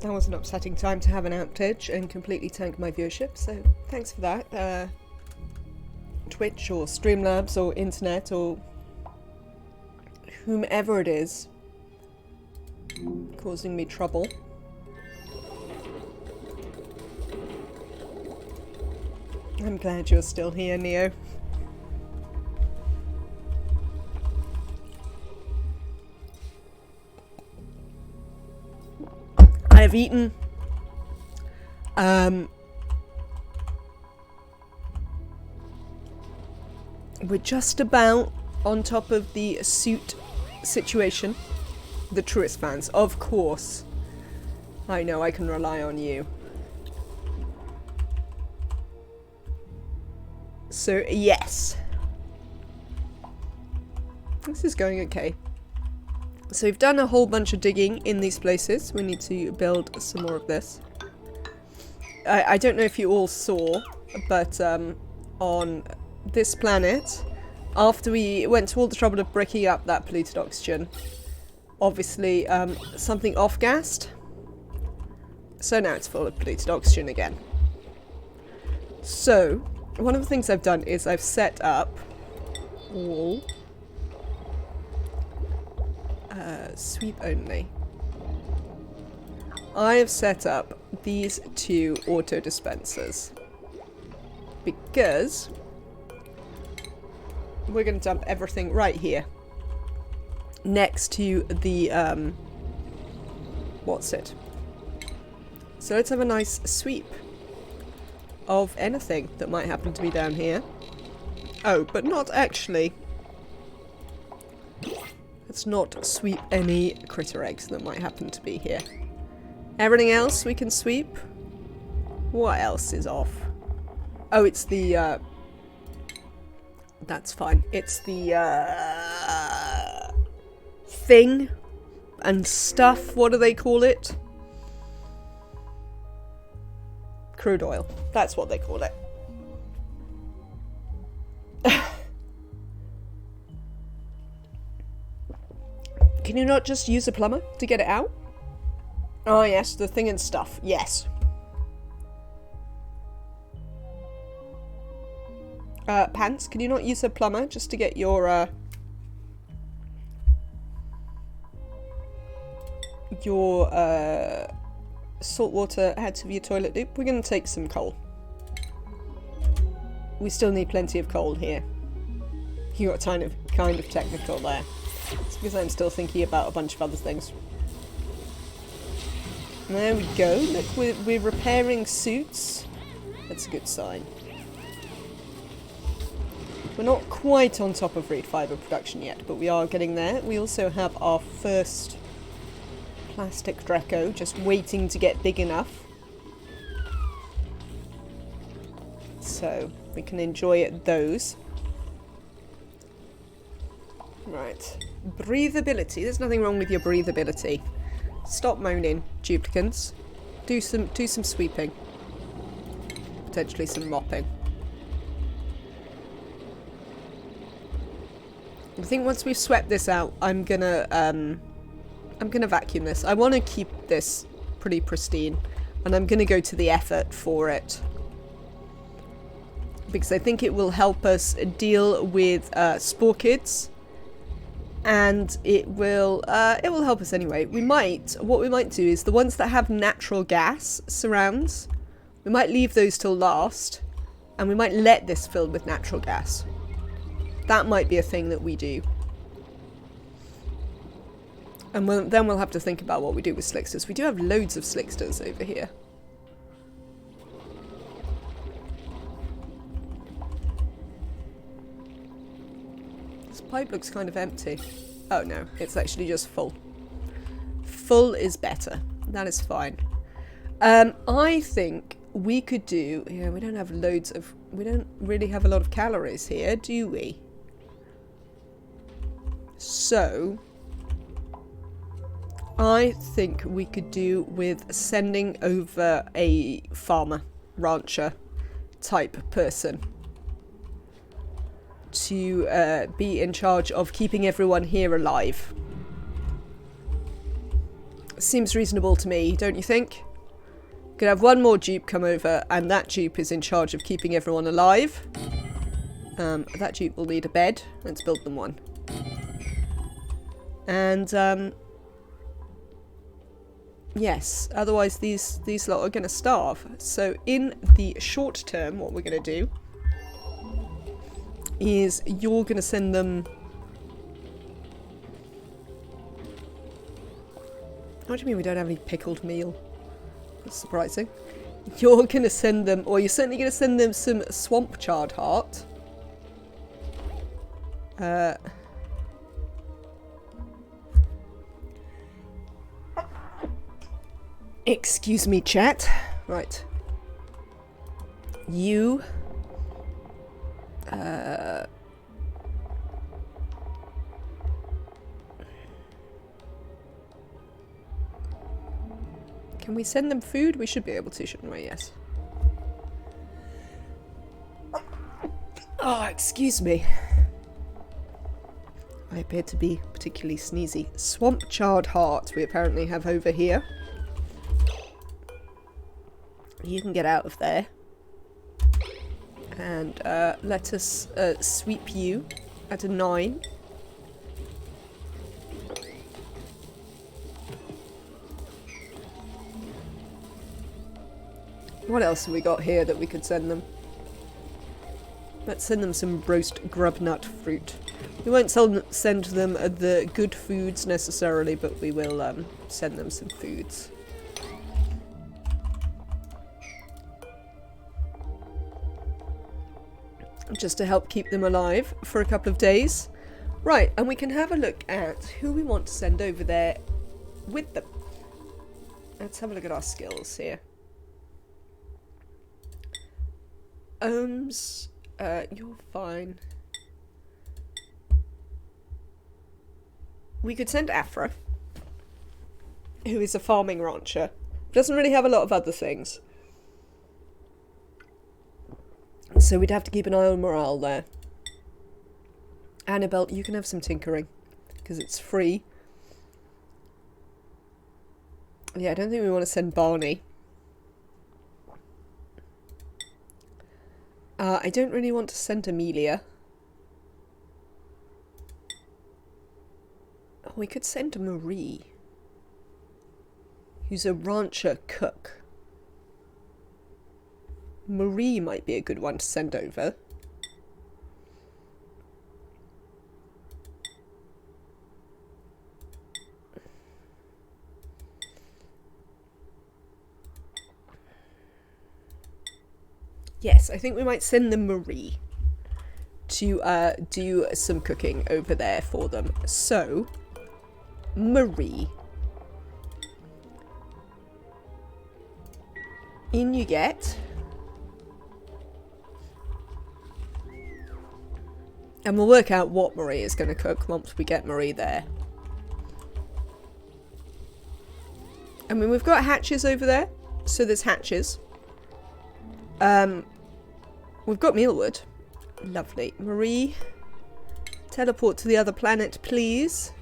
That was an upsetting time to have an outage and completely tank my viewership, so thanks for that. Twitch or Streamlabs or internet or whomever it is causing me trouble. I'm glad you're still here, Neo. I have eaten. We're just about on top of the suit situation. The truest fans, of course. I know I can rely on you. So, yes. This is going okay. So we've done a whole bunch of digging in these places. We need to build some more of this. I don't know if you all saw, but on this planet, after we went to all the trouble of breaking up that polluted oxygen, obviously something off-gassed. So now it's full of polluted oxygen again. So, one of the things I've done is I've set up all sweep only. I have set up these two auto dispensers because we're going to dump everything right here next to the what's it? So let's have a nice sweep of anything that might happen to be down here. Oh, but not actually. Let's not sweep any critter eggs that might happen to be here. Everything else we can sweep. What else is off? Oh, it's the that's fine. It's the thing and stuff. What do they call it? Crude oil. That's what they call it. Can you not just use a plumber to get it out? Oh yes, the thing and stuff. Yes. Pants, can you not use a plumber just to get your saltwater out of your toilet loop? We're going to take some coal. We still need plenty of coal here. You got kind of technical there. It's because I'm still thinking about a bunch of other things. There we go. Look, we're repairing suits. That's a good sign. We're not quite on top of reed fibre production yet, but we are getting there. We also have our first plastic Draco just waiting to get big enough. So we can enjoy those. Right. Breathability. There's nothing wrong with your breathability. Stop moaning, duplicants. Do some sweeping. Potentially some mopping. I think once we've swept this out, I'm gonna vacuum this. I want to keep this pretty pristine, and I'm gonna go to the effort for it because I think it will help us deal with spore kids. And it will help us anyway. What we might do is the ones that have natural gas surrounds, we might leave those till last, and we might let this fill with natural gas. That might be a thing that we do. And then we'll have to think about what we do with slicksters. We do have loads of slicksters over here. Pipe looks kind of empty. Oh no, it's actually just full. Full is better. That is fine. I think we could do... Yeah, we don't have loads of... We don't really have a lot of calories here, do we? So... I think we could do with sending over a farmer, rancher type person to be in charge of keeping everyone here alive. Seems reasonable to me, don't you think? Could have one more dupe come over, and that dupe is in charge of keeping everyone alive. That dupe will need a bed. Let's build them one. And, yes, otherwise these lot are going to starve. So in the short term, what we're going to do is you're going to send them... What do you mean we don't have any pickled meal? That's surprising. You're going to send them, or you're certainly going to send them some swamp chard heart. Excuse me, chat. Right. You... Can we send them food? We should be able to, shouldn't we? Yes. Oh, excuse me. I appear to be particularly sneezy. Swamp chard heart we apparently have over here. You can get out of there. And let us sweep you at a 9. What else have we got here that we could send them? Let's send them some roast grubnut fruit. We won't send them the good foods necessarily, but we will send them some foods. Just to help keep them alive for a couple of days. Right, and we can have a look at who we want to send over there with them. Let's have a look at our skills here. You're fine. We could send Afra, who is a farming rancher. Doesn't really have a lot of other things. So we'd have to keep an eye on morale there. Annabelle, you can have some tinkering, because it's free. Yeah, I don't think we want to send Barney. I don't really want to send Amelia. Oh, we could send Marie, who's a rancher cook. Marie might be a good one to send over. Yes, I think we might send them Marie to do some cooking over there for them. So, Marie. In you get. And we'll work out what Marie is going to cook once we get Marie there. I mean, we've got hatches over there. So there's hatches. We've got mealwood. Lovely. Marie, teleport to the other planet, please.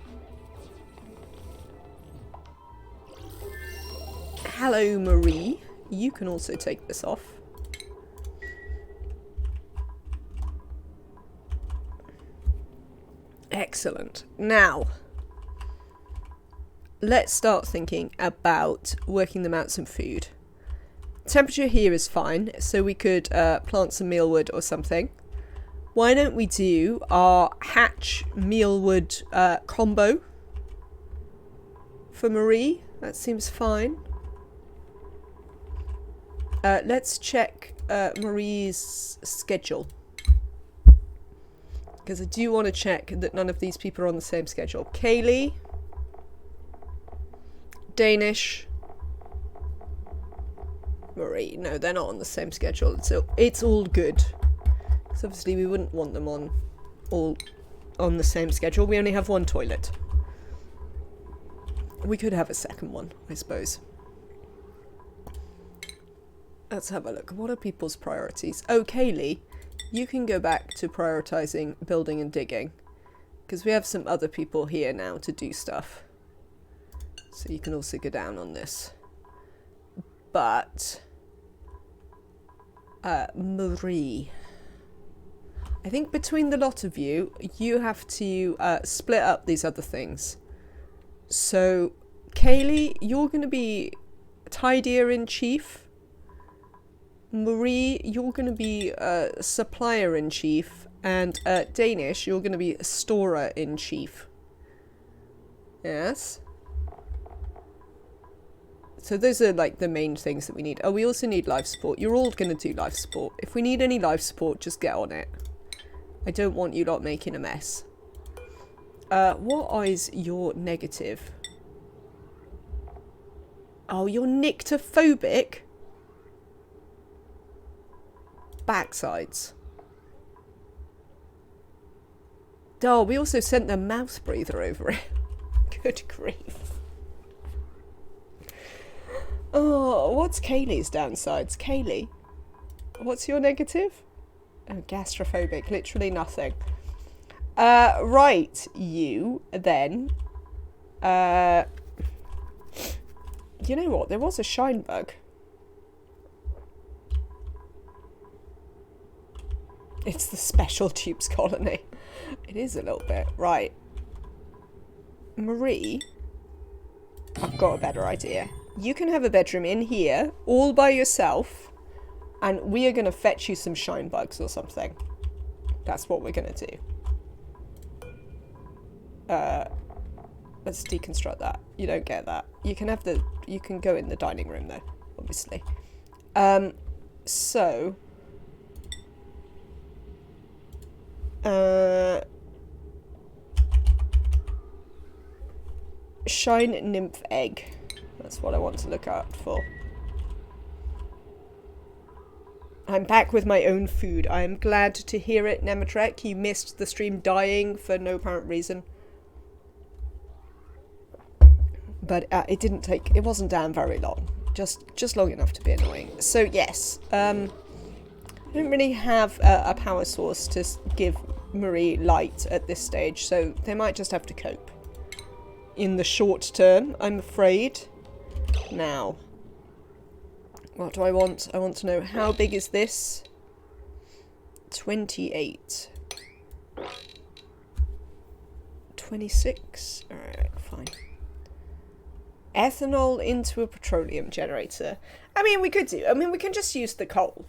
Hello, Marie. You can also take this off. Excellent. Now, let's start thinking about working them out some food. Temperature here is fine, so we could plant some mealwood or something. Why don't we do our hatch mealwood combo for Marie? That seems fine. Let's check Marie's schedule. Because I do want to check that none of these people are on the same schedule. Kaylee. Danish. Marie. No, they're not on the same schedule. So it's all good. So obviously we wouldn't want them all on the same schedule. We only have one toilet. We could have a second one, I suppose. Let's have a look. What are people's priorities? Oh, Kaylee, you can go back to prioritizing building and digging. Because we have some other people here now to do stuff. So you can also go down on this. But Marie, I think between the lot of you, you have to split up these other things. So Kaylee, you're going to be tidier-in-chief. Marie, you're going to be supplier-in-chief. And Danish, you're going to be storer-in-chief. Yes? So those are like the main things that we need. Oh, we also need life support. You're all going to do life support. If we need any life support, just get on it. I don't want you lot making a mess. What is your negative? Oh, you're nyctophobic? Backsides. Oh, we also sent the mouth breather over it. Good grief. Oh, what's Kaylee's downsides? Kaylee, what's your negative? Oh, gastrophobic. Literally nothing. Right, you, then. You know what? There was a shine bug. It's the special tubes colony. It is a little bit. Right. Marie, I've got a better idea. You can have a bedroom in here, all by yourself, and we are going to fetch you some shine bugs or something. That's what we're going to do. Let's deconstruct that. You don't get that. You can have the... You can go in the dining room, though, obviously. So... Shine nymph egg. That's what I want to look out for. I'm back with my own food. I am glad to hear it, Nematrek. You missed the stream dying for no apparent reason. But it didn't take... It wasn't down very long. Just long enough to be annoying. So, yes. I don't really have a power source to give Marie light at this stage, so they might just have to cope. In the short term, I'm afraid. Now, what do I want? I want to know, how big is this? 28. 26? Alright, fine. Ethanol into a petroleum generator. I mean, we could do. I mean, we can just use the coal.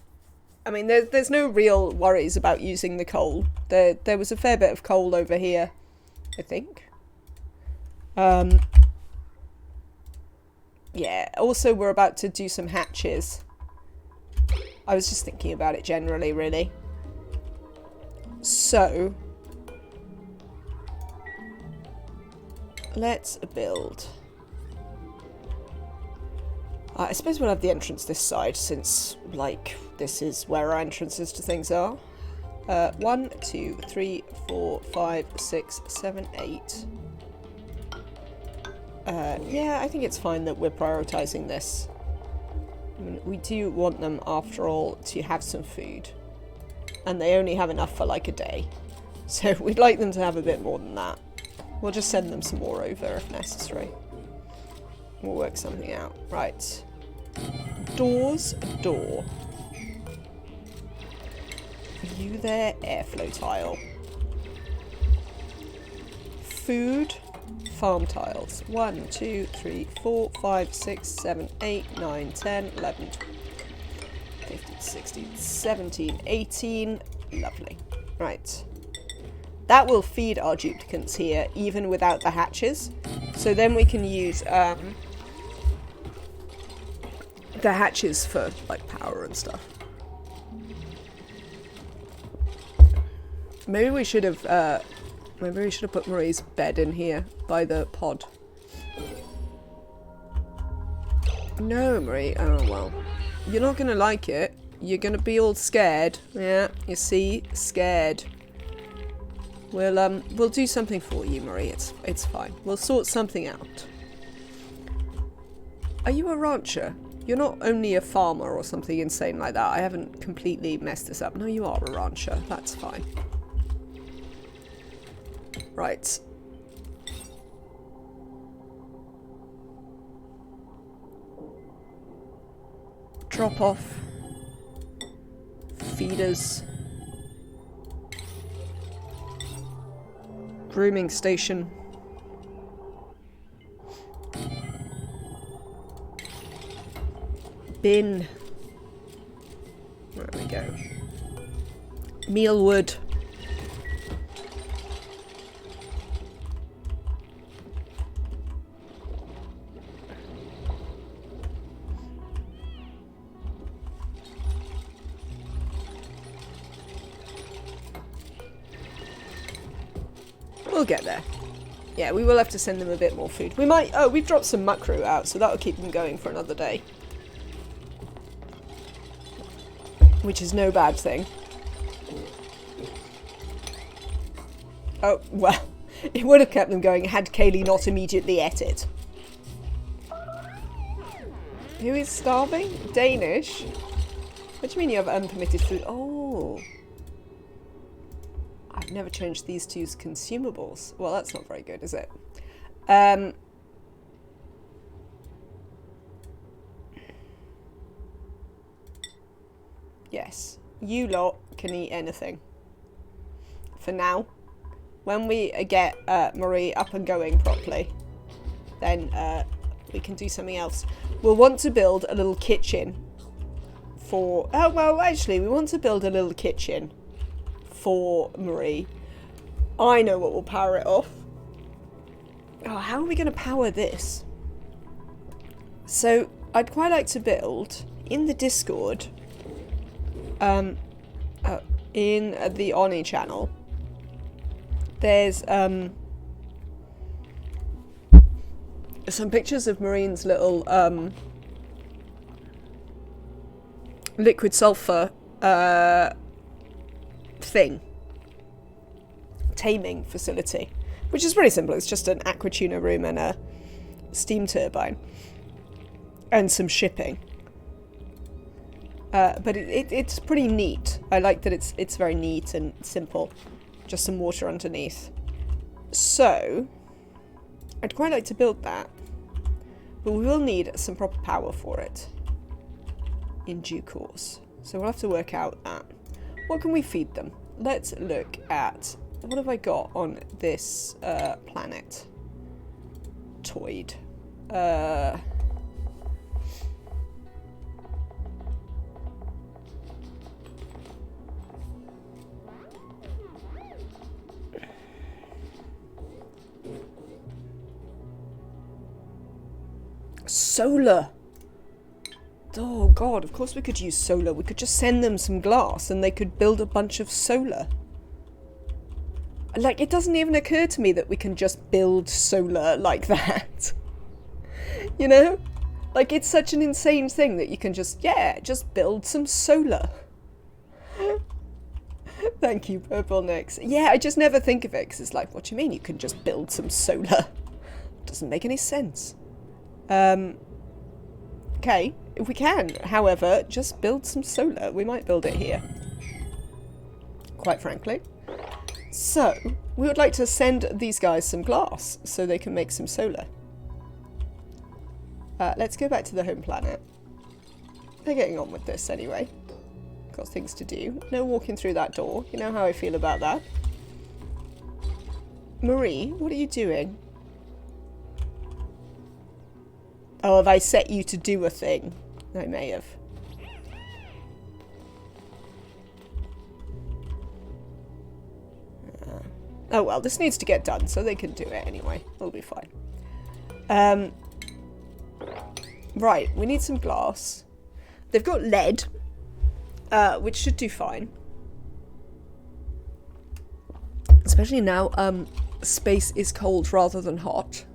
I mean, there's no real worries about using the coal. There was a fair bit of coal over here, I think. Yeah, also we're about to do some hatches. I was just thinking about it generally, really. So, let's build. I suppose we'll have the entrance this side, since, like, this is where our entrances to things are. 1, 2, 3, 4, 5, 6, 7, 8. Yeah, I think it's fine that we're prioritising this. I mean, we do want them, after all, to have some food. And they only have enough for, like, a day. So we'd like them to have a bit more than that. We'll just send them some more over if necessary. We'll work something out. Right. Doors, door. You there, airflow tile. Food, farm tiles. 1, 2, 3, 4, 5, 6, 7, 8, 9, 10, 11, 15, 16, 17, 18. Lovely. Right. That will feed our duplicants here, even without the hatches. So then we can use the hatches for, like, power and stuff. Maybe we should have put Marie's bed in here by the pod. No, Marie. Oh, well. You're not going to like it. You're going to be all scared. Yeah, you see? Scared. We'll do something for you, Marie. It's fine. We'll sort something out. Are you a rancher? You're not only a farmer or something insane like that. I haven't completely messed this up. No, you are a rancher. That's fine. Right. Drop off. Feeders. Grooming station. Bin. There we go. Mealwood. We'll get there. Yeah, we will have to send them a bit more food. We might... Oh, we've dropped some muckroot out, so that'll keep them going for another day. Which is no bad thing. Oh, well, it would have kept them going had Kaylee not immediately ate it. Who is starving? Danish? What do you mean you have unpermitted food? Oh. I've never changed these two's consumables. Well, that's not very good, is it? Yes. You lot can eat anything. For now. When we get Marie up and going properly, then we can do something else. We'll want to build a little kitchen for... Oh, well, actually, we want to build a little kitchen for Marie. I know what will power it off. Oh, how are we going to power this? So, I'd quite like to build in the Discord, in the Oni channel, there's some pictures of Marine's little liquid sulfur thing. Taming facility. Which is pretty simple. It's just an aqua tuna room and a steam turbine. And some shipping. But it's pretty neat. I like that it's very neat and simple. Just some water underneath. So, I'd quite like to build that. But we will need some proper power for it. In due course. So we'll have to work out that. What can we feed them? Let's look at... What have I got on this planet? Toyd. Solar. Oh god, of course we could use solar. We could just send them some glass and they could build a bunch of solar. Like, it doesn't even occur to me that we can just build solar like that. You know? Like, it's such an insane thing that you can just, yeah, just build some solar. Thank you, Purple Nix. Yeah, I just never think of it, because it's like, what do you mean you can just build some solar? Doesn't make any sense. Okay, if we can, however, just build some solar. We might build it here. Quite frankly. So, we would like to send these guys some glass so they can make some solar. Let's go back to the home planet. They're getting on with this anyway. Got things to do. No walking through that door. You know how I feel about that. Marie, what are you doing? Oh, have I set you to do a thing? I may have. Oh well, this needs to get done, so they can do it anyway. It'll be fine. Right, we need some glass. They've got lead, which should do fine. Especially now, space is cold rather than hot.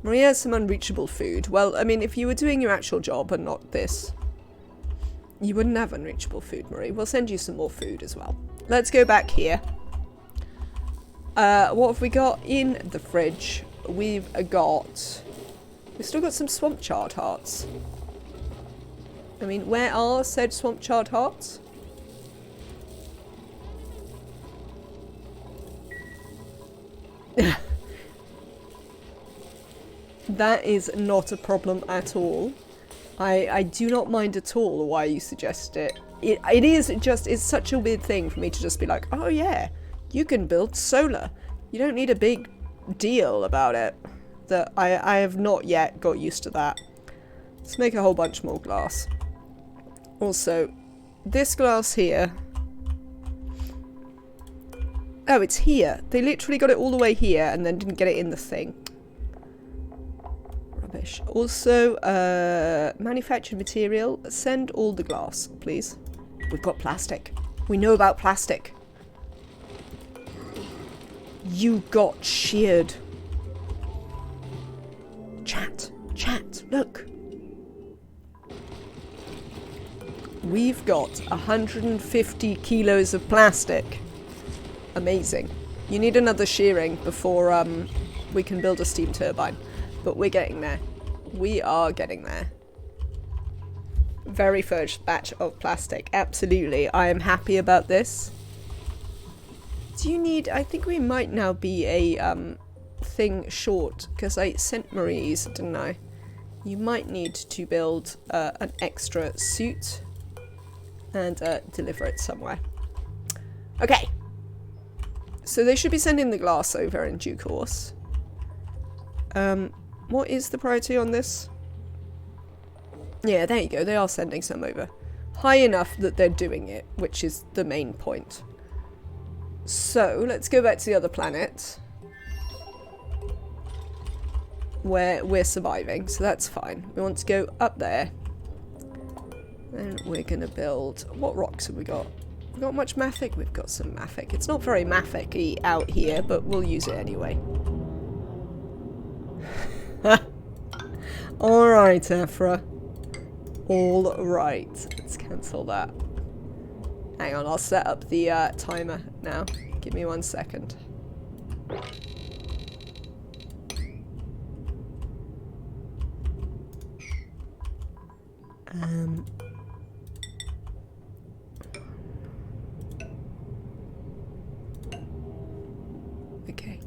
Maria has some unreachable food. Well, I mean, if you were doing your actual job and not this, you wouldn't have unreachable food, Marie. We'll send you some more food as well. Let's go back here. What have we got in the fridge? We've still got some swamp chard hearts. I mean, where are said swamp chard hearts? That is not a problem at all. I do not mind at all why you suggest it. It's such a weird thing for me to just be like, oh yeah, you can build solar. You don't need a big deal about it. That I have not yet got used to that. Let's make a whole bunch more glass. Also, this glass here. Oh, it's here. They literally got it all the way here and then didn't get it in the thing. Rubbish. Also, manufactured material. Send all the glass, please. We've got plastic. We know about plastic. You got sheared. Chat, look. We've got 150 kilos of plastic. Amazing. You need another shearing before we can build a steam turbine. But we're getting there. We are getting there. Very first batch of plastic. Absolutely. I am happy about this. Do you need... I think we might now be a thing short. Because I sent Marie's, didn't I? You might need to build an extra suit. And deliver it somewhere. Okay. So they should be sending the glass over in due course. What is the priority on this? Yeah, there you go. They are sending some over. High enough that they're doing it, which is the main point. So, let's go back to the other planet. Where we're surviving, so that's fine. We want to go up there. And we're going to build... What rocks have we got? We got much mafic? We've got some mafic. It's not very mafic-y out here, but we'll use it anyway. Alright, Aphra. Alright. Let's cancel that. Hang on, I'll set up the timer now. Give me 1 second. Okay.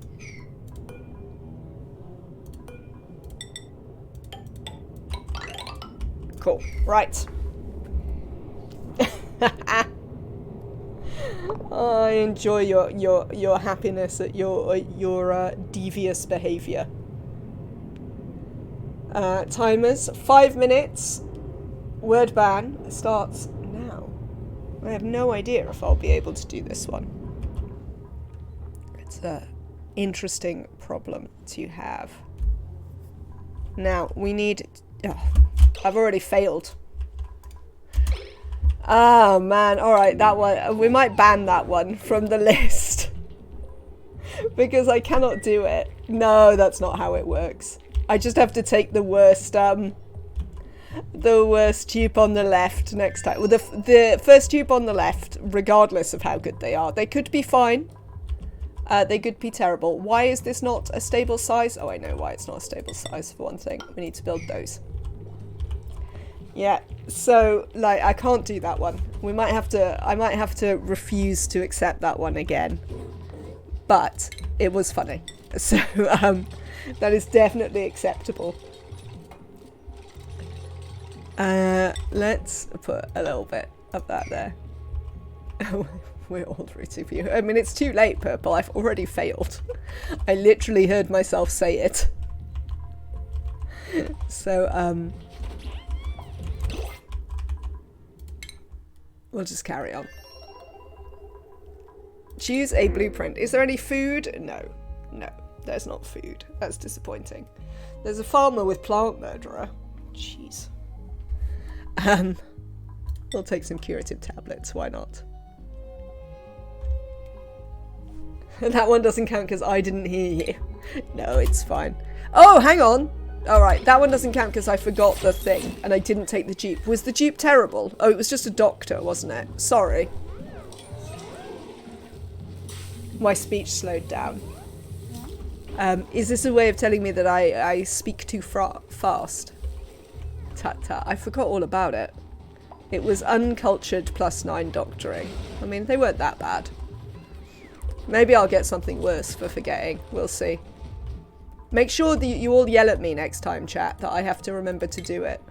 Cool. Right. I enjoy your happiness at your devious behavior. Timers 5 minutes. Word ban starts now. I have no idea if I'll be able to do this one. It's an interesting problem to have. Now we need. Oh, I've already failed. Oh man, alright, that one. We might ban that one from the list. Because I cannot do it. No, that's not how it works. I just have to take the worst tube on the left next time. Well, the first tube on the left, regardless of how good they are. They could be fine. They could be terrible. Why is this not a stable size? Oh, I know why it's not a stable size, for one thing. We need to build those. Yeah, so, like, I can't do that one. I might have to refuse to accept that one again. But it was funny. So, that is definitely acceptable. Let's put a little bit of that there. We're all rooting for you. I mean, it's too late, Purple. I've already failed. I literally heard myself say it. So, we'll just carry on. Choose a blueprint. Is there any food? No. No, there's not food. That's disappointing. There's a farmer with plant murderer. Jeez. We'll take some curative tablets. Why not? That one doesn't count because I didn't hear you. No, it's fine. Oh, hang on. Alright, that one doesn't count because I forgot the thing and I didn't take the Jeep. Was the Jeep terrible? Oh, it was just a doctor, wasn't it? Sorry. My speech slowed down. Is this a way of telling me that I speak too fast? Tut-tut. I forgot all about it. It was uncultured +9 doctoring. I mean, they weren't that bad. Maybe I'll get something worse for forgetting. We'll see. Make sure that you all yell at me next time, chat, that I have to remember to do it.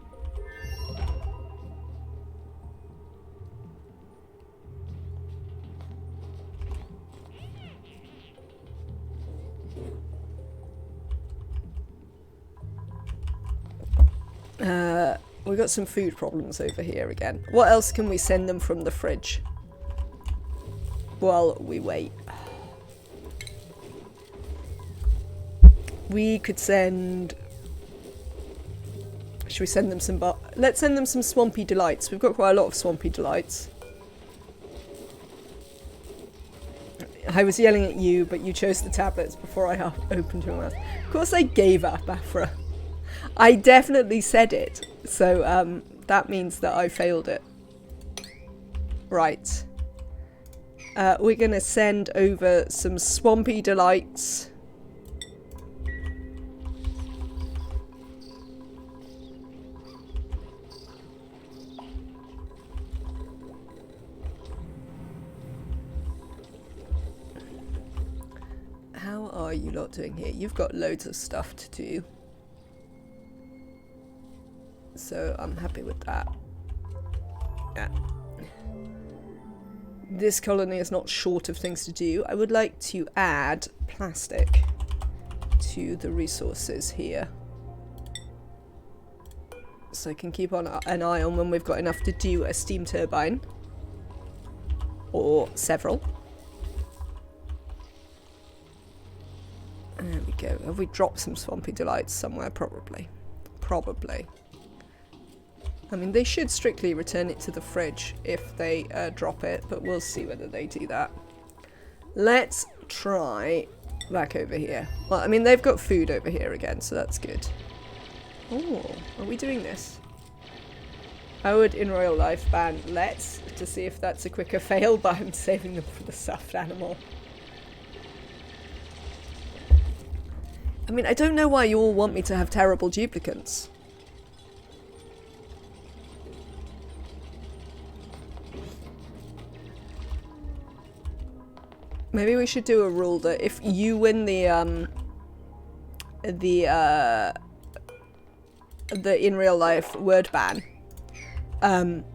We've got some food problems over here again. What else can we send them from the fridge? While we wait. We could send... Should we send them some... Let's send them some Swampy Delights. We've got quite a lot of Swampy Delights. I was yelling at you, but you chose the tablets before I opened your mouth. Of course I gave up, Afra. I definitely said it. So, that means that I failed it. Right. We're going to send over some Swampy Delights. How are you lot doing here? You've got loads of stuff to do. So I'm happy with that. Yeah. This colony is not short of things to do. I would like to add plastic to the resources here. So I can keep on an eye on when we've got enough to do a steam turbine. Or several. There we go. Have we dropped some Swampy Delights somewhere? Probably. Probably. I mean, they should strictly return it to the fridge if they drop it, but we'll see whether they do that. Let's try back over here. Well, I mean, they've got food over here again, so that's good. Oh, are we doing this? I would, in real life, ban let's to see if that's a quicker fail, but I'm saving them for the stuffed animal. I mean, I don't know why you all want me to have terrible duplicants. Maybe we should do a rule that if you win the in real life word ban, the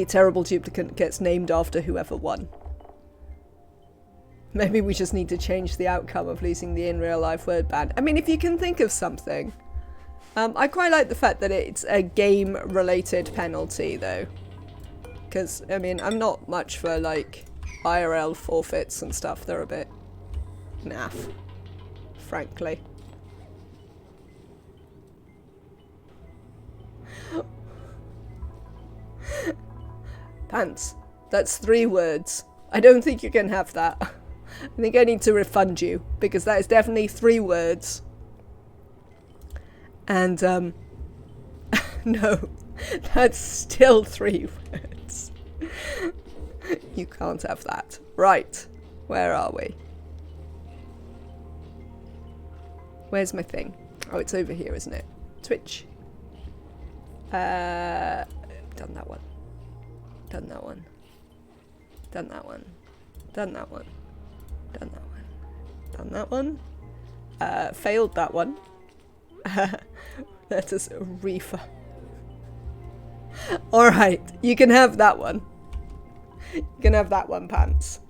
terrible duplicant gets named after whoever won. Maybe we just need to change the outcome of losing the in real life word ban. I mean, if you can think of something. I quite like the fact that it's a game related penalty though. Because, I mean, I'm not much for like IRL forfeits and stuff. They're a bit naff, frankly. Pants. That's 3 words. I don't think you can have that. I think I need to refund you, because that is definitely 3 words. And, no, that's still 3 words. You can't have that. Right, where are we? Where's my thing? Oh, it's over here, isn't it? Twitch. Done that one. Done that one. Done that one. Done that one. Done that one. Done that one. Failed that one. Let us refund. Alright, you can have that one. You can have that one, Pants.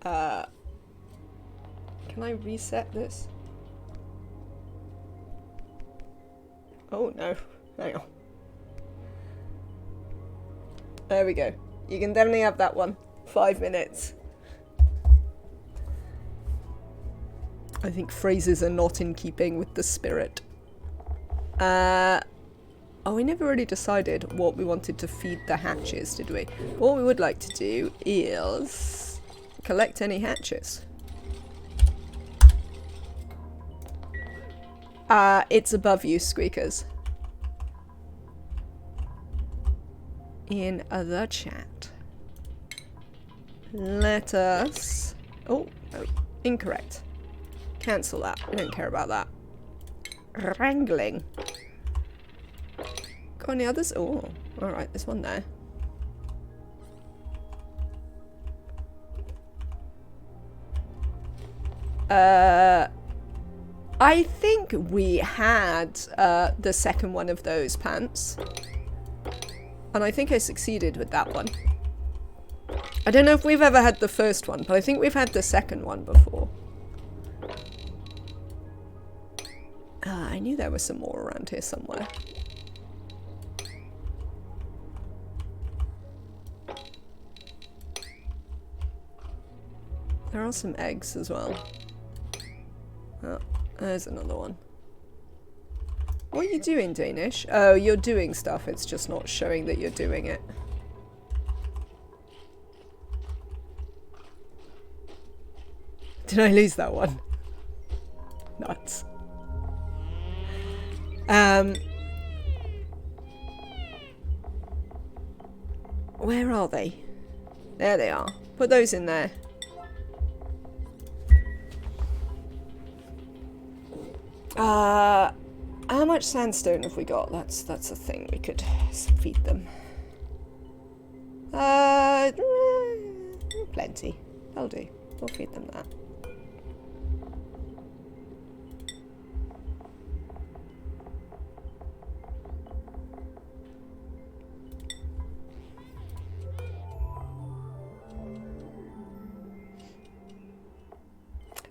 Can I reset this? Oh no, hang on. There we go. You can definitely have that one. 5 minutes. I think phrases are not in keeping with the spirit. Oh, we never really decided what we wanted to feed the hatches, did we? What we would like to do is collect any hatches. It's above you, Squeakers. In the chat. Let us... Oh, no. Incorrect. Cancel that. We don't care about that. Wrangling. Got any others? Oh, alright, there's one there. I think we had the second one of those, Pants. And I think I succeeded with that one. I don't know if we've ever had the first one, but I think we've had the second one before. Ah, I knew there was some more around here somewhere. There are some eggs as well. Oh, there's another one. What are you doing, Danish? Oh, you're doing stuff. It's just not showing that you're doing it. Did I lose that one? Nuts. Where are they? There they are. Put those in there. How much sandstone have we got? That's a thing. We could feed them. Plenty. That'll do. We'll feed them that.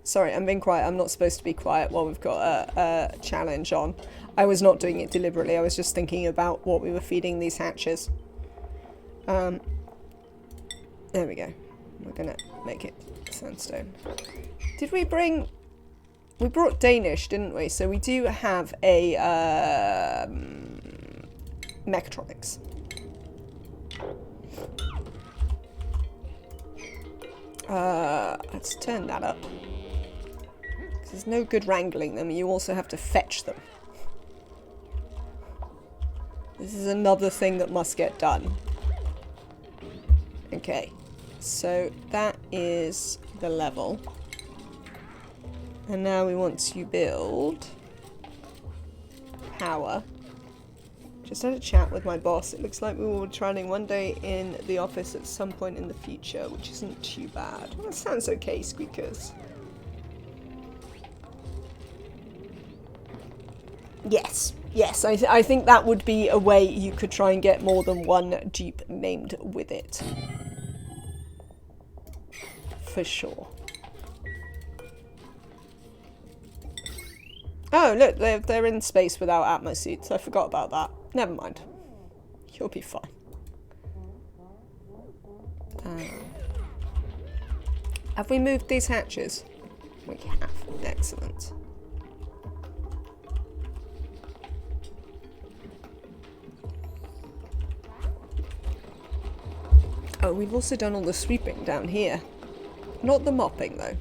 Sorry, I'm being quiet. I'm not supposed to be quiet while we've got a challenge on. I was not doing it deliberately. I was just thinking about what we were feeding these hatches. There we go. We're gonna make it sandstone. Did we bring... We brought Danish, didn't we? So we do have a mechatronics. Let's turn that up. There's no good wrangling them. You also have to fetch them. This is another thing that must get done. Okay, so that is the level. And now we want to build power. Just had a chat with my boss. It looks like we will be trying one day in the office at some point in the future, which isn't too bad. Well, that sounds okay, squeakers. Yes, yes, I think that would be a way you could try and get more than one Jeep named with it. For sure. Oh, look, they're in space without atmo suits. I forgot about that. Never mind. You'll be fine. Have we moved these hatches? We have. Excellent. Oh, we've also done all the sweeping down here. Not the mopping, though.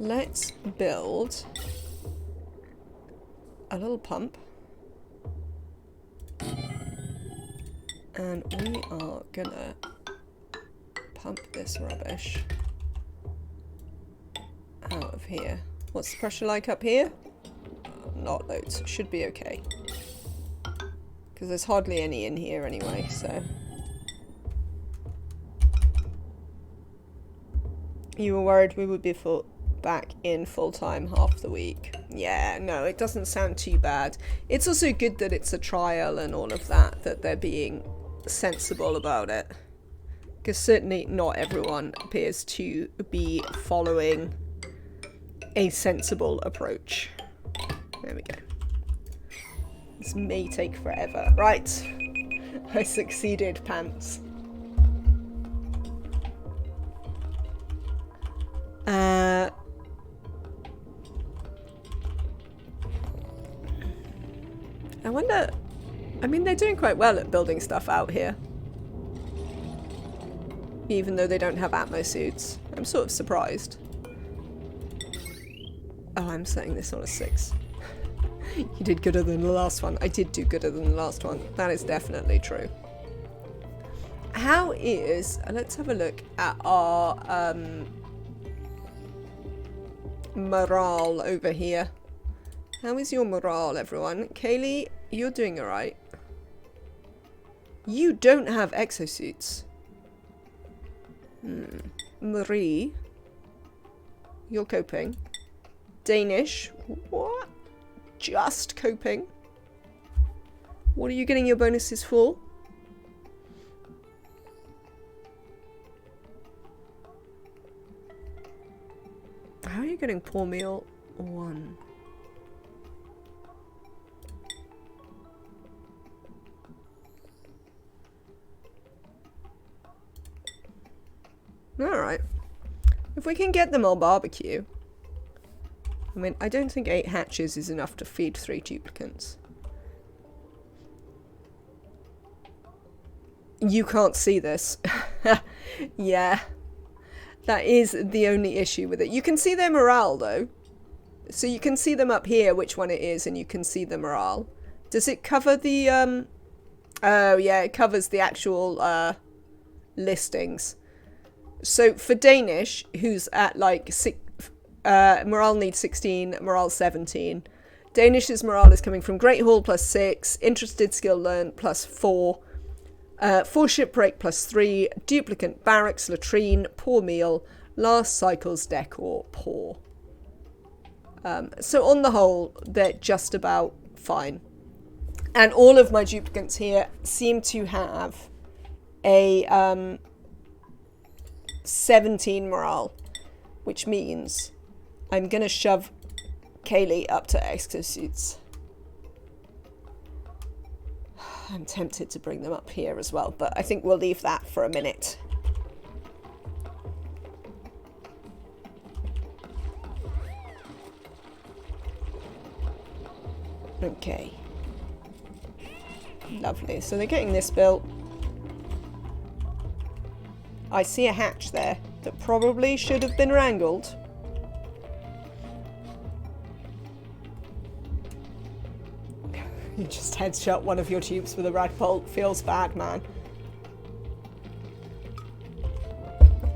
Let's build a little pump. And we are gonna pump this rubbish out of here. What's the pressure like up here? Not loads. Should be okay. Because there's hardly any in here anyway, so. You were worried we would be back in full-time half the week. Yeah, no, it doesn't sound too bad. It's also good that it's a trial and all of that, that they're being sensible about it. Because certainly not everyone appears to be following a sensible approach. There we go. This may take forever. Right. I succeeded, pants. I wonder... I mean, they're doing quite well at building stuff out here. Even though they don't have atmo suits. I'm sort of surprised. Oh, I'm setting this on a 6. You did gooder than the last one. I did do gooder than the last one. That is definitely true. How is... let's have a look at our morale over here. How is your morale, everyone? Kaylee, you're doing alright. You don't have exosuits. Marie, you're coping. Danish, what? Just coping. What are you getting your bonuses for? How are you getting poor meal 1? Alright. If we can get them on barbecue. I mean, I don't think 8 hatches is enough to feed 3 duplicants. You can't see this. Yeah. That is the only issue with it. You can see their morale, though. So you can see them up here, which one it is, and you can see the morale. Does it cover the, Oh, yeah, it covers the actual, listings. So for Danish, who's at, like, morale needs 16, morale 17. Danish's morale is coming from Great Hall plus 6, Interested Skill Learned plus 4, 4 Shipwreck plus 3, Duplicant Barracks, Latrine, Poor Meal, Last Cycle's Decor, Poor. So on the whole, they're just about fine. And all of my duplicants here seem to have a 17 morale, which means I'm going to shove Kaylee up to exosuits. I'm tempted to bring them up here as well, but I think we'll leave that for a minute. Okay. Lovely. So they're getting this built. I see a hatch there that probably should have been wrangled. You just headshot one of your tubes with a rad bolt. Feels bad, man.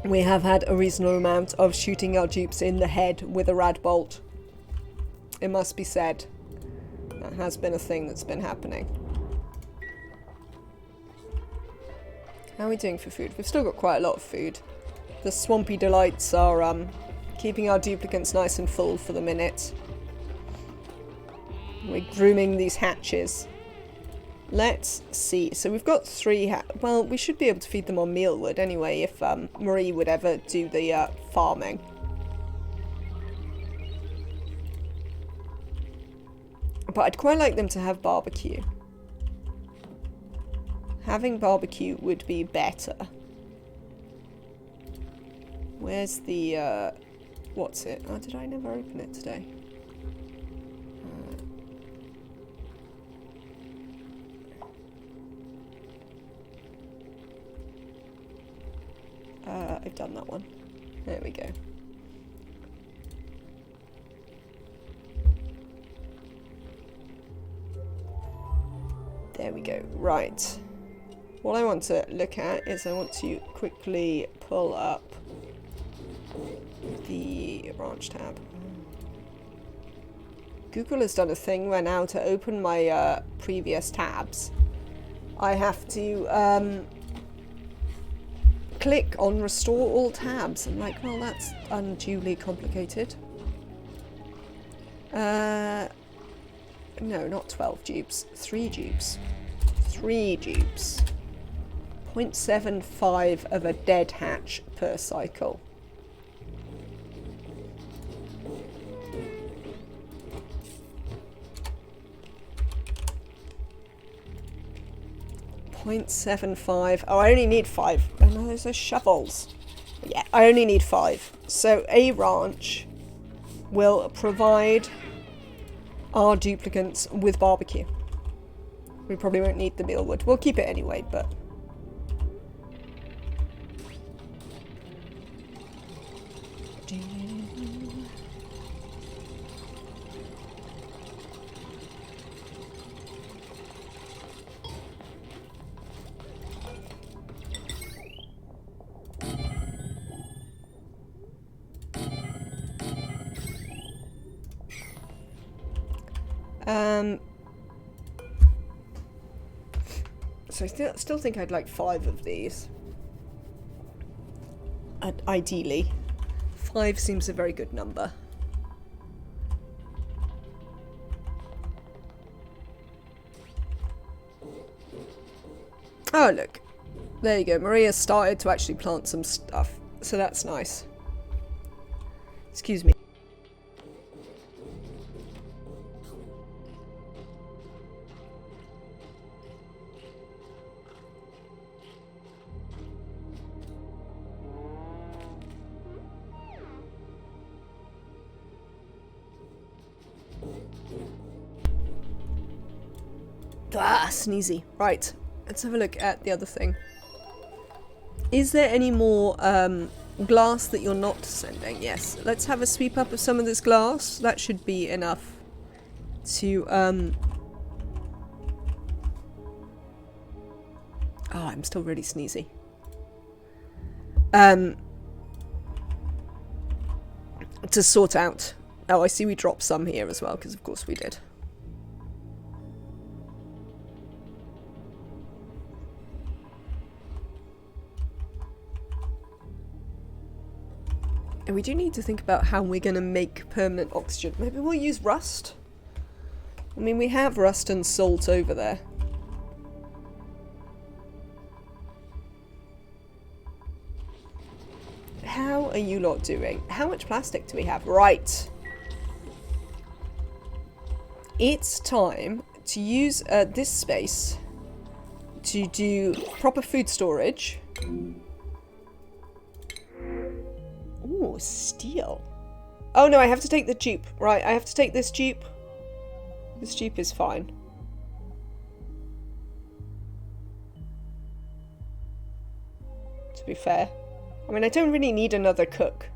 We have had a reasonable amount of shooting our dupes in the head with a rad bolt. It must be said. That has been a thing that's been happening. How are we doing for food? We've still got quite a lot of food. The Swampy Delights are keeping our duplicants nice and full for the minute. We're grooming these hatches. Let's see. So we've got 3 well, we should be able to feed them on mealwood anyway if Marie would ever do the farming. But I'd quite like them to have barbecue. Having barbecue would be better. Where's the, what's it? Oh, did I never open it today? I've done that one. There we go. There we go. Right. What I want to look at is I want to quickly pull up the branch tab. Google has done a thing where now to open my previous tabs, I have to click on restore all tabs. I'm like, well, that's unduly complicated. No, not 12 dupes. 3 dupes. 3 dupes. 0.75 of a dead hatch per cycle. .75. Oh, I only need 5. Oh no, those are shovels. Yeah, I only need 5. So a ranch will provide our duplicants with barbecue. We probably won't need the mealwood. We'll keep it anyway, but... so I still think I'd like 5 of these. Ideally. 5 seems a very good number. Oh, look. There you go. Maria started to actually plant some stuff. So that's nice. Excuse me. Ah, sneezy. Right. Let's have a look at the other thing. Is there any more glass that you're not sending? Yes. Let's have a sweep up of some of this glass. That should be enough to oh, I'm still really sneezy. To sort out. Oh, I see we dropped some here as well, because of course we did. And we do need to think about how we're going to make permanent oxygen. Maybe we'll use rust? I mean, we have rust and salt over there. How are you lot doing? How much plastic do we have? Right. It's time to use this space to do proper food storage. Ooh, steel. Oh no, I have to take the Jeep. Right, I have to take this Jeep. This Jeep is fine. To be fair. I mean, I don't really need another cook.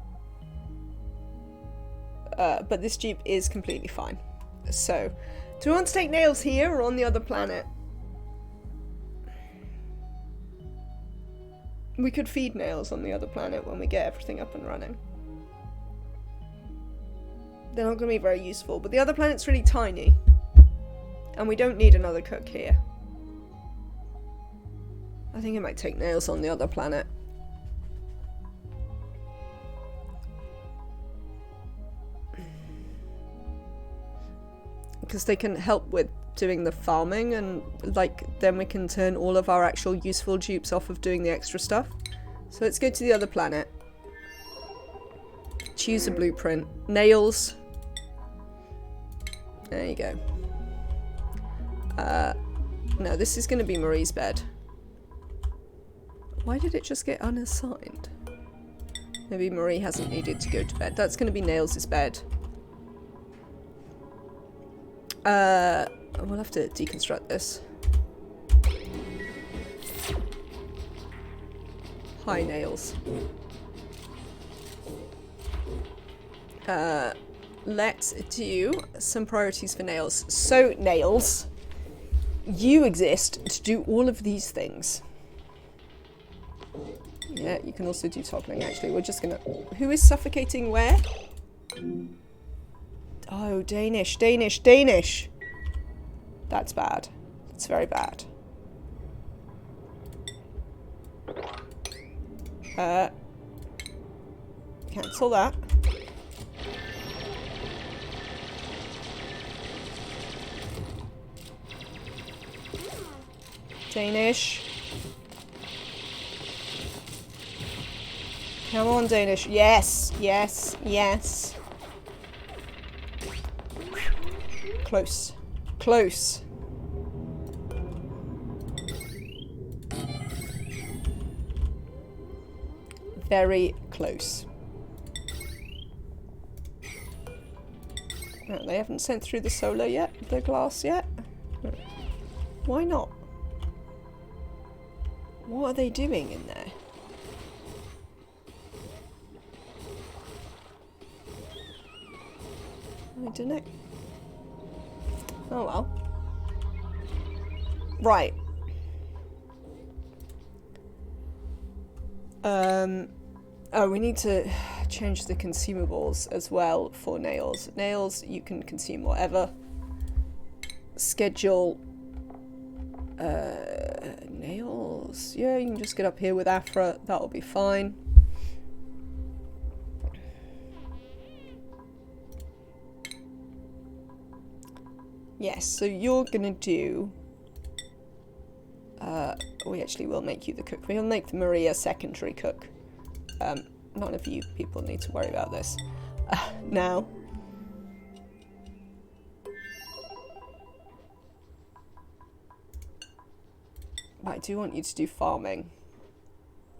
But this Jeep is completely fine. So, do we want to take nails here or on the other planet? We could feed nails on the other planet when we get everything up and running. They're not going to be very useful, but the other planet's really tiny. And we don't need another cook here. I think I might take nails on the other planet. Because they can help with doing the farming, and like then we can turn all of our actual useful dupes off of doing the extra stuff. So let's go to the other planet. Choose a blueprint. Nails. There you go. No, this is going to be Marie's bed. Why did it just get unassigned? Maybe Marie hasn't needed to go to bed. That's going to be Nails' bed. We'll have to deconstruct this. Hi, Nails. Let's do some priorities for Nails. So, Nails, you exist to do all of these things. Yeah, you can also do toppling, actually. We're just gonna... Who is suffocating where? Oh, Danish, Danish, Danish! That's bad. It's very bad. Cancel that. Danish. Come on, Danish. Yes, yes, yes. Close. Close. Very close. Oh, they haven't sent through the solar yet, the glass yet. Why not? What are they doing in there? I don't know. Oh well. Right. Oh, we need to change the consumables as well for Nails. Nails, you can consume whatever. Schedule. Nails. Yeah, you can just get up here with Afra. That'll be fine. Yes, so you're gonna do we actually will make you the cook. We'll make Maria secondary cook. None of you people need to worry about this. Now. I do want you to do farming.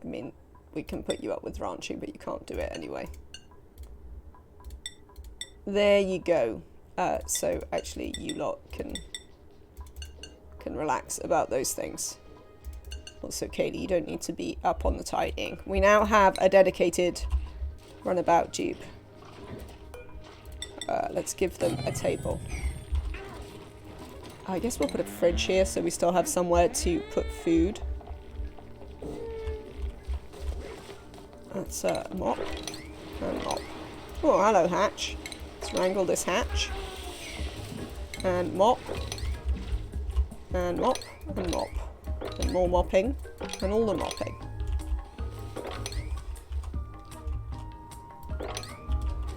I mean, we can put you up with ranching, but you can't do it anyway. There you go. So actually you lot can relax about those things. Also, Kaylee, you don't need to be up on the tidying. We now have a dedicated runabout dupe. Let's give them a table. I guess we'll put a fridge here so we still have somewhere to put food. That's a mop and mop. Oh, hello, Hatch. Let's wrangle this Hatch. And mop. And mop. And mop. And more mopping. And all the mopping.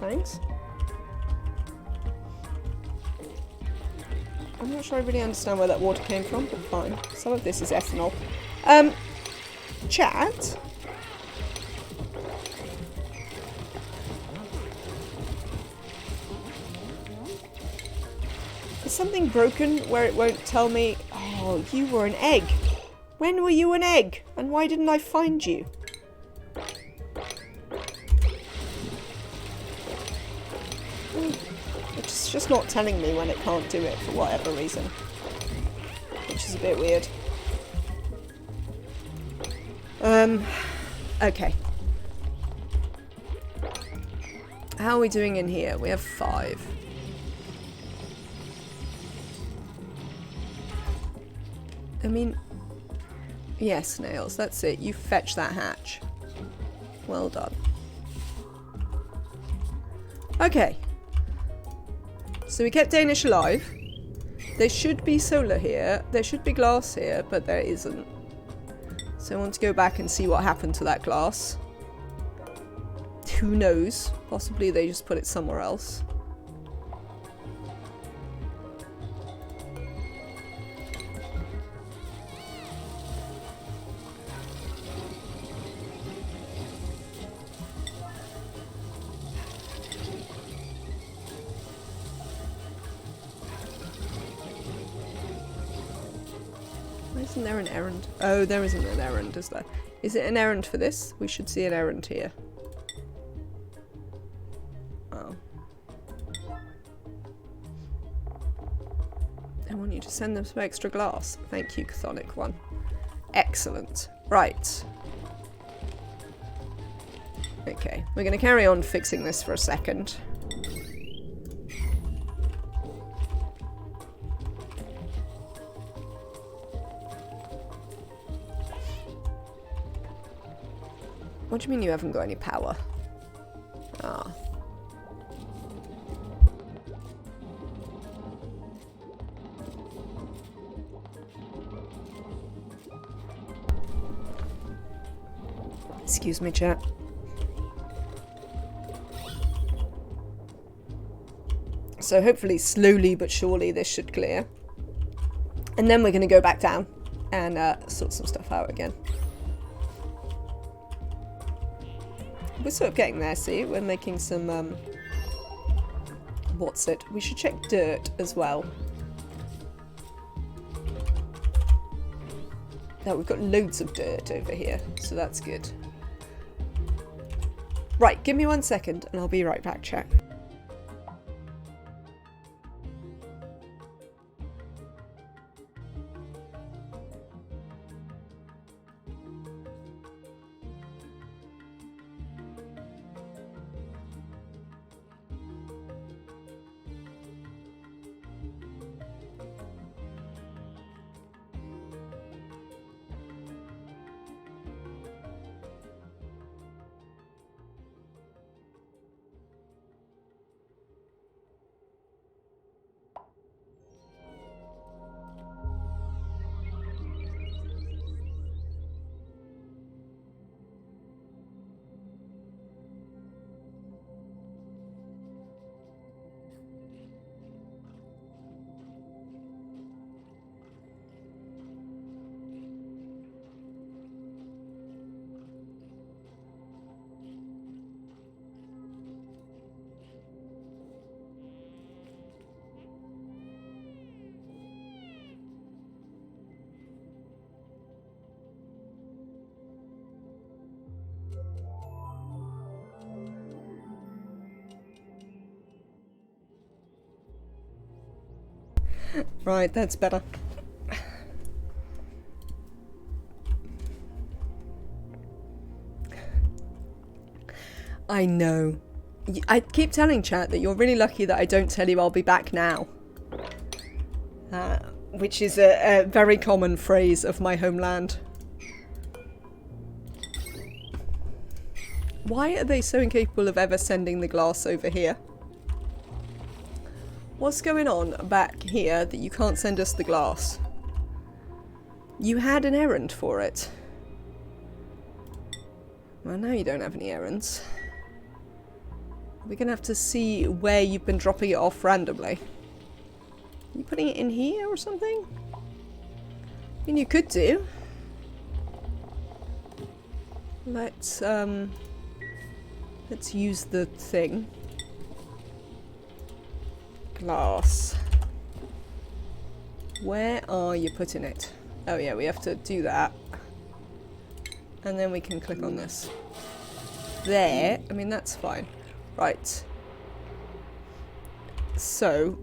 Thanks. I'm not sure I really understand where that water came from, but fine. Some of this is ethanol. Chat? Is something broken where it won't tell me? Oh, you were an egg. When were you an egg? And why didn't I find you? It's just not telling me when it can't do it for whatever reason. Which is a bit weird. Okay. How are we doing in here? We have 5. I mean, yes, Nails, that's it. You fetch that hatch. Well done. Okay. So we kept Danish alive. There should be solar here. There should be glass here, but there isn't. So I want to go back and see what happened to that glass. Who knows? Possibly they just put it somewhere else. Isn't there an errand? Oh, there isn't an errand, is there? Is it an errand for this? We should see an errand here. Oh. I want you to send them some extra glass. Thank you, Chthonic one. Excellent. Right. Okay, we're going to carry on fixing this for a second. What do you mean you haven't got any power? Ah. Excuse me, chat. So hopefully slowly but surely this should clear. And then we're going to go back down and sort some stuff out again. We're sort of getting there, see? We're making some, what's it? We should check dirt as well. Now, we've got loads of dirt over here, so that's good. Right, give me 1 second and I'll be right back, chat. Right, that's better. I know. I keep telling chat that you're really lucky that I don't tell you I'll be back now. Which is a very common phrase of my homeland. Why are they so incapable of ever sending the glass over here? What's going on back here that you can't send us the glass? You had an errand for it. Well, now you don't have any errands. We're gonna have to see where you've been dropping it off randomly. Are you putting it in here or something? I mean, you could do. Let's use the thing. Glass. Where are you putting it? Oh yeah, we have to do that. And then we can click on this. There. I mean, that's fine. Right. So,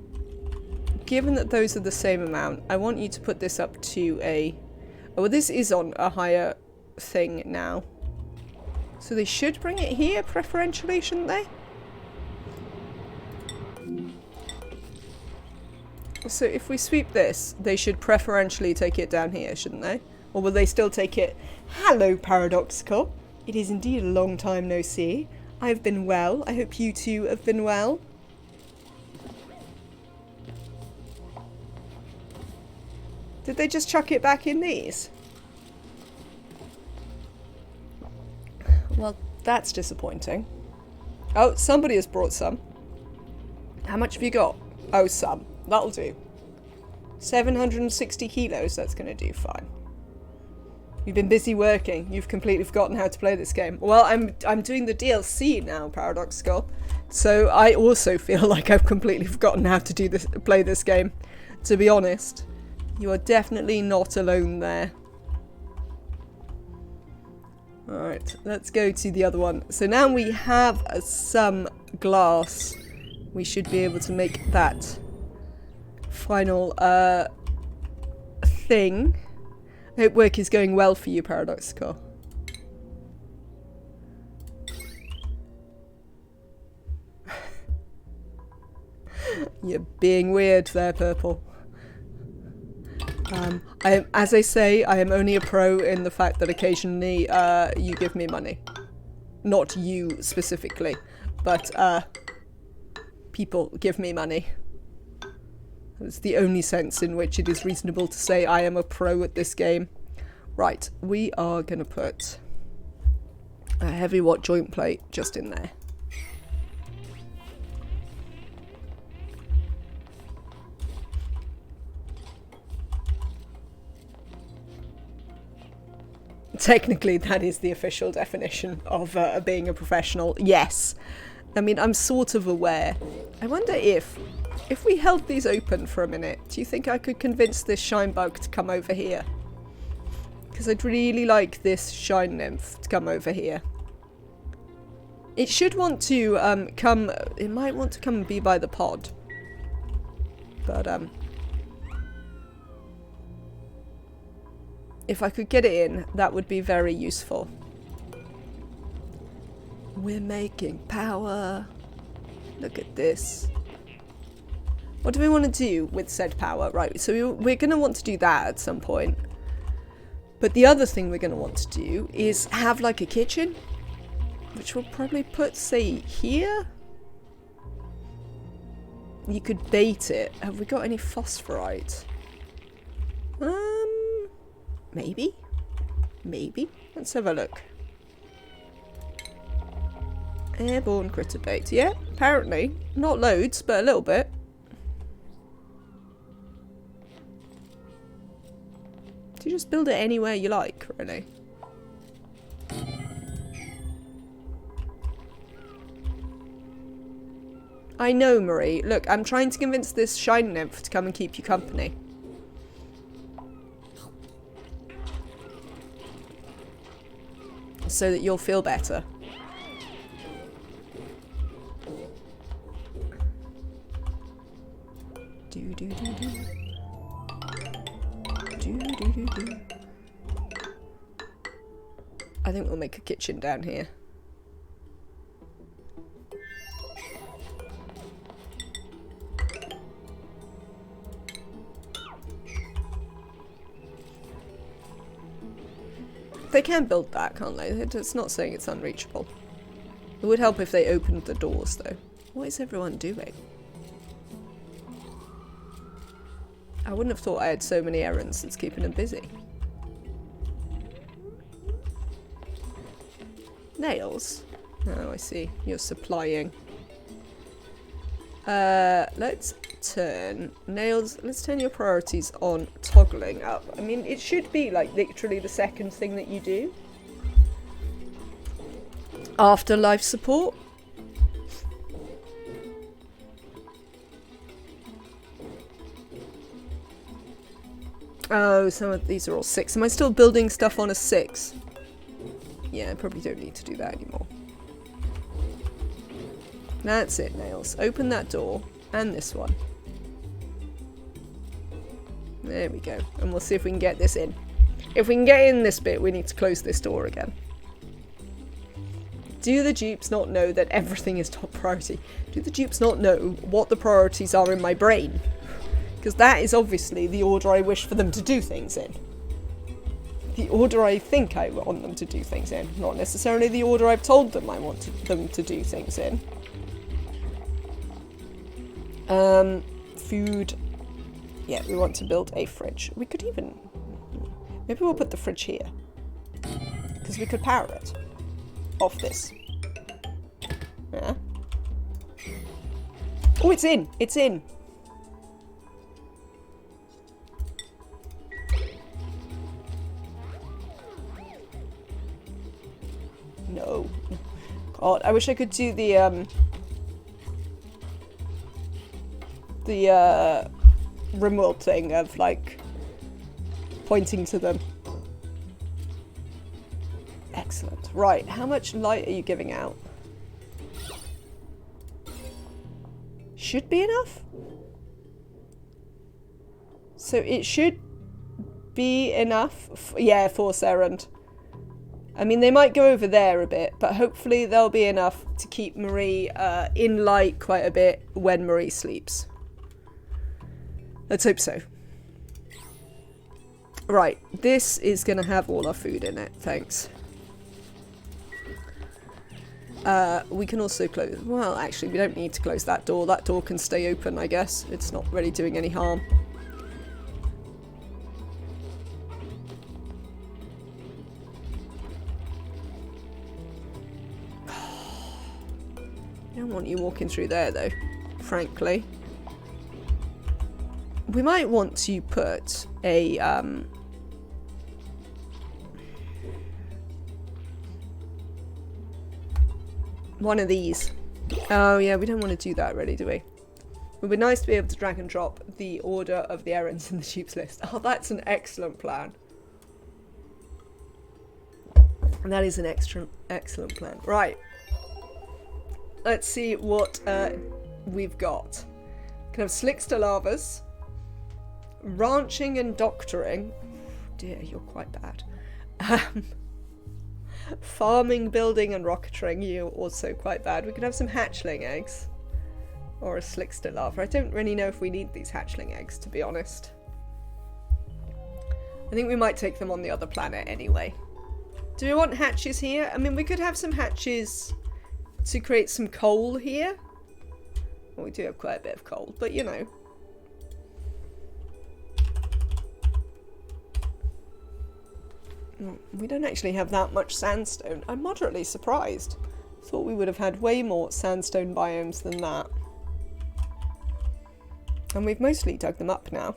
given that those are the same amount, I want you to put this up to a... Oh, well, this is on a higher thing now. So they should bring it here preferentially, shouldn't they? So if we sweep this, they should preferentially take it down here, shouldn't they? Or will they still take it? Hello, Paradoxical. It is indeed a long time no see. I've been well. I hope you two have been well. Did they just chuck it back in these? Well, that's disappointing. Oh, somebody has brought some. How much have you got? Oh, some. That'll do. 760 kilos, that's going to do fine. You've been busy working. You've completely forgotten how to play this game. Well, I'm doing the DLC now, Paradoxical. So I also feel like I've completely forgotten how to play this game. To be honest, you are definitely not alone there. Alright, let's go to the other one. So now we have some glass. We should be able to make that final thing. I hope work is going well for you, Paradoxical. You're being weird there, Purple. As I say, I am only a pro in the fact that occasionally you give me money. Not you specifically, but people give me money. It's the only sense in which it is reasonable to say I am a pro at this game. Right, we are going to put a heavy watt joint plate just in there. Technically, that is the official definition of being a professional. Yes. I mean, I'm sort of aware. I wonder if we held these open for a minute, do you think I could convince this shine bug to come over here? Because I'd really like this shine nymph to come over here. It should want to come... It might want to come and be by the pod. But, if I could get it in, that would be very useful. We're making power. Look at this. What do we want to do with said power? Right, so we're going to want to do that at some point. But the other thing we're going to want to do is have like a kitchen. Which we'll probably put, say, here. You could bait it. Have we got any phosphorite? Maybe? Maybe? Let's have a look. Airborne critter bait. Yeah, apparently. Not loads, but a little bit. Do you just build it anywhere you like, really? I know, Marie. Look, I'm trying to convince this shine nymph to come and keep you company. So that you'll feel better. Do. I think we'll make a kitchen down here. They can build that, can't they? It's not saying it's unreachable. It would help if they opened the doors, though. What is everyone doing? I wouldn't have thought I had so many errands that's keeping them busy. Nails? Oh, I see. You're supplying. Let's turn nails. Let's turn your priorities on toggling up. I mean, it should be like literally the second thing that you do after life support. Oh, some of these are all 6. Am I still building stuff on a 6? Yeah, I probably don't need to do that anymore. That's it, nails. Open that door. And this one. There we go. And we'll see if we can get this in. If we can get in this bit, we need to close this door again. Do the dupes not know that everything is top priority? Do the dupes not know what the priorities are in my brain? Because that is obviously the order I wish for them to do things in. The order I think I want them to do things in. Not necessarily the order I've told them I want them to do things in. Food. Yeah, we want to build a fridge. We could even... Maybe we'll put the fridge here. Because we could power it. Off this. Yeah. Oh, it's in! It's in! No. God, I wish I could do the remote thing of, like, pointing to them. Excellent. Right, how much light are you giving out? Should be enough? So it should be enough. Yeah, force errand. I mean, they might go over there a bit, but hopefully they'll be enough to keep Marie in light quite a bit when Marie sleeps. Let's hope so. Right, this is going to have all our food in it, thanks. We can also close... Well, actually, we don't need to close that door. That door can stay open, I guess. It's not really doing any harm. I don't want you walking through there, though, frankly. We might want to put a, one of these. Oh, yeah, we don't want to do that, really, do we? It would be nice to be able to drag and drop the order of the errands in the tubes list. Oh, that's an excellent plan. And that is an excellent plan. Right. Let's see what we've got. Can have slickster lavas. Ranching and doctoring. Dear, you're quite bad. Farming, building and rocketing, you're also quite bad. We could have some hatchling eggs. Or a slickster lava. I don't really know if we need these hatchling eggs, to be honest. I think we might take them on the other planet anyway. Do we want hatches here? I mean, we could have some hatches to create some coal here. Well, we do have quite a bit of coal, but you know. We don't actually have that much sandstone. I'm moderately surprised. Thought we would have had way more sandstone biomes than that. And we've mostly dug them up now.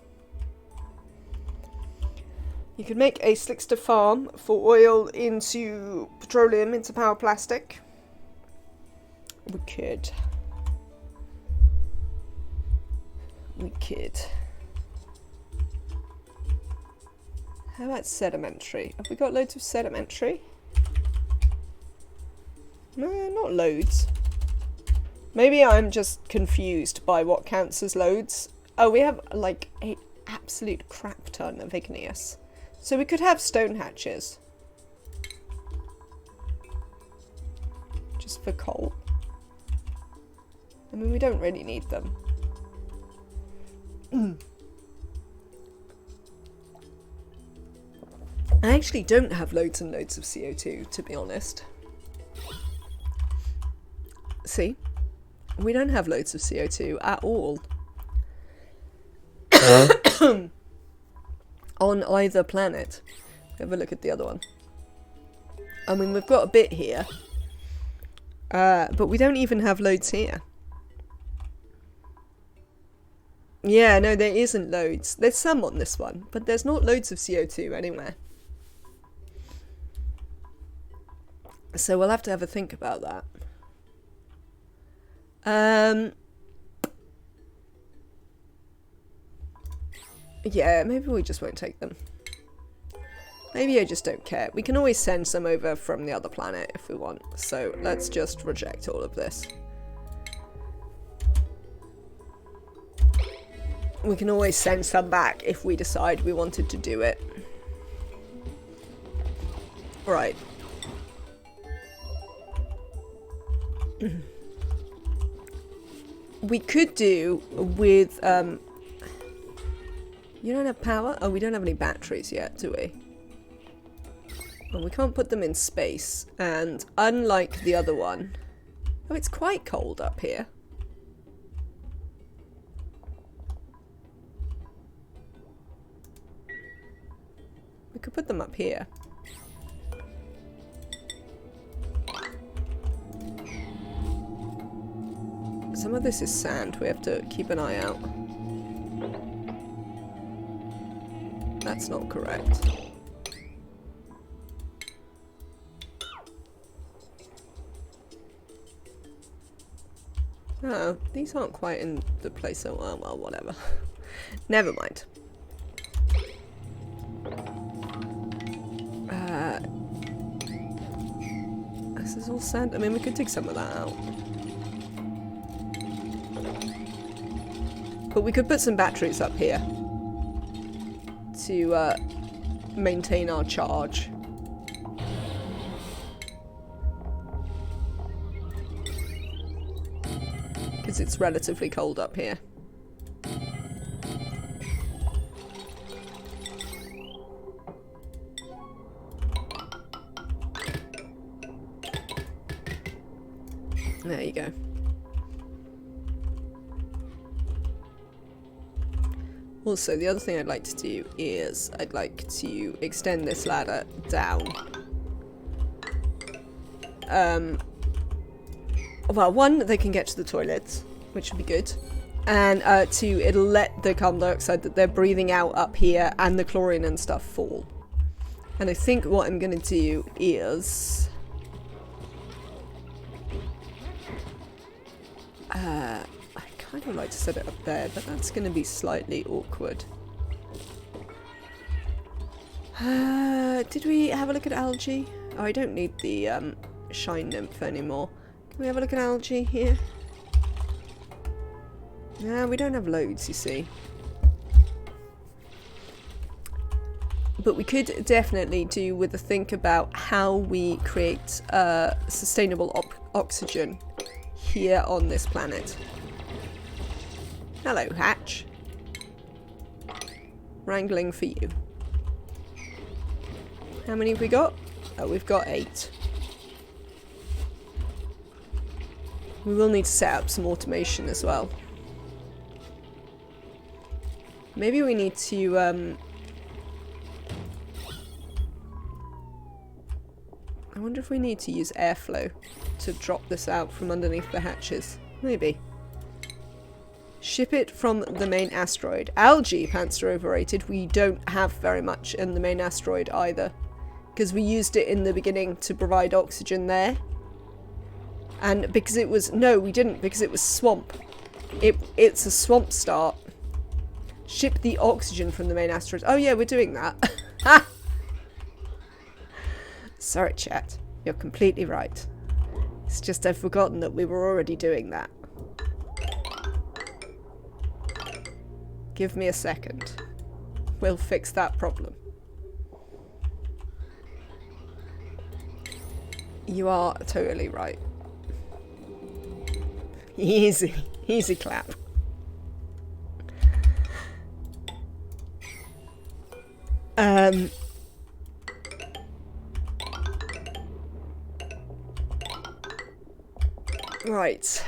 You could make a slickster farm for oil into petroleum, into power plastic. We could. How about sedimentary? Have we got loads of sedimentary? No, not loads. Maybe I'm just confused by what counts as loads. Oh, we have like an absolute crap ton of igneous. So we could have stone hatches. Just for coal. I mean, we don't really need them. I actually don't have loads and loads of CO2, to be honest. See? We don't have loads of CO2 at all. On either planet. Have a look at the other one. I mean, we've got a bit here. But we don't even have loads here. Yeah, no, there isn't loads. There's some on this one, but there's not loads of CO2 anywhere. So we'll have to have a think about that. Yeah, maybe we just won't take them. Maybe I just don't care. We can always send some over from the other planet if we want. So let's just reject all of this. We can always send some back if we decide we wanted to do it. Right. We could do with, you don't have power? Oh, we don't have any batteries yet, do we? Well, we can't put them in space, and unlike the other one... Oh, it's quite cold up here. We could put them up here. Some of this is sand, we have to keep an eye out. That's not correct. Oh, these aren't quite in the place, so well, whatever. Never mind. This is all sand. I mean, we could take some of that out. But we could put some batteries up here to maintain our charge. Because it's relatively cold up here. There you go. Also, the other thing I'd like to do is I'd like to extend this ladder down. Well, one, they can get to the toilets, which would be good. And two, it'll let the carbon dioxide that they're breathing out up here and the chlorine and stuff fall. And I think what I'm going to do is... I kind of like to set it up there, but that's going to be slightly awkward. Did we have a look at algae? Oh, I don't need the shine nymph anymore. Can we have a look at algae here? No, we don't have loads, you see. But we could definitely do with a think about how we create sustainable oxygen here on this planet. Hello, Hatch. Wrangling for you. How many have we got? Oh, we've got 8. We will need to set up some automation as well. Maybe we need to, I wonder if we need to use airflow to drop this out from underneath the hatches. Maybe. Ship it from the main asteroid. Algae plants are overrated. We don't have very much in the main asteroid either. Because we used it in the beginning to provide oxygen there. And because it was... No, we didn't, because it was swamp. It's a swamp start. Ship the oxygen from the main asteroid. Oh yeah, we're doing that. Ha! Sorry, chat. You're completely right. It's just I've forgotten that we were already doing that. Give me a second. We'll fix that problem. You are totally right. Easy. Easy clap. Right.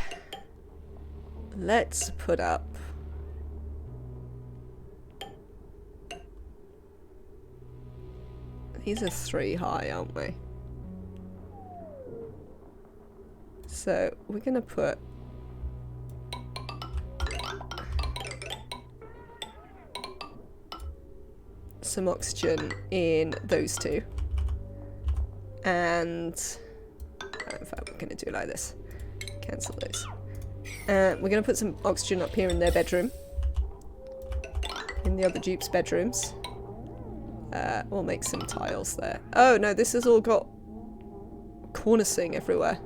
Let's put up these are 3 high, aren't we? So we're gonna put some oxygen in those 2. And in fact we're gonna do it like this. Cancel those. We're going to put some oxygen up here in their bedroom. In the other dupes' bedrooms. We'll make some tiles there. Oh no, this has all got cornicing everywhere.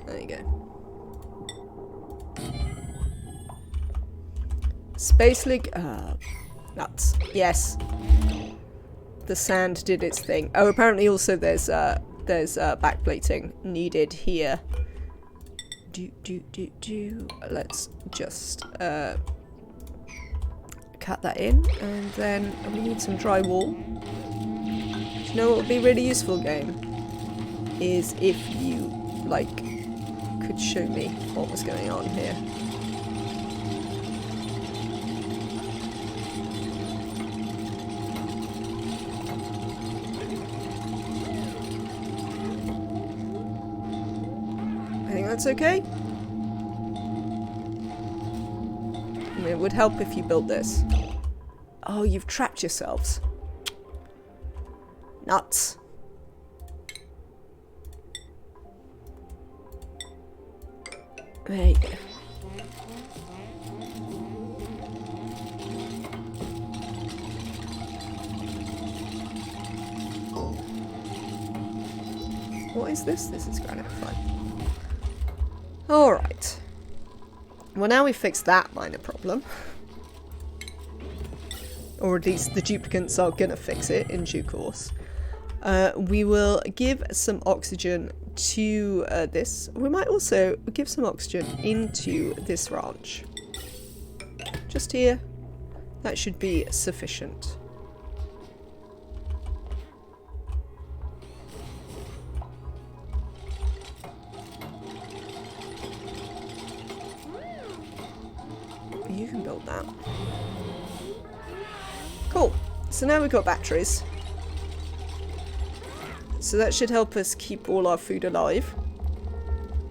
There you go. Space leak. Nuts. Yes. The sand did its thing. Oh, apparently also there's backplating needed here. Let's just cut that in, and then we need some drywall. Do you know what would be really useful, game? Is if you like could show me what was going on here. That's okay. I mean, it would help if you built this. Oh, you've trapped yourselves. Nuts. There you go. What is this? This is granite. Fine. Alright. Well, now we've fixed that minor problem. Or at least the duplicants are gonna fix it in due course. We will give some oxygen to this. We might also give some oxygen into this ranch. Just here. That should be sufficient. You can build that. Cool. So now we've got batteries. So that should help us keep all our food alive.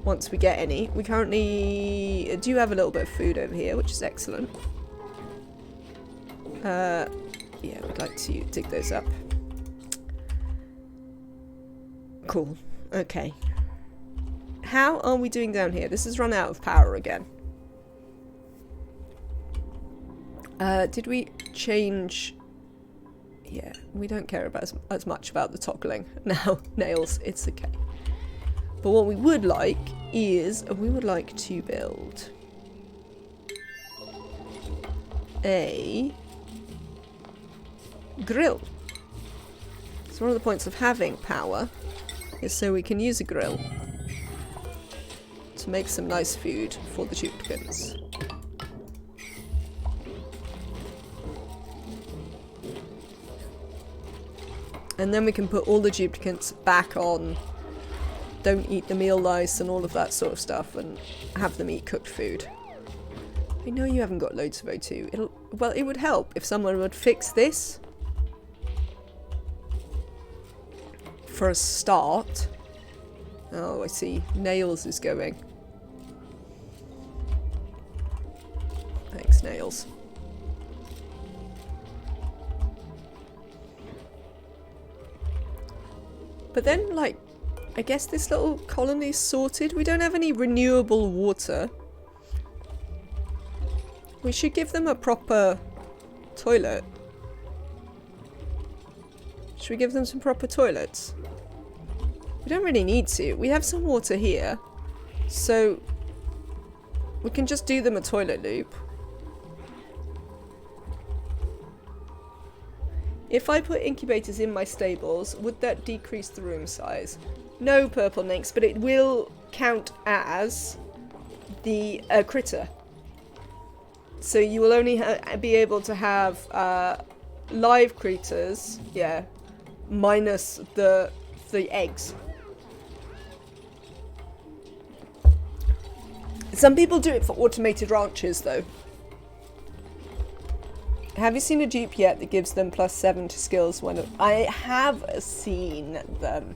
Once we get any. We currently do have a little bit of food over here, which is excellent. Yeah, we'd like to dig those up. Cool. Okay. How are we doing down here? This has run out of power again. Did we change... Yeah, we don't care about as much about the toggling now. Nails, it's okay. But what we would like is, we would like to build a grill. So one of the points of having power is so we can use a grill to make some nice food for the duplicants. And then we can put all the duplicants back on don't eat the meal lice and all of that sort of stuff and have them eat cooked food. I know you haven't got loads of O2. Well, it would help if someone would fix this. For a start. Oh, I see. Nails is going. Thanks, Nails. But then, like, I guess this little colony's sorted. We don't have any renewable water. We should give them a proper toilet. Should we give them some proper toilets? We don't really need to. We have some water here. So we can just do them a toilet loop. If I put incubators in my stables, would that decrease the room size? No, Purple Nynx, but it will count as the critter. So you will only be able to have live critters, yeah, minus the eggs. Some people do it for automated ranches, though. Have you seen a dupe yet that gives them +7 to skills when... I have seen them.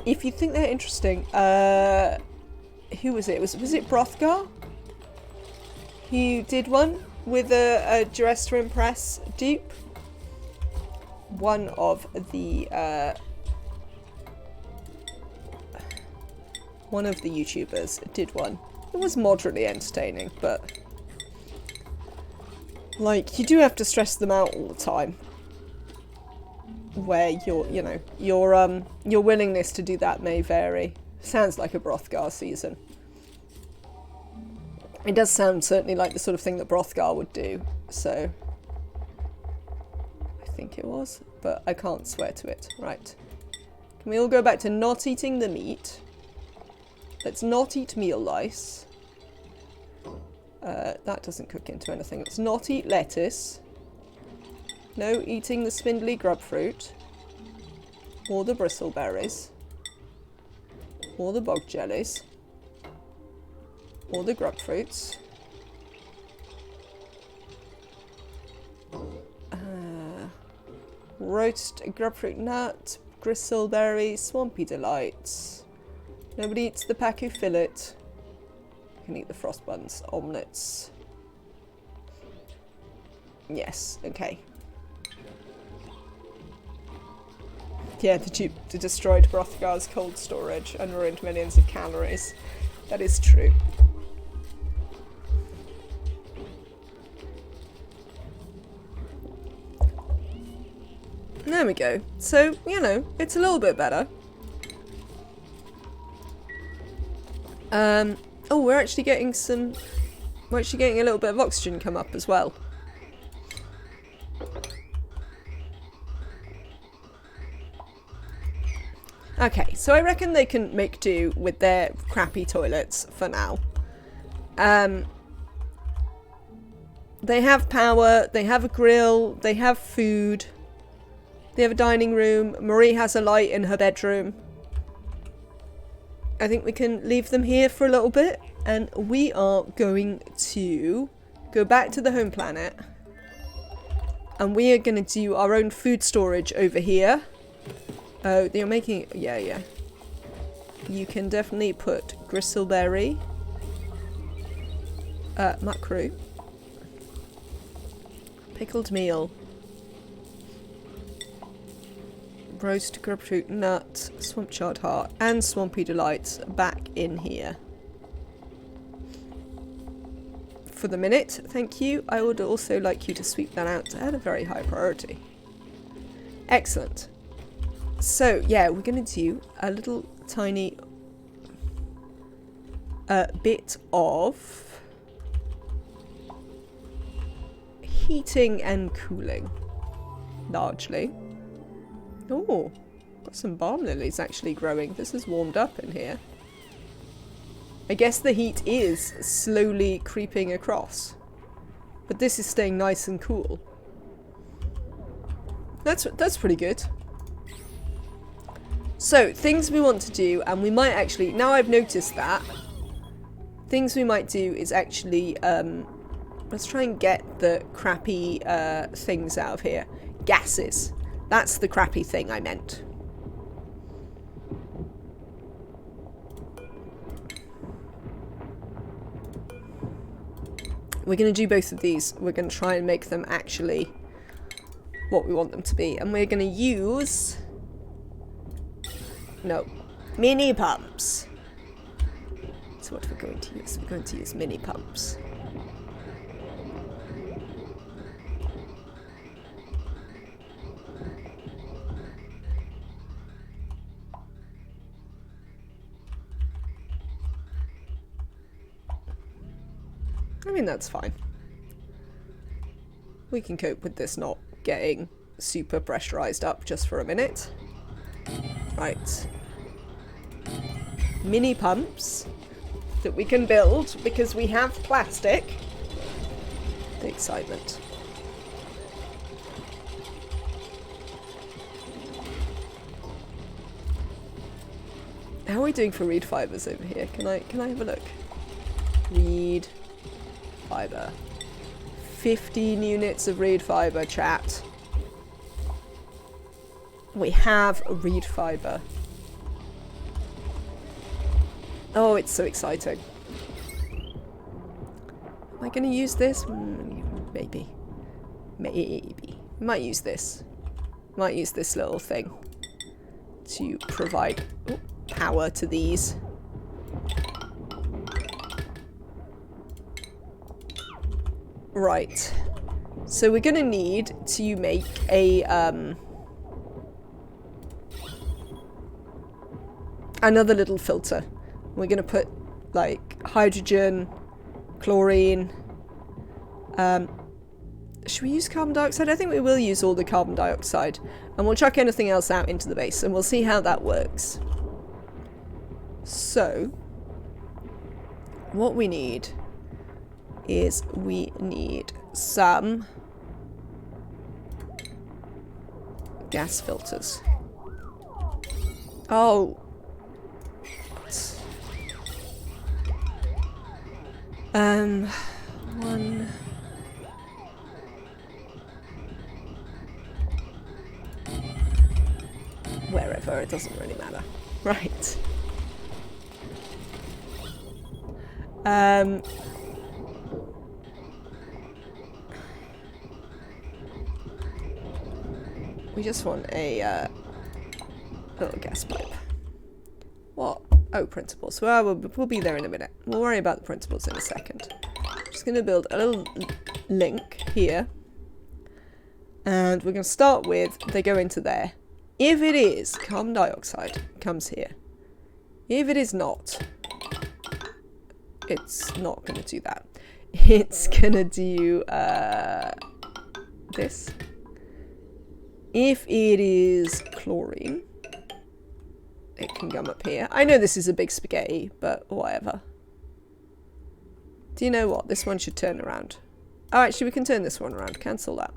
If you think they're interesting, who was it? Was it Brothgar? Who did one with a Dress to Impress dupe? One of the YouTubers did one. It was moderately entertaining, but like, you do have to stress them out all the time. Where your willingness to do that may vary. Sounds like a Brothgar season. It does sound certainly like the sort of thing that Brothgar would do, so I think it was, but I can't swear to it. Right. Can we all go back to not eating the meat? Let's not eat meal lice. That doesn't cook into anything. Let's not eat lettuce. No eating the spindly grub fruit. Or the bristleberries. Or the bog jellies. Or the grub fruits. Roast grubfruit nut, gristleberry, swampy delights. Nobody eats the pacu fillet. You can eat the frost buns, omelets. Yes, okay. Yeah, the destroyed Brothgar's cold storage and ruined millions of calories. That is true. There we go. So, you know, it's a little bit better. Oh, we're actually getting a little bit of oxygen come up as well. Okay, so I reckon they can make do with their crappy toilets for now. They have power, they have a grill, they have food, they have a dining room, Marie has a light in her bedroom. I think we can leave them here for a little bit, and we are going to go back to the home planet. And we are going to do our own food storage over here. Oh, you're making... Yeah. You can definitely put gristleberry, mackerel, pickled meal, roast grapefruit nut, swamp chard heart, and swampy delights back in here. For the minute, thank you. I would also like you to sweep that out at a very high priority. Excellent. So, yeah, we're going to do a little tiny bit of heating and cooling, largely. Oh, got some balm lilies actually growing. This has warmed up in here. I guess the heat is slowly creeping across, but this is staying nice and cool. That's pretty good. So, things we want to do, and we might actually, now I've noticed that, things we might do is actually, let's try and get the crappy things out of here. Gases. That's the crappy thing I meant. We're going to do both of these. We're going to try and make them actually what we want them to be. And we're going to use... No. Mini pumps. So what we're going to use? We're going to use mini pumps. I mean, that's fine. We can cope with this not getting super pressurized up just for a minute. Right. Mini pumps that we can build because we have plastic. The excitement. How are we doing for reed fibers over here? Can I have a look? Reed fiber. 15 units of reed fiber, chat. We have a reed fiber. Oh, it's so exciting. Am I going to use this? Maybe. Maybe. Might use this. Might use this little thing to provide power to these. Right. So we're going to need to make a another little filter. We're going to put like hydrogen, chlorine. Should we use carbon dioxide? I think we will use all the carbon dioxide, and we'll chuck anything else out into the base, and we'll see how that works. So, what we need is we need some gas filters. Oh. One. Wherever, it doesn't really matter. Right. We just want a little gas pipe. What? Oh, principles. Well, we'll be there in a minute. We'll worry about the principles in a second. Just going to build a little link here. And we're going to start with, they go into there. If it is, carbon dioxide comes here. If it is not, it's not going to do that. It's going to do this. If it is chlorine, it can come up here. I know this is a big spaghetti, but whatever. Do you know what? This one should turn around. Oh, actually, we can turn this one around. Cancel that.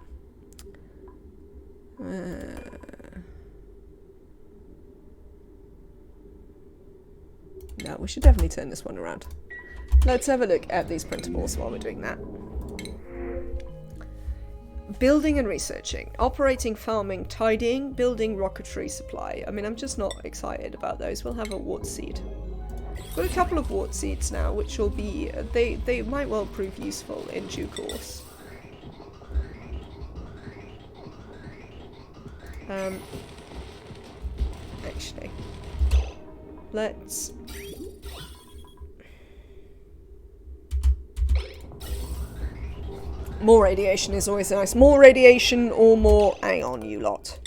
No, we should definitely turn this one around. Let's have a look at these printables while we're doing that. Building and researching. Operating, farming, tidying, building, rocketry, supply. I mean, I'm just not excited about those. We'll have a wart seed. Got a couple of wart seeds now, which will be... They might well prove useful in due course. Actually, let's... More radiation is always nice. More radiation or more... Hang on, you lot.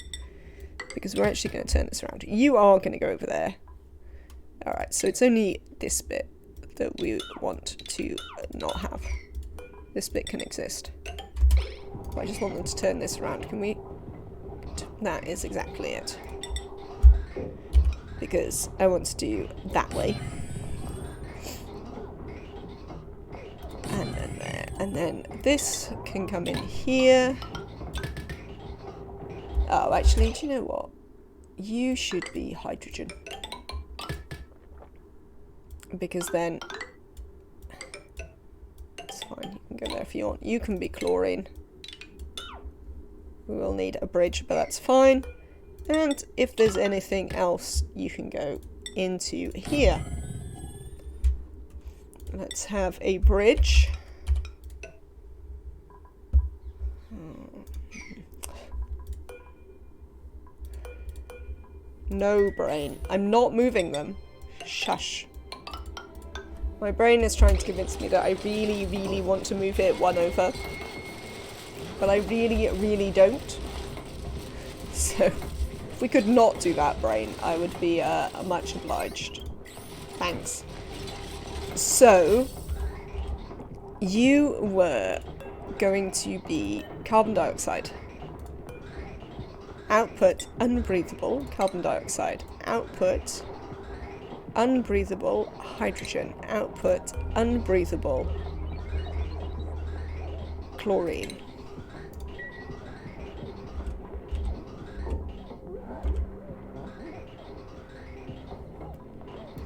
Because we're actually going to turn this around. You are going to go over there. Alright, so it's only this bit that we want to not have. This bit can exist. But I just want them to turn this around. Can we... That is exactly it. Because I want to do that way. And then there. And then this can come in here. Oh, actually, do you know what? You should be hydrogen. Because then... It's fine, you can go there if you want. You can be chlorine. We will need a bridge, but that's fine. And if there's anything else, you can go into here. Let's have a bridge. No brain. I'm not moving them. Shush. My brain is trying to convince me that I really, really want to move it one over. But I really, really don't. So, if we could not do that, brain, I would be much obliged. Thanks. So, you were going to be carbon dioxide. Output, unbreathable carbon dioxide. Output, unbreathable hydrogen. Output, unbreathable chlorine.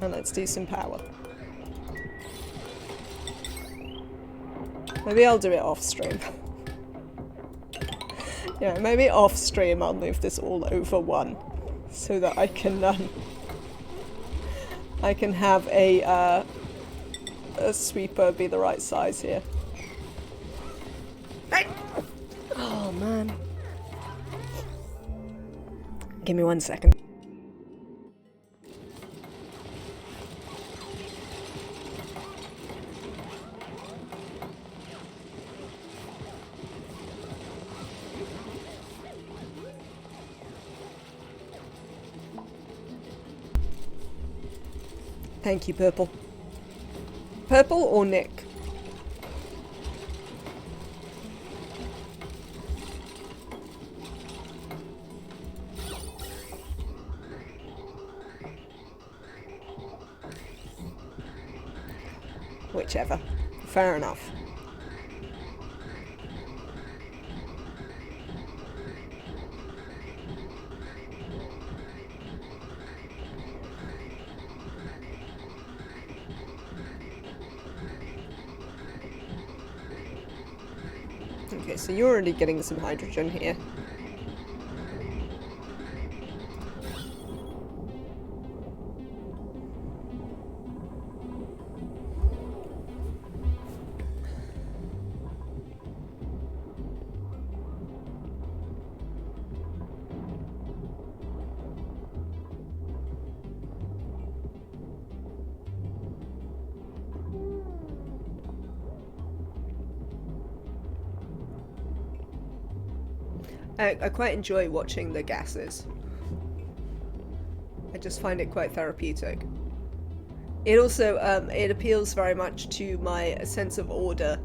And let's do some power. Maybe I'll do it off stream. Yeah, maybe off stream I'll move this all over 1 so that I can have a sweeper be the right size here. Oh man. Give me 1 second. Thank you, Purple. Purple or Nick? Whichever. Fair enough. Okay, so you're already getting some hydrogen here. I quite enjoy watching the gases. I just find it quite therapeutic. It also, it appeals very much to my sense of order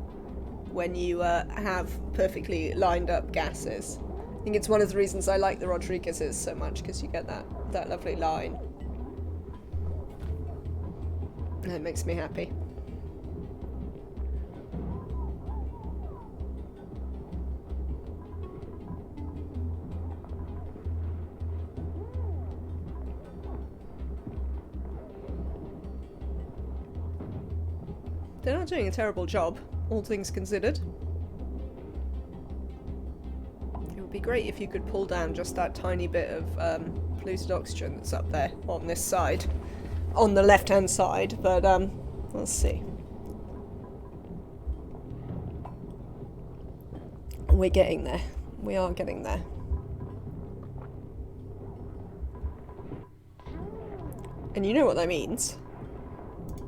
when you have perfectly lined up gases. I think it's one of the reasons I like the Rodriguez's so much, because you get that lovely line. And it makes me happy. They're not doing a terrible job, all things considered. It would be great if you could pull down just that tiny bit of polluted oxygen that's up there on this side. On the left-hand side, but let's see. We're getting there. We are getting there. And you know what that means?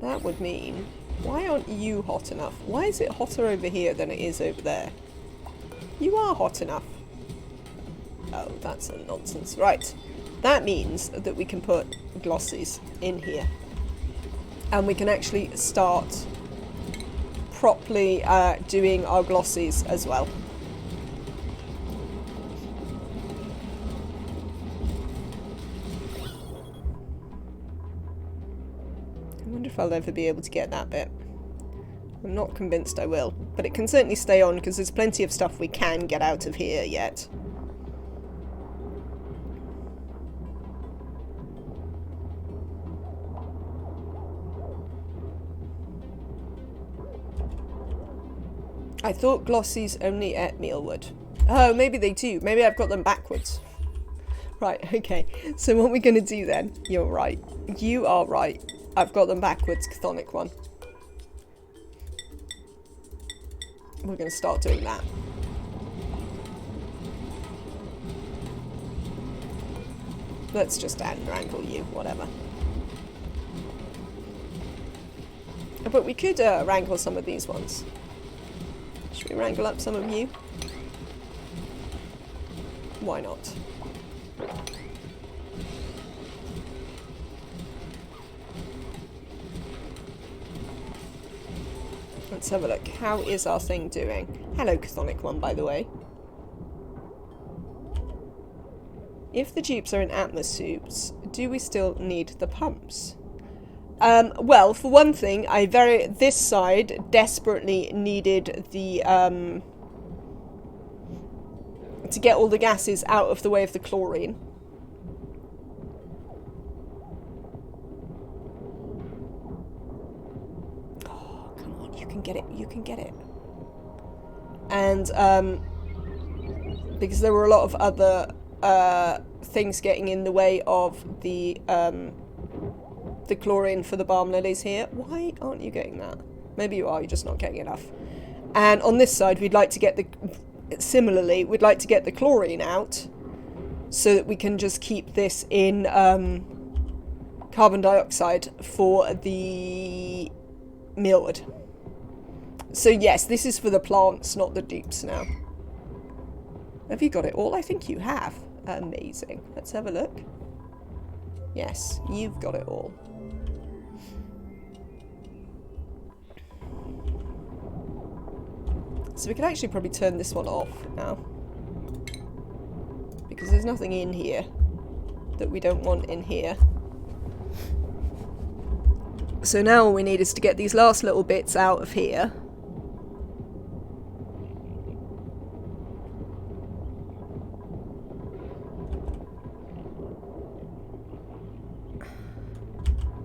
That would mean... Why aren't you hot enough? Why is it hotter over here than it is over there? You are hot enough. Oh, that's a nonsense. Right. That means that we can put glossies in here. And we can actually start properly doing our glossies as well. I wonder if I'll ever be able to get that bit. I'm not convinced I will, but it can certainly stay on because there's plenty of stuff we can get out of here yet. I thought glossies only ate mealwood. Oh, maybe they do. Maybe I've got them backwards. Right, okay. So what we're going to do then, you're right. You are right. I've got them backwards, Chthonic one. We're going to start doing that. Let's just wrangle you, whatever. But we could wrangle some of these ones. Should we wrangle up some of you? Why not? Let's have a look. How is our thing doing? Hello, Chthonic one, by the way. If the dupes are in atmosuits, do we still need the pumps? Well, for one thing, this side desperately needed the, to get all the gases out of the way of the chlorine. Oh, come on, you can get it, you can get it. And, because there were a lot of other, things getting in the way of the chlorine for the balm lilies here. Why aren't you getting that? Maybe you are, you're just not getting enough. And on this side, we'd like to get similarly, we'd like to get the chlorine out so that we can just keep this in carbon dioxide for the mealwood. So yes, this is for the plants, not the dupes now. Have you got it all? I think you have. Amazing. Let's have a look. Yes, you've got it all. So we can actually probably turn this one off now. Because there's nothing in here that we don't want in here. So now all we need is to get these last little bits out of here.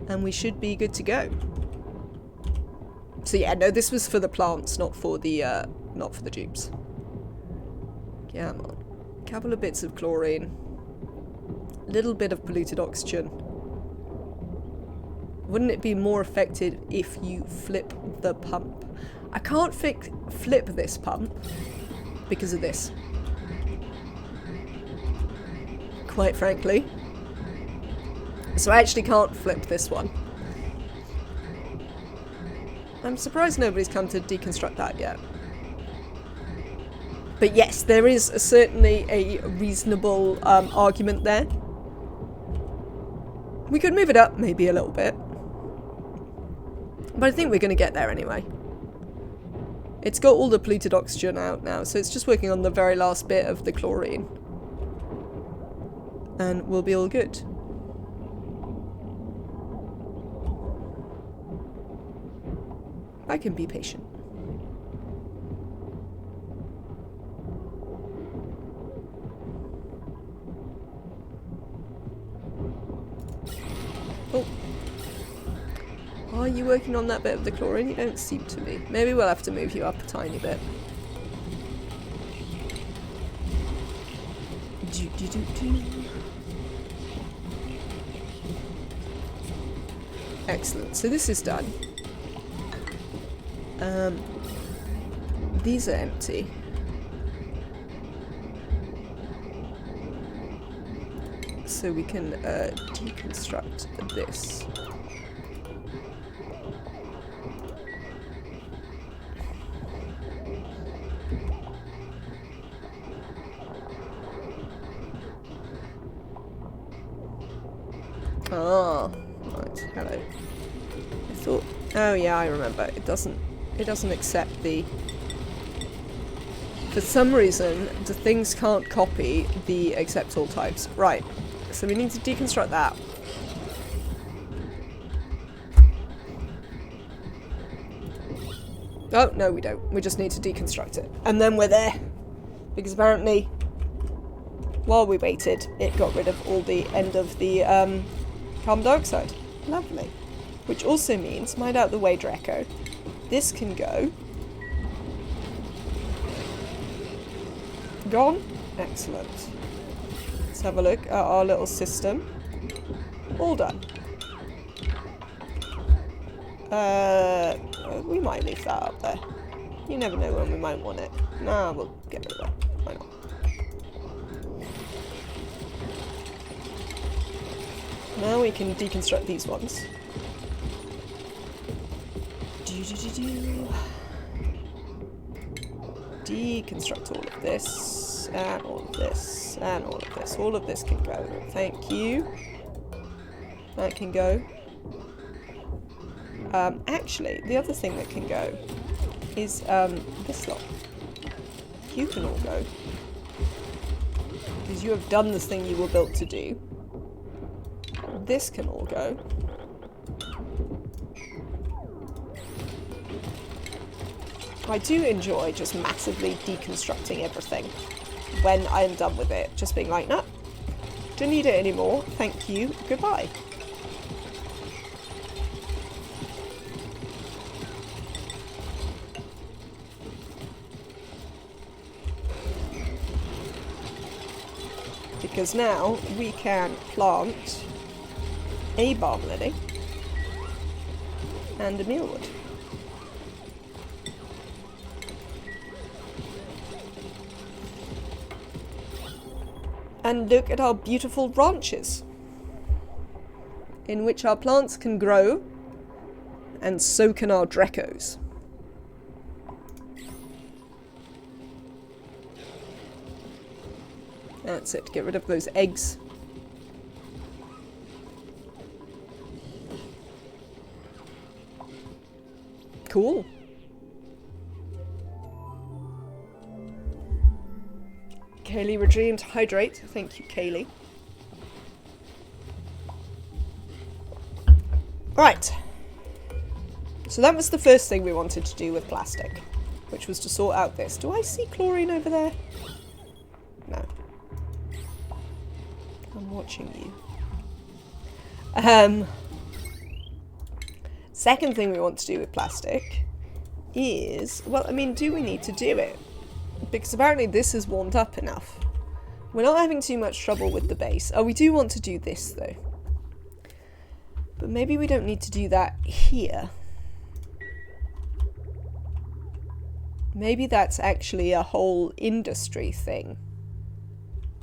And we should be good to go. So yeah, no, this was for the plants, not for the dupes. Come on. A couple of bits of chlorine. A little bit of polluted oxygen. Wouldn't it be more effective if you flip the pump? I can't flip this pump because of this. Quite frankly. So I actually can't flip this one. I'm surprised nobody's come to deconstruct that yet. But yes, there is certainly a reasonable argument there. We could move it up maybe a little bit. But I think we're going to get there anyway. It's got all the polluted oxygen out now, so it's just working on the very last bit of the chlorine. And we'll be all good. I can be patient. Oh. Are you working on that bit of the chlorine? You don't seem to be. Maybe we'll have to move you up a tiny bit. Excellent. So this is done. These are empty. So we can deconstruct this. Oh, right, hello. I thought, oh yeah, I remember. It doesn't accept the... For some reason, the things can't copy the accept all types. Right, so we need to deconstruct that. Oh, no we don't. We just need to deconstruct it. And then we're there. Because apparently, while we waited, it got rid of all the end of the carbon dioxide. Lovely. Which also means, mind out the way, Draco. This can go. Gone? Excellent. Let's have a look at our little system. All done. We might leave that up there. You never know when we might want it. Nah, we'll get rid of that. Why not? Now we can deconstruct these ones. Deconstruct all of this, and all of this, and all of this. All of this can go. Thank you. That can go. Actually, the other thing that can go is this lot. You can all go. Because you have done the thing you were built to do. This can all go. I do enjoy just massively deconstructing everything when I am done with it. Just being like, no, don't need it anymore. Thank you. Goodbye. Because now we can plant a balm lily and a mealwood. And look at our beautiful ranches, in which our plants can grow, and so can our Drecos. That's it, get rid of those eggs. Cool. Kaylee redeemed hydrate. Thank you, Kaylee. Right. So that was the first thing we wanted to do with plastic, which was to sort out this. Do I see chlorine over there? No. I'm watching you. Second thing we want to do with plastic is, well, I mean, do we need to do it? Because apparently this is warmed up enough. We're not having too much trouble with the base. Oh, we do want to do this though. But maybe we don't need to do that here. Maybe that's actually a whole industry thing.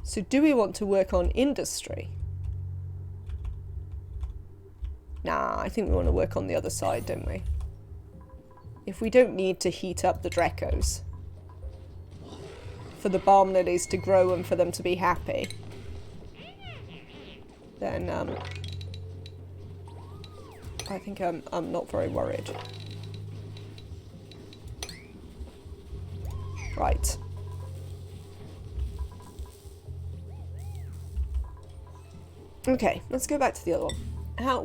So do we want to work on industry? Nah, I think we want to work on the other side, don't we? If we don't need to heat up the Drecos for the balm lilies to grow and for them to be happy, then I think I'm not very worried. Right. Okay, let's go back to the other one.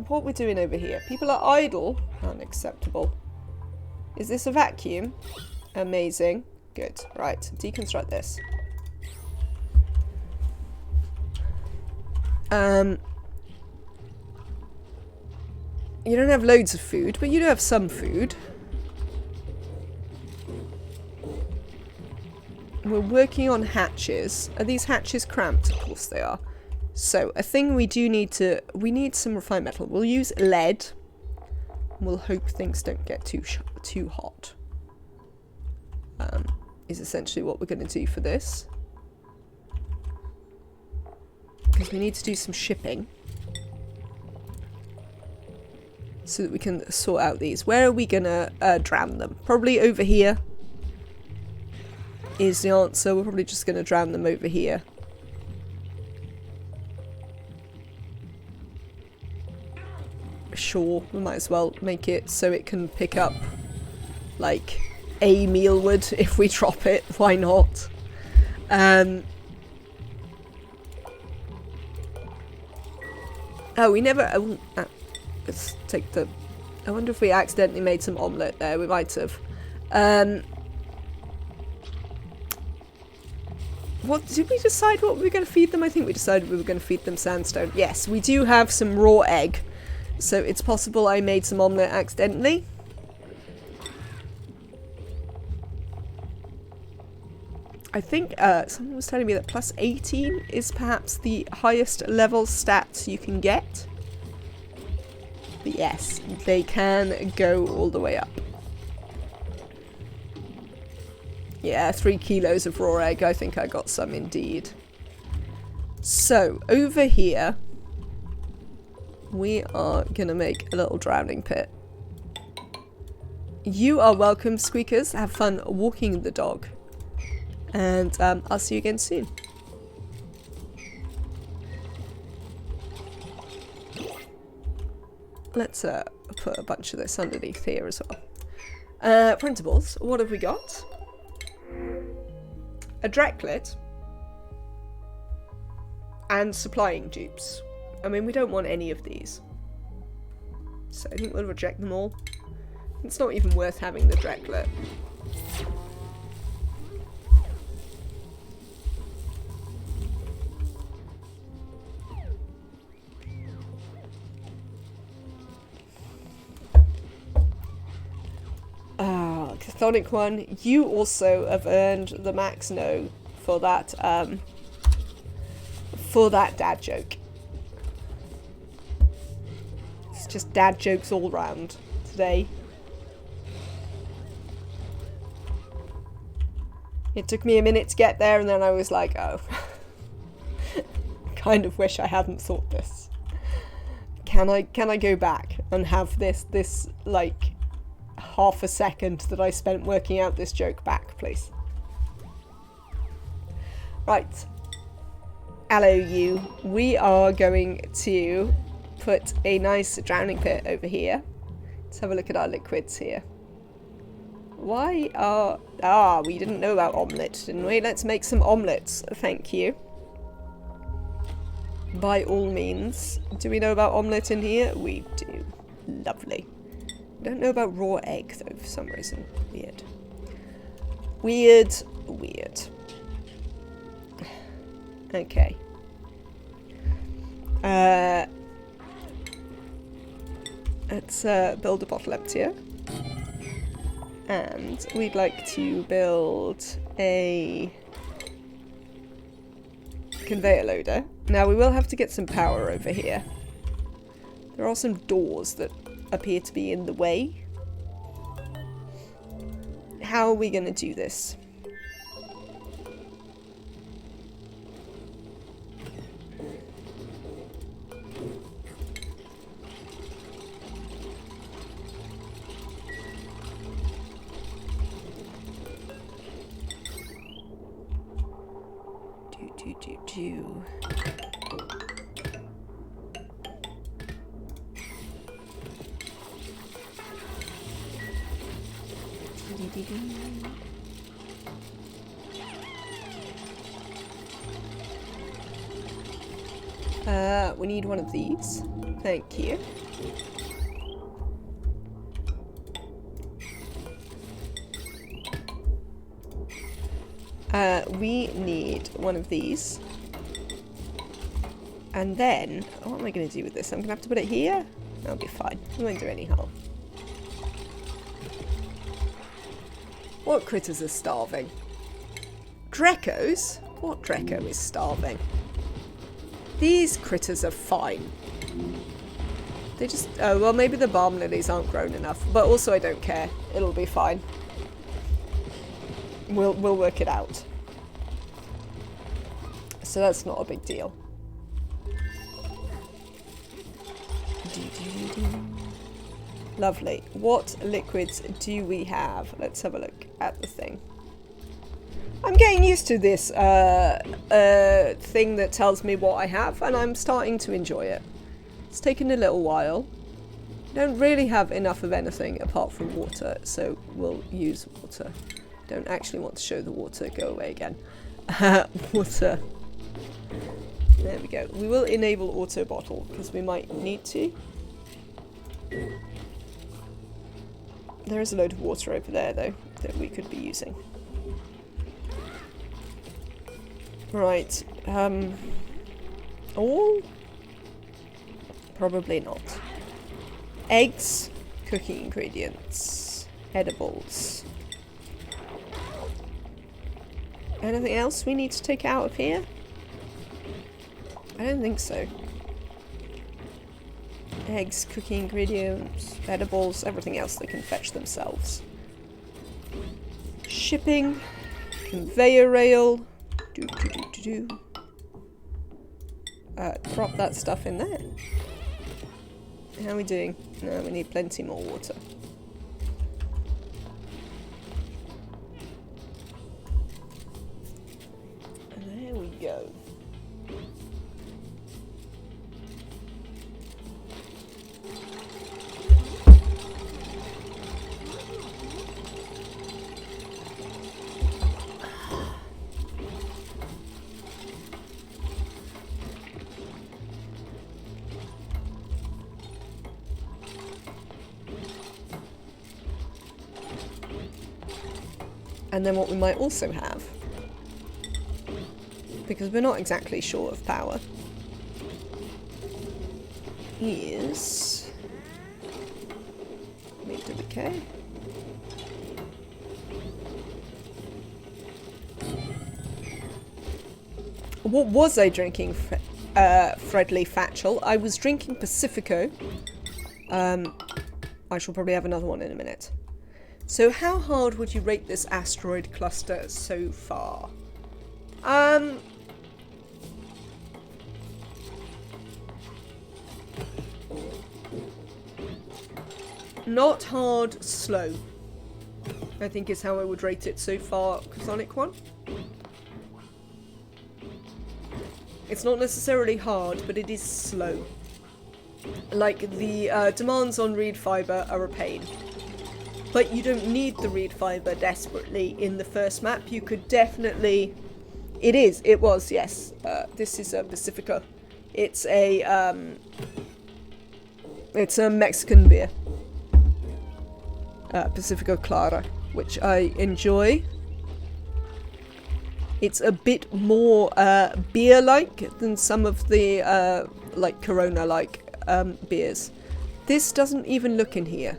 What we're doing over here? People are idle. Unacceptable. Is this a vacuum? Amazing. Good. Right, deconstruct this. You don't have loads of food, but you do have some food. We're working on hatches. Are these hatches cramped? Of course they are. So, a thing we do need to... We need some refined metal. We'll use lead. We'll hope things don't get too hot. Is essentially what we're going to do for this. Because we need to do some shipping. So that we can sort out these. Where are we going to drown them? Probably over here is the answer. We're probably just going to drown them over here. Sure, we might as well make it so it can pick up, like, a mealwood if we drop it. Why not? Oh, we never... let's take the... I wonder if we accidentally made some omelette there. We might have. What did we decide what we were going to feed them? I think we decided we were going to feed them sandstone. Yes, we do have some raw egg. So it's possible I made some omelette accidentally. I think someone was telling me that plus 18 is perhaps the highest level stats you can get. But yes, they can go all the way up. Yeah, 3 kilos of raw egg. I think I got some indeed. So, over here, we are going to make a little drowning pit. You are welcome, squeakers. Have fun walking the dog. And I'll see you again soon. Let's put a bunch of this underneath here as well. Printables, what have we got? A Dreklet. and supplying dupes. I mean, we don't want any of these. So I think we'll reject them all. It's not even worth having the Dreklet. Chthonic one, you also have earned the max no for that dad joke. It's just dad jokes all round today. It took me a minute to get there and then I was like, oh. Kind of wish I hadn't thought this. Can I go back and have this like half a second that I spent working out this joke back, please? Right. Hello, you. We are going to put a nice drowning pit over here. Let's have a look at our liquids here. Why are... Ah, we didn't know about omelette, didn't we? Let's make some omelettes. Thank you. By all means. Do we know about omelette in here? We do. Lovely. Don't know about raw egg, though, for some reason. Weird. Weird. Weird. Okay. Let's build a bottle emptier. And we'd like to build a conveyor loader. Now, we will have to get some power over here. There are some doors that appear to be in the way. How are we going to do this? Do. We need one of these. Thank you. We need one of these. And then, what am I going to do with this? I'm going to have to put it here? That'll be fine. It won't do any harm. What critters are starving? Drekos? What Dreco is starving? These critters are fine. They just... Oh, well, maybe the balm lilies aren't grown enough. But also, I don't care. It'll be fine. We'll work it out. So that's not a big deal. Lovely. What liquids do we have? Let's have a look at the thing. I'm getting used to this thing that tells me what I have, and I'm starting to enjoy it. It's taken a little while. Don't really have enough of anything apart from water, so we'll use water. Don't actually want to show the water. Go away again. Water. There we go. We will enable auto bottle because we might need to. There is a load of water over there, though, that we could be using. Right. All? Probably not. Eggs, cooking ingredients, edibles. Anything else we need to take out of here? I don't think so. Eggs, cooking ingredients, edibles, everything else they can fetch themselves. Shipping, conveyor rail. Drop that stuff in there. How are we doing? No, we need plenty more water. There we go. And then what we might also have, because we're not exactly sure of power, is meter decay. What was I drinking, Fredly Fatchel? I was drinking Pacifico. I shall probably have another one in a minute. So how hard would you rate this asteroid cluster so far? Not hard, slow. I think is how I would rate it so far, Sonic One. It's not necessarily hard, but it is slow. Like, the demands on reed fiber are a pain. But you don't need the reed fiber desperately in the first map. You could definitely... It was, yes. This is a Pacifica. It's a Mexican beer. Pacifico Clara, which I enjoy. It's a bit more beer-like than some of the like Corona-like beers. This doesn't even look in here.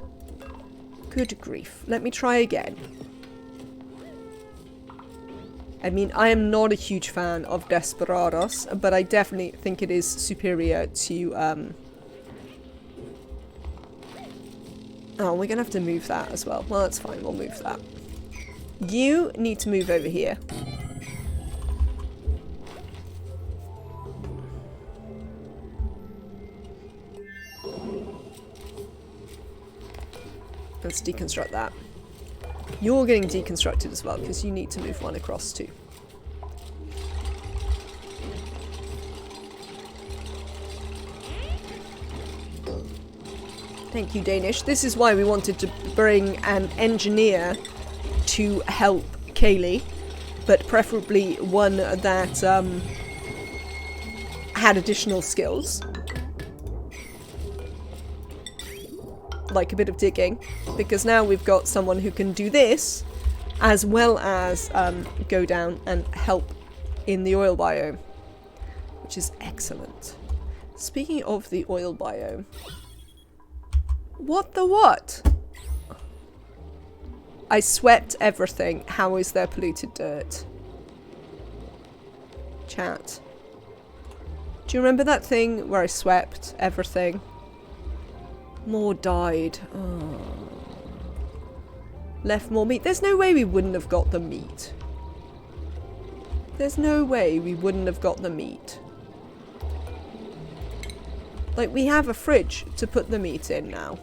Good grief. Let me try again. I mean, I am not a huge fan of Desperados, but I definitely think it is superior to... Oh, we're gonna have to move that as well. Well, that's fine. We'll move that. You need to move over here. Let's deconstruct that. You're getting deconstructed as well, because you need to move one across too. Thank you, Danish. This is why we wanted to bring an engineer to help Kaylee, but preferably one that had additional skills. Like a bit of digging, because now we've got someone who can do this as well as go down and help in the oil biome, which is excellent. Speaking of the oil biome, what the what? I swept everything. How is there polluted dirt? Chat. Do you remember that thing where I swept everything? More died. Oh. Left more meat. There's no way we wouldn't have got the meat. There's no way we wouldn't have got the meat. Like, we have a fridge to put the meat in now.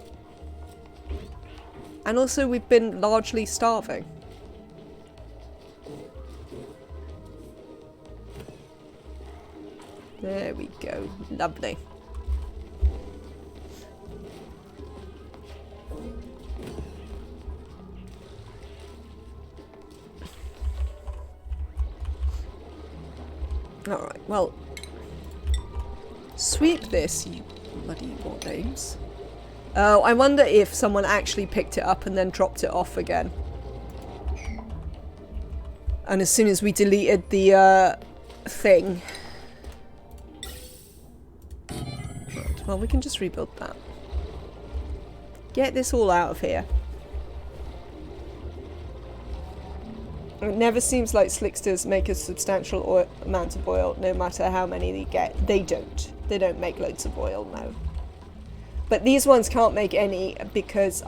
And also we've been largely starving. There we go. Lovely. Alright, well, sweep this, you bloody what names. Oh, I wonder if someone actually picked it up and then dropped it off again. And as soon as we deleted the thing. Right, well, we can just rebuild that. Get this all out of here. It never seems like slicksters make a substantial amount of oil, no matter how many they get. They don't. They don't make loads of oil, no. But these ones can't make any because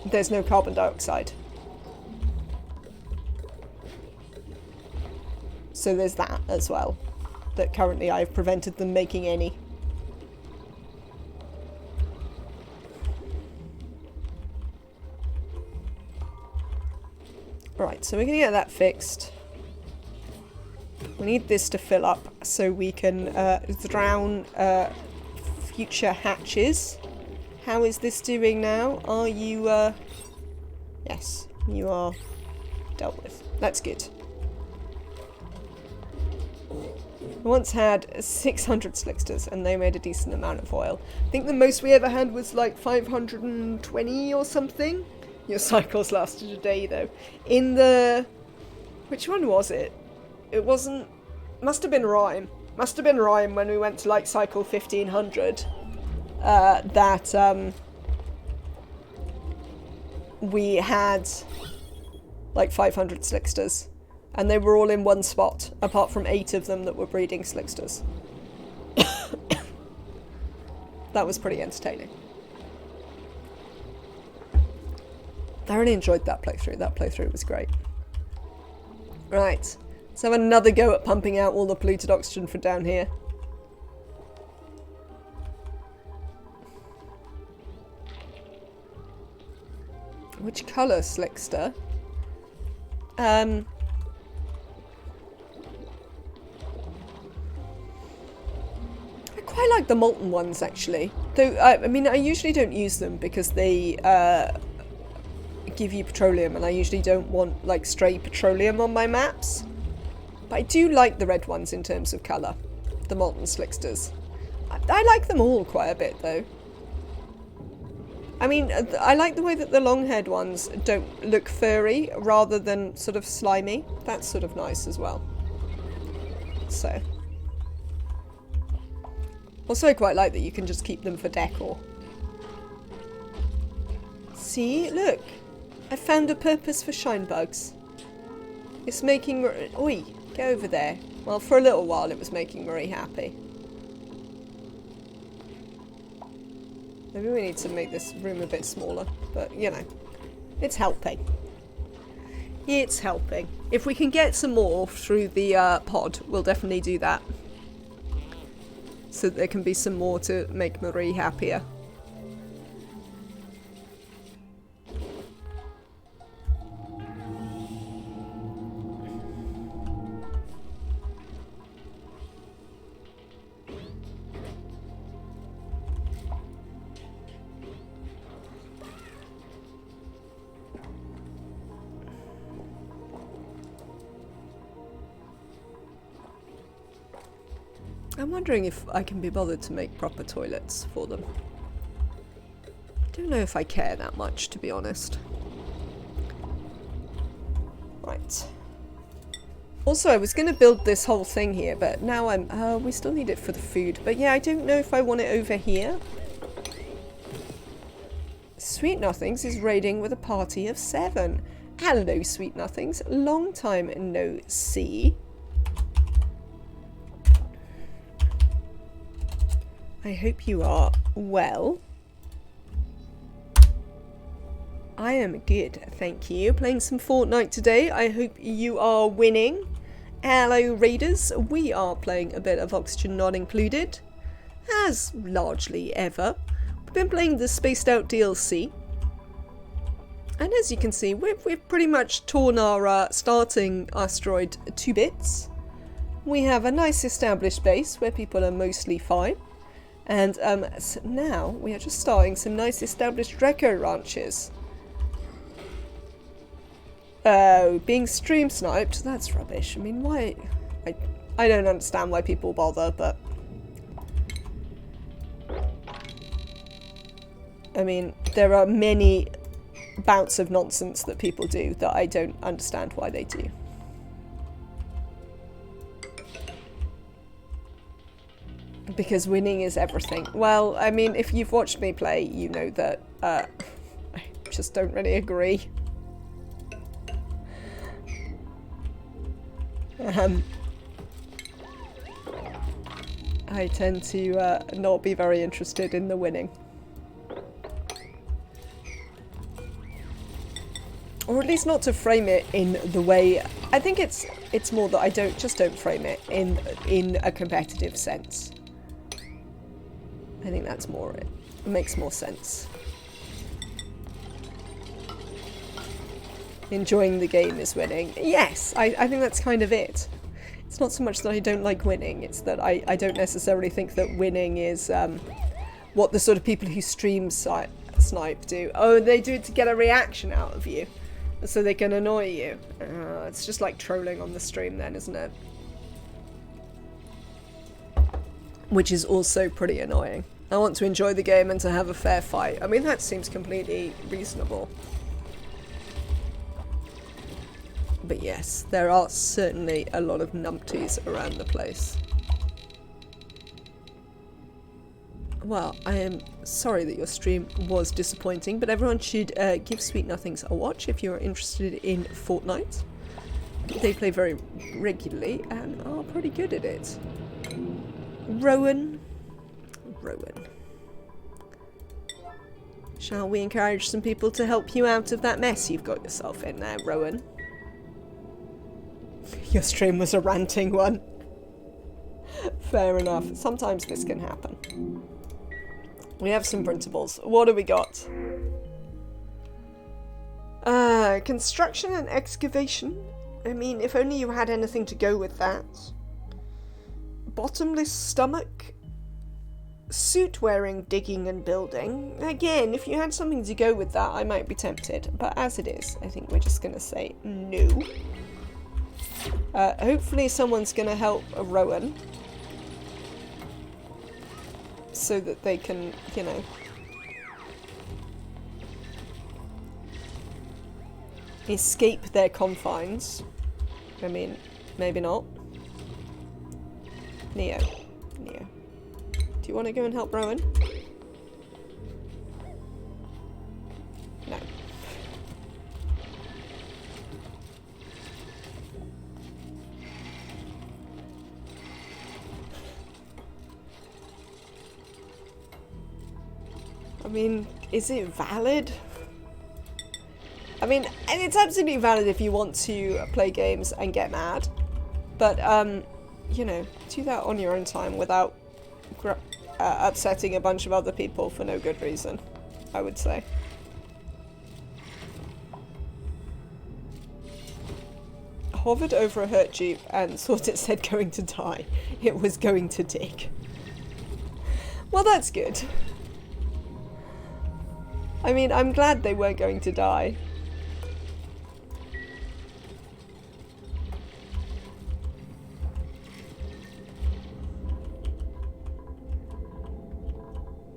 there's no carbon dioxide. So there's that as well. That currently I've prevented them making any. Right, so we're going to get that fixed. We need this to fill up so we can drown future hatches. How is this doing now? Are you, yes, you are dealt with. That's good. I once had 600 slicksters and they made a decent amount of oil. I think the most we ever had was like 520 or something. Your cycles lasted a day, though. In the... Which one was it? It wasn't... Must have been Rhyme. Must have been Rhyme when we went to, like, cycle 1500. We had, like, 500 slicksters. And they were all in one spot, apart from 8 of them that were breeding slicksters. That was pretty entertaining. I really enjoyed that playthrough. That playthrough was great. Right. Let's have another go at pumping out all the polluted oxygen from down here. Which colour, Slickster? I quite like the molten ones, actually. Though, I mean, I usually don't use them because they give you petroleum, and I usually don't want, like, stray petroleum on my maps. But I do like the red ones in terms of colour. The molten Slicksters. I like them all quite a bit, though. I mean, I like the way that the long-haired ones don't look furry rather than sort of slimy. That's sort of nice as well. So. Also, I quite like that you can just keep them for decor. See? Look. I found a purpose for shine bugs. It's making... Oi, get over there. Well, for a little while it was making Marie happy. Maybe we need to make this room a bit smaller, but, you know, it's helping. It's helping. If we can get some more through the pod, we'll definitely do that. So that there can be some more to make Marie happier. I'm wondering if I can be bothered to make proper toilets for them. I don't know if I care that much, to be honest. Right. Also, I was going to build this whole thing here, but now I'm... we still need it for the food. But yeah, I don't know if I want it over here. Sweet Nothings is raiding with a party of 7. Hello, Sweet Nothings. Long time no see. I hope you are well. I am good, thank you. Playing some Fortnite today. I hope you are winning. Hello, Raiders. We are playing a bit of Oxygen Not Included, as largely ever. We've been playing the Spaced Out DLC. And as you can see, we've pretty much torn our starting asteroid to bits. We have a nice established base where people are mostly fine. And so now we are just starting some nice established Dreco ranches. Oh, being stream sniped? That's rubbish. I mean, why? I don't understand why people bother, but... I mean, there are many bouts of nonsense that people do that I don't understand why they do. Because winning is everything. Well, I mean, if you've watched me play, you know that I just don't really agree. I tend to not be very interested in the winning. Or at least not to frame it in the way... I think it's more that I don't frame it in a competitive sense. I think that's more it. It makes more sense. Enjoying the game is winning. Yes, I think that's kind of it. It's not so much that I don't like winning, it's that I don't necessarily think that winning is what the sort of people who stream snipe do. Oh, they do it to get a reaction out of you, so they can annoy you. It's just like trolling on the stream then, isn't it? Which is also pretty annoying. I want to enjoy the game and to have a fair fight. I mean, that seems completely reasonable. But yes, there are certainly a lot of numpties around the place. Well, I am sorry that your stream was disappointing, but everyone should give Sweet Nothings a watch if you're interested in Fortnite. They play very regularly and are pretty good at it. Rowan. Shall we encourage some people to help you out of that mess you've got yourself in there, Rowan? Your stream was a ranting one. Fair enough. Sometimes this can happen. We have some principles. What do we got? Construction and excavation. I mean, if only you had anything to go with that. Bottomless stomach. Suit wearing, digging and building. Again, if you had something to go with that, I might be tempted. But as it is, I think we're just going to say no. Hopefully someone's going to help Rowan. So that they can, you know... escape their confines. I mean, maybe not. Neo. Do you want to go and help Rowan? No. I mean, is it valid? I mean, and it's absolutely valid if you want to play games and get mad. But, you know, do that on your own time without upsetting a bunch of other people for no good reason, I would say. Hovered over a hurt jeep and thought it said going to die. It was going to dig. Well, that's good. I mean, I'm glad they weren't going to die.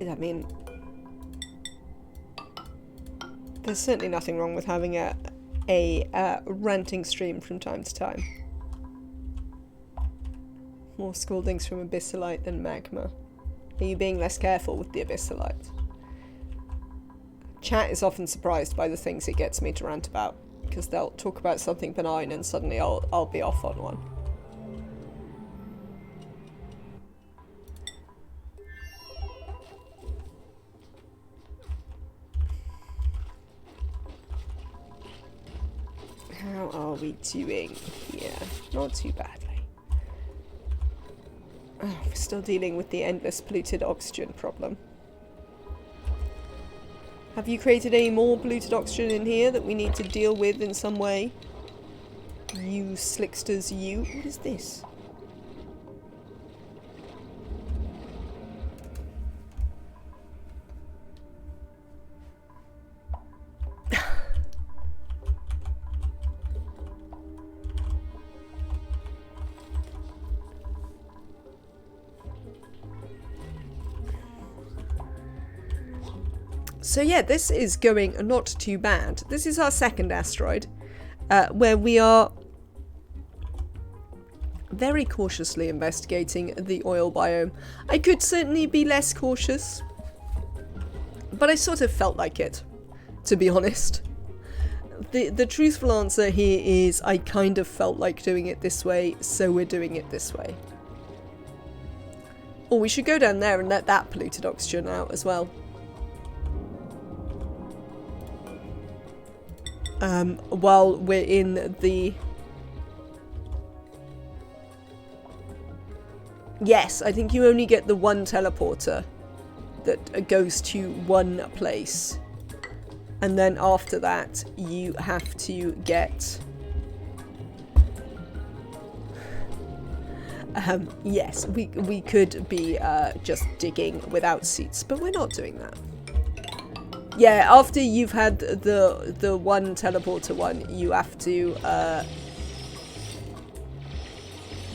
I mean, there's certainly nothing wrong with having a ranting stream from time to time. More scaldings from Abyssalite than Magma. Are you being less careful with the Abyssalite? Chat is often surprised by the things it gets me to rant about, because they'll talk about something benign and suddenly I'll be off on one. How are we doing here? Not too badly. Oh, we're still dealing with the endless polluted oxygen problem. Have you created any more polluted oxygen in here that we need to deal with in some way? You slicksters, you. What is this? So yeah, this is going not too bad. This is our second asteroid, where we are very cautiously investigating the oil biome. I could certainly be less cautious, but I sort of felt like it, to be honest. The truthful answer here is I kind of felt like doing it this way, so we're doing it this way. Or we should go down there and let that polluted oxygen out as well. While we're in the... Yes, I think you only get the one teleporter that goes to one place. And then after that, you have to get... yes, we could be just digging without seats, but we're not doing that. Yeah, after you've had the one teleporter one, you have to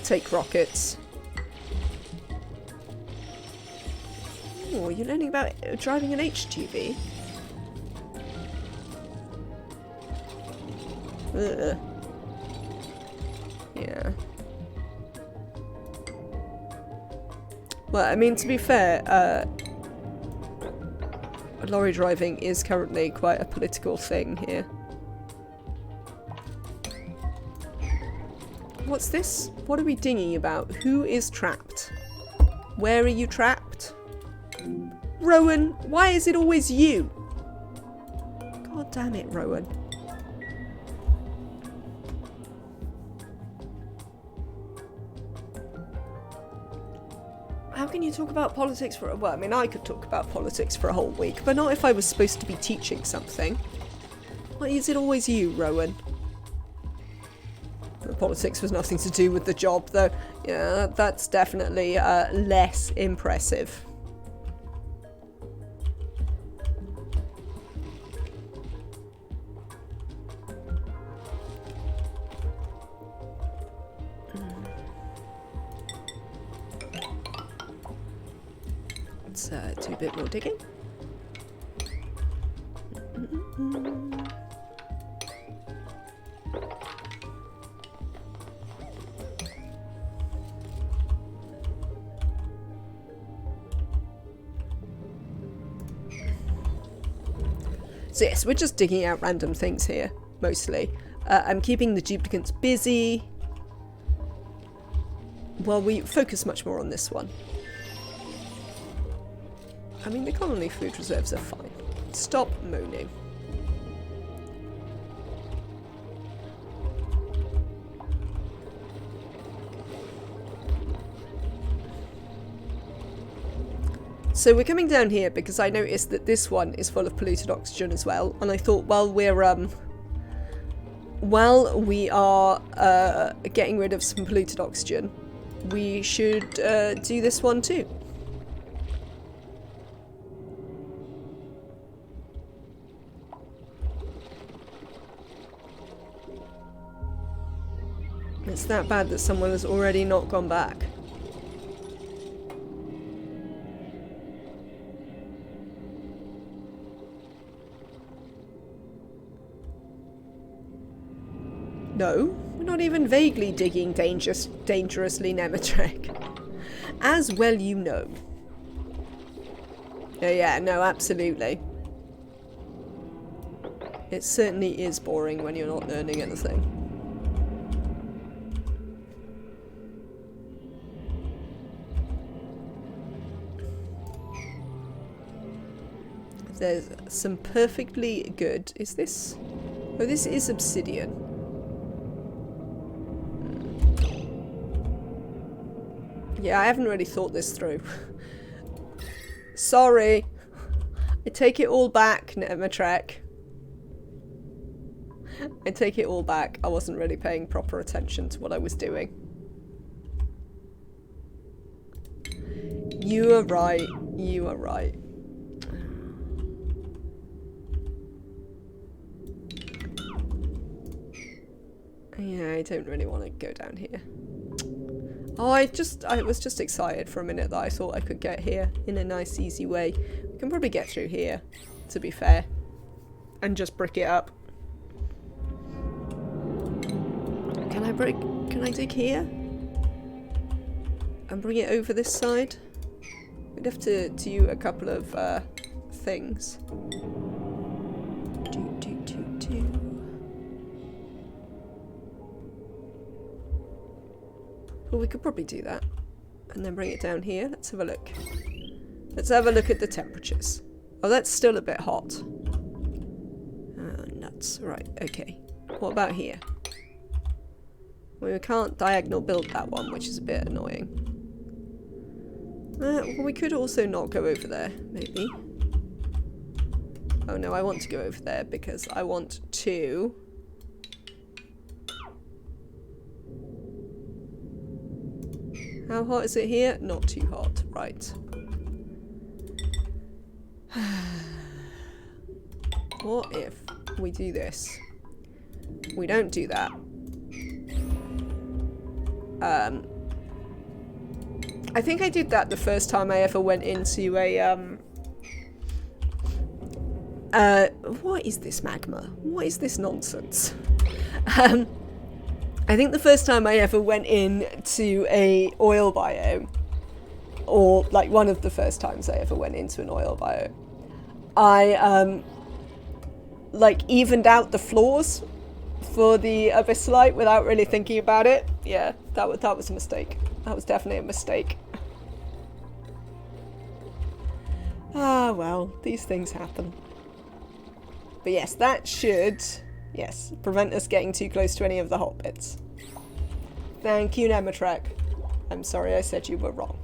take rockets. Oh, you're learning about driving an HGV? Ugh. Yeah. Well, I mean, to be fair, lorry driving is currently quite a political thing here. What's this? What are we dinging about? Who is trapped? Where are you trapped? Rowan, why is it always you? God damn it, Rowan. How can you talk about politics for... Well, I mean, I could talk about politics for a whole week, but not if I was supposed to be teaching something. Why is it always you, Rowan? The politics was nothing to do with the job, though. Yeah, that's definitely less impressive. Let's do a bit more digging. So yes, we're just digging out random things here, mostly. I'm keeping the duplicates busy while we focus much more on this one. I mean, the colony food reserves are fine. Stop moaning. So we're coming down here because I noticed that this one is full of polluted oxygen as well, and I thought while we are getting rid of some polluted oxygen, we should do this one too. It's that bad that someone has already not gone back. No, we're not even vaguely digging dangerously, Nemetrek. As well you know. Yeah, no, absolutely. It certainly is boring when you're not learning anything. There's some perfectly good... Is this... Oh, this is obsidian. Yeah, I haven't really thought this through. Sorry. I take it all back, Nemetrek. I take it all back. I wasn't really paying proper attention to what I was doing. You are right. You are right. Yeah, I don't really want to go down here. Oh, I was just excited for a minute that I thought I could get here in a nice, easy way. We can probably get through here, to be fair. And just brick it up. Can I dig here? And bring it over this side? We'd have to do a couple of things. Well, we could probably do that. And then bring it down here. Let's have a look. Let's have a look at the temperatures. Oh, that's still a bit hot. Oh, nuts. Right, okay. What about here? Well, we can't diagonal build that one, which is a bit annoying. Well, we could also not go over there, maybe. Oh no, I want to go over there because I want to... How hot is it here? Not too hot. Right. What if we do this? We don't do that. I think I did that the first time I ever went into a, what is this magma? What is this nonsense? I I think the first time I ever went into a oil biome, or like one of the first times I ever went into an oil biome, I like evened out the floors for the abyssalite without really thinking about it. Yeah, that was a mistake. That was definitely a mistake. Ah, well, these things happen. But yes, that should, yes, prevent us getting too close to any of the hot bits. Thank you, Nematrek. I'm sorry I said you were wrong.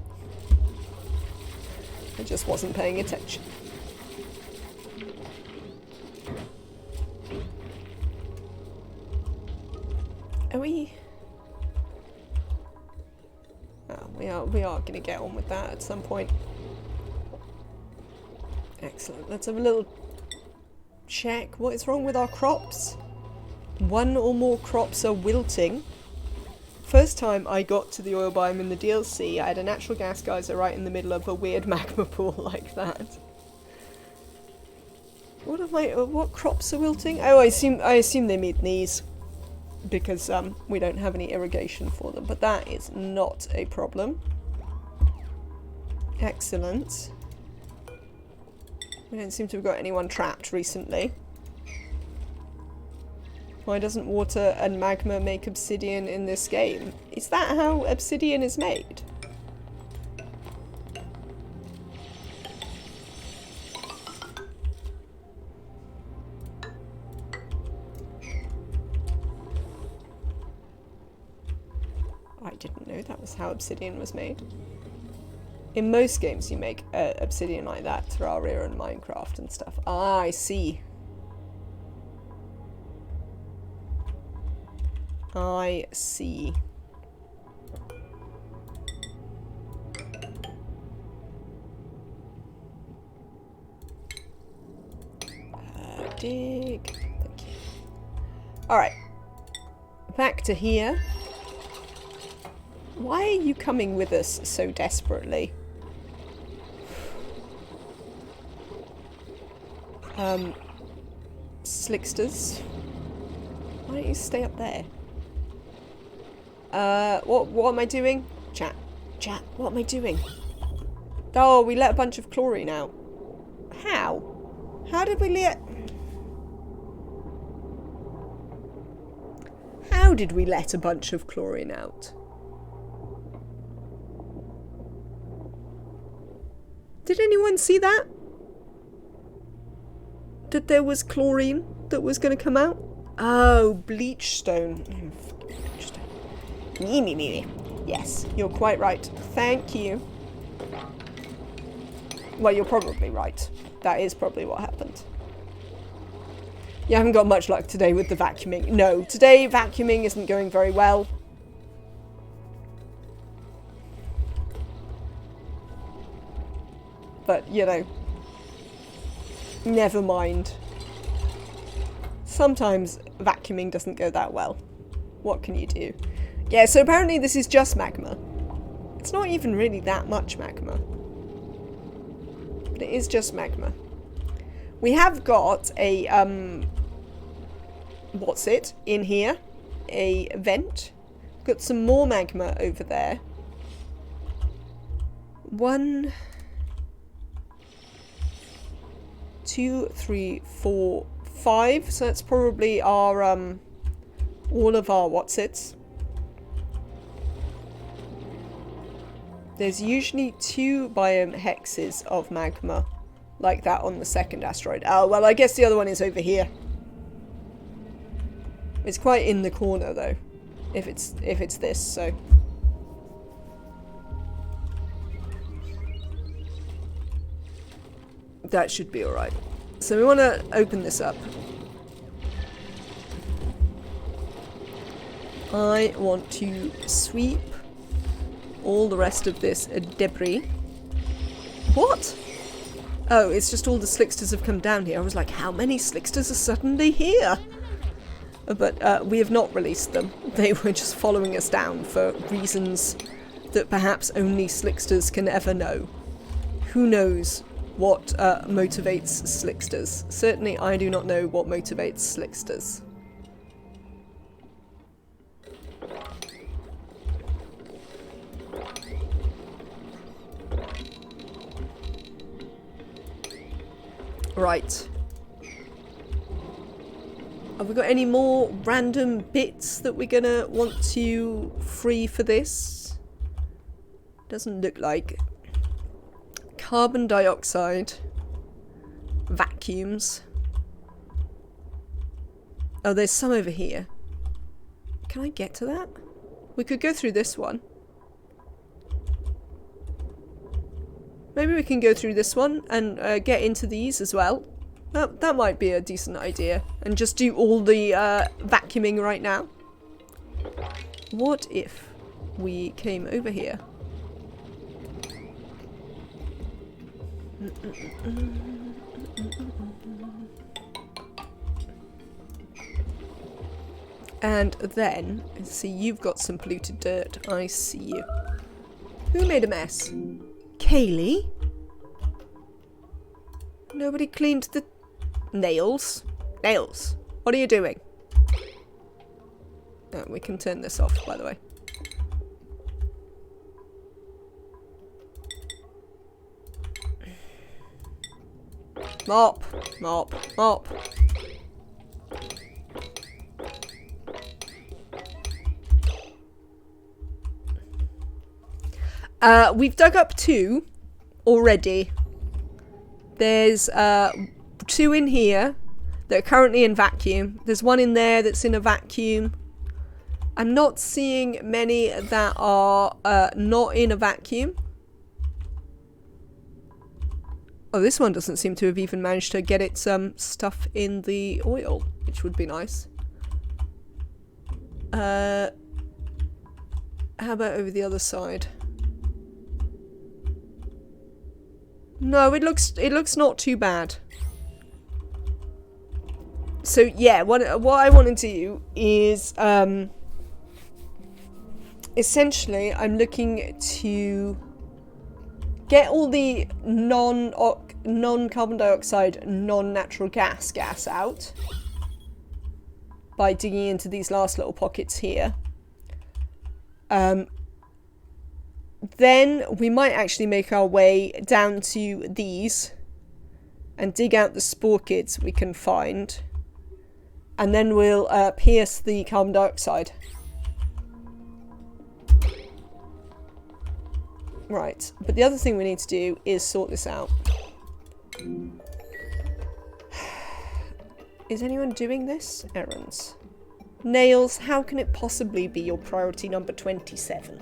I just wasn't paying attention. Are we... Oh, we are going to get on with that at some point. Excellent. Let's have a little check. What is wrong with our crops? One or more crops are wilting. First time I got to the oil biome in the DLC, I had a natural gas geyser right in the middle of a weird magma pool like that. What crops are wilting? Oh, I assume they mean these. Because we don't have any irrigation for them. But that is not a problem. Excellent. We don't seem to have got anyone trapped recently. Why doesn't water and magma make obsidian in this game? Is that how obsidian is made? I didn't know that was how obsidian was made. In most games you make obsidian like that, Terraria and Minecraft and stuff. Ah, I see. I see. Dig. Thank you. Alright. Back to here. Why are you coming with us so desperately? Slicksters. Why don't you stay up there? What am I doing? Chat, what am I doing? Oh, we let a bunch of chlorine out. How? How did we let... How did we let a bunch of chlorine out? Did anyone see that? That there was chlorine that was going to come out? Oh, bleach stone. Me. Yes, you're quite right. Thank you. Well, you're probably right. That is probably what happened. You haven't got much luck today with the vacuuming. No, today vacuuming isn't going very well. But, you know, never mind. Sometimes vacuuming doesn't go that well. What can you do? Yeah, so apparently this is just magma. It's not even really that much magma. But it is just magma. We have got a, what's it? In here. A vent. Got some more magma over there. 1, 2, 3, 4, 5. So that's probably our, all of our what's-its. There's usually 2 biome hexes of magma like that on the second asteroid. Oh, well, I guess the other one is over here. It's quite in the corner though, if it's this, so. That should be alright. So we want to open this up. I want to sweep all the rest of this debris. What? Oh, it's just all the slicksters have come down here. I was like, how many slicksters are suddenly here? But we have not released them. They were just following us down for reasons that perhaps only slicksters can ever know. Who knows what motivates slicksters? Certainly I do not know what motivates slicksters. Right. Have we got any more random bits that we're gonna want to free for this? Doesn't look like. Carbon dioxide. Vacuums. Oh, there's some over here. Can I get to that? We could go through this one. Maybe we can go through this one and get into these as well. That might be a decent idea. And just do all the vacuuming right now. What if we came over here? And then, see, you've got some polluted dirt. I see you. Who made a mess? Kaylee? Nobody cleaned the nails. Nails. What are you doing? Oh, we can turn this off, by the way. Mop. Mop. Mop. We've dug up 2 already. There's 2 in here that are currently in vacuum. There's 1 in there that's in a vacuum. I'm not seeing many that are not in a vacuum. Oh, this one doesn't seem to have even managed to get its stuff in the oil, which would be nice. How about over the other side? No, it looks not too bad. So yeah, what I want to do is essentially I'm looking to get all the non-carbon dioxide, non-natural gas out by digging into these last little pockets here. Then we might actually make our way down to these and dig out the spore kids we can find, and then we'll pierce the carbon dioxide. Right, but the other thing we need to do is sort this out. Is anyone doing this? Errands. Nails, how can it possibly be your priority number 27?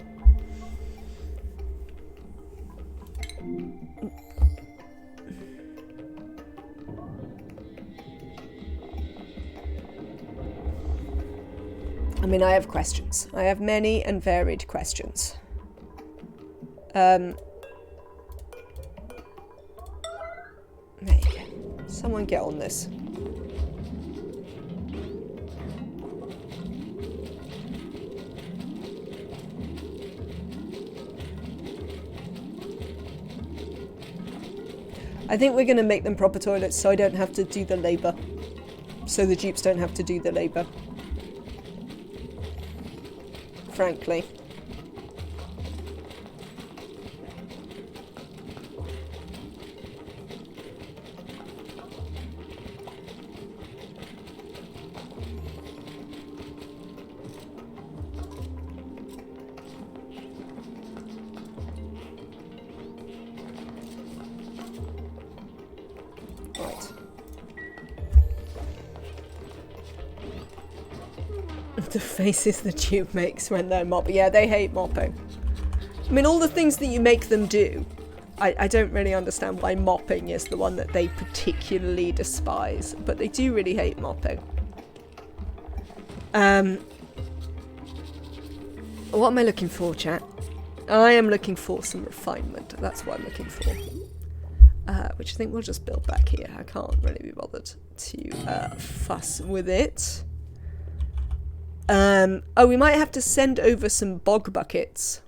I mean, I have questions. I have many and varied questions. There you go. Someone get on this. I think we're going to make them proper toilets so I don't have to do the labour. So the dupes don't have to do the labour. Frankly. The faces the tube makes when they're mopping. Yeah, they hate mopping. I mean, all the things that you make them do, I don't really understand why mopping is the one that they particularly despise, but they do really hate mopping. What am I looking for, chat? I am looking for some refinement. That's what I'm looking for. Which I think we'll just build back here. I can't really be bothered to fuss with it. Oh, we might have to send over some bog buckets.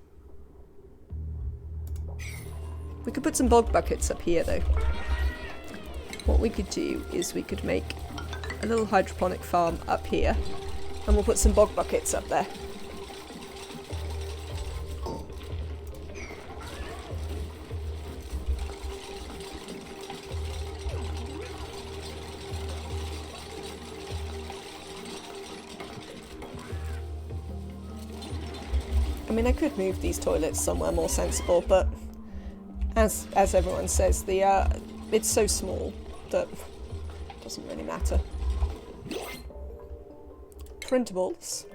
We could put some bog buckets up here, though. What we could do is we could make a little hydroponic farm up here, and we'll put some bog buckets up there. I mean, I could move these toilets somewhere more sensible, but as everyone says, it's so small that it doesn't really matter. Printables.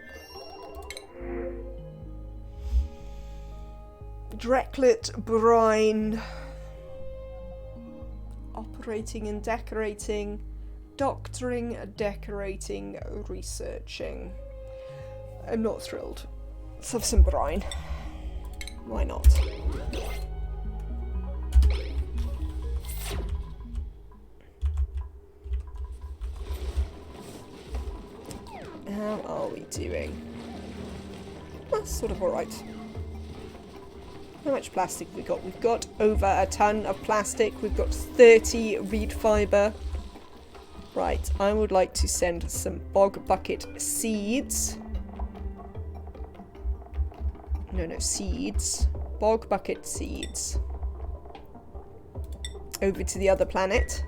Dreklet brine. Operating and decorating. Doctoring, decorating, researching. I'm not thrilled. Let's have some brine. Why not? How are we doing? That's sort of alright. How much plastic have we got? We've got over a ton of plastic. We've got 30 reed fibre. Right, I would like to send some bog bucket seeds. No, seeds. Bog bucket seeds. Over to the other planet.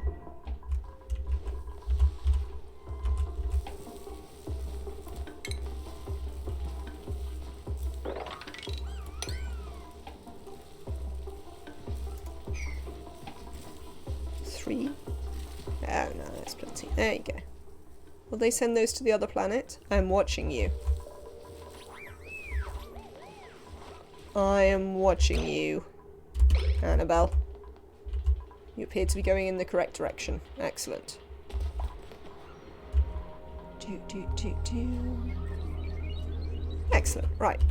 Three. Oh no, that's plenty. There you go. Will they send those to the other planet? I'm watching you. I am watching you, Annabelle. You appear to be going in the correct direction. Excellent. Excellent. Right.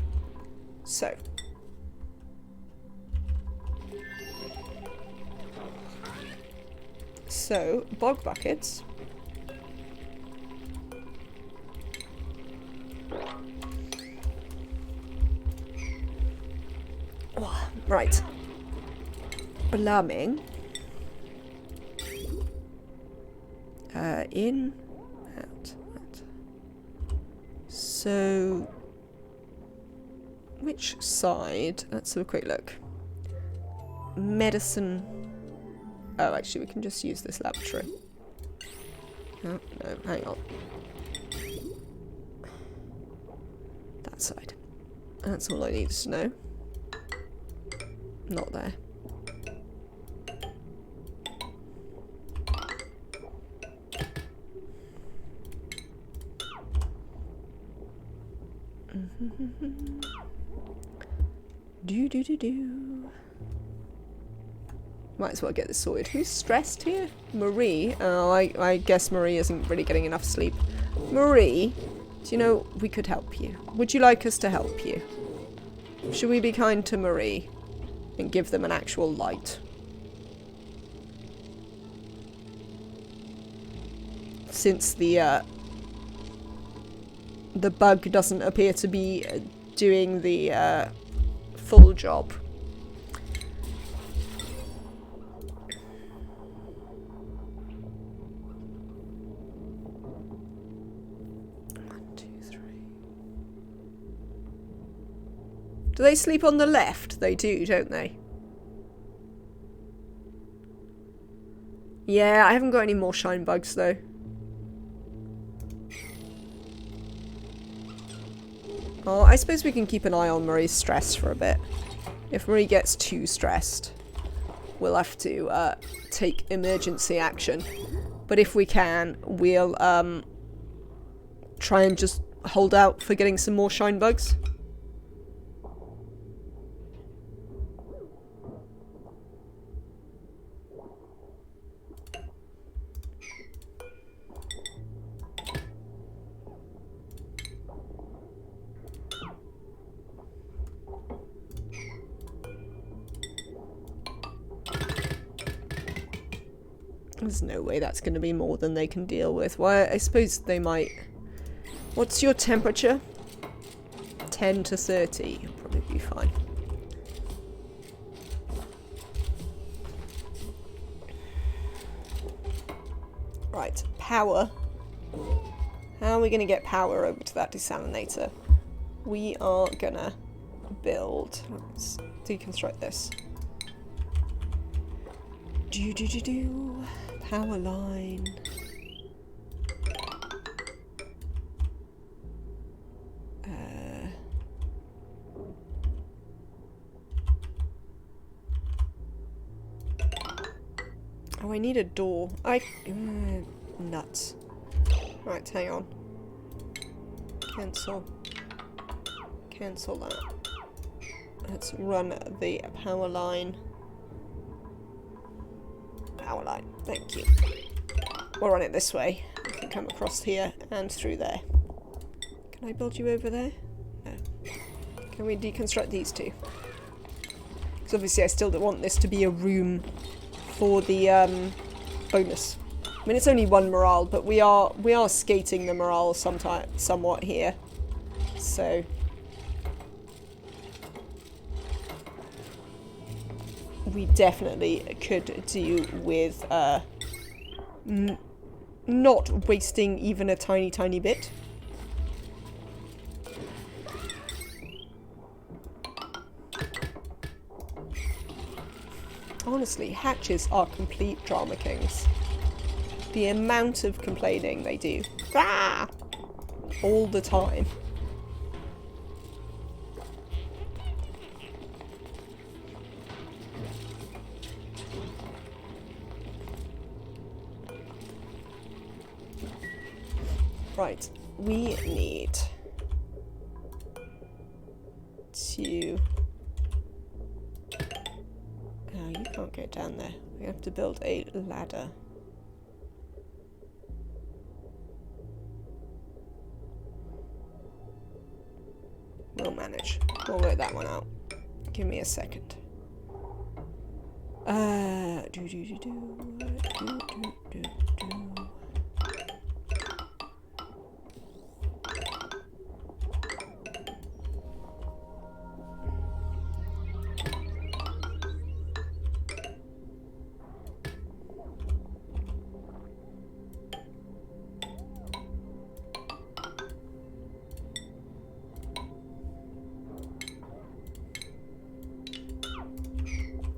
So, bog buckets. Oh, right. Alarming. In, out. So, which side? Let's have a quick look. Medicine. Oh, actually, we can just use this laboratory. Oh, no, hang on. That side. That's all I needed to know. Not there. Do. Might as well get this sorted. Who's stressed here? Marie? Oh, I guess Marie isn't really getting enough sleep. Marie, do you know, we could help you. Would you like us to help you? Should we be kind to Marie and give them an actual light? Since the bug doesn't appear to be doing the full job. Do they sleep on the left? They do, don't they? Yeah, I haven't got any more shine bugs though. Oh, I suppose we can keep an eye on Marie's stress for a bit. If Marie gets too stressed, we'll have to take emergency action. But if we can, we'll try and just hold out for getting some more shine bugs. There's no way that's going to be more than they can deal with. Well, I suppose they might... What's your temperature? 10 to 30. You'll probably be fine. Right, power. How are we going to get power over to that desalinator? We are going to build... Let's deconstruct this. Power line. Oh, I need a door. Nuts. Right, hang on. Cancel. Cancel that. Let's run the power line. Power line. Thank you. We'll run it this way. We can come across here and through there. Can I build you over there? No. Can we deconstruct these two? Because obviously I still don't want this to be a room for the bonus. I mean, it's only 1 morale, but we are skating the morale somewhat here. So we definitely could do with not wasting even a tiny bit. Honestly, hatches are complete drama kings. The amount of complaining they do. Ah! All the time. Right, we need to... Oh, you can't go down there. We have to build a ladder. We'll manage. We'll work that one out. Give me a second.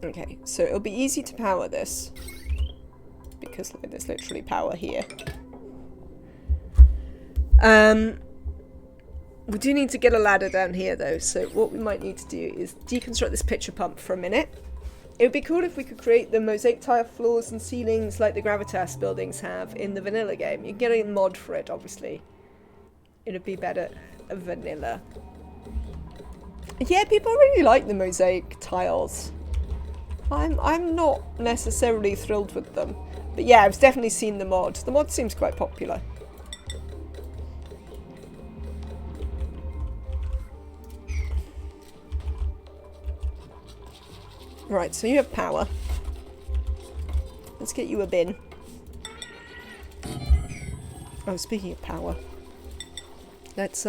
Okay, so it'll be easy to power this, because there's literally power here. We do need to get a ladder down here though, so what we might need to do is deconstruct this pitcher pump for a minute. It would be cool if we could create the mosaic tile floors and ceilings like the Gravitas buildings have in the vanilla game. You can get a mod for it, obviously. It'd be better vanilla. Yeah, people really like the mosaic tiles. I'm not necessarily thrilled with them. But yeah, I've definitely seen the mod. The mod seems quite popular. Right, so you have power. Let's get you a bin. Oh, speaking of power. Let's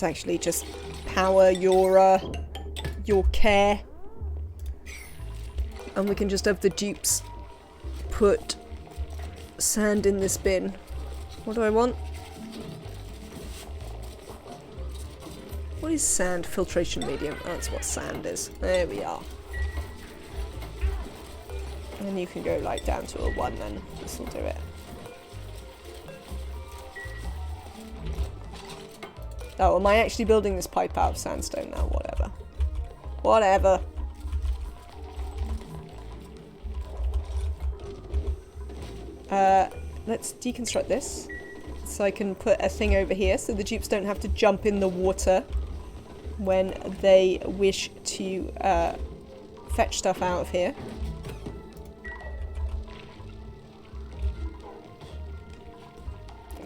actually just power your care. And we can just have the dupes put sand in this bin. What do I want? What is sand? Filtration medium. That's what sand is. There we are. And you can go like down to a 1 then. This will do it. Oh, am I actually building this pipe out of sandstone now? Whatever. Whatever. Let's deconstruct this. So I can put a thing over here so the dupes don't have to jump in the water when they wish to fetch stuff out of here.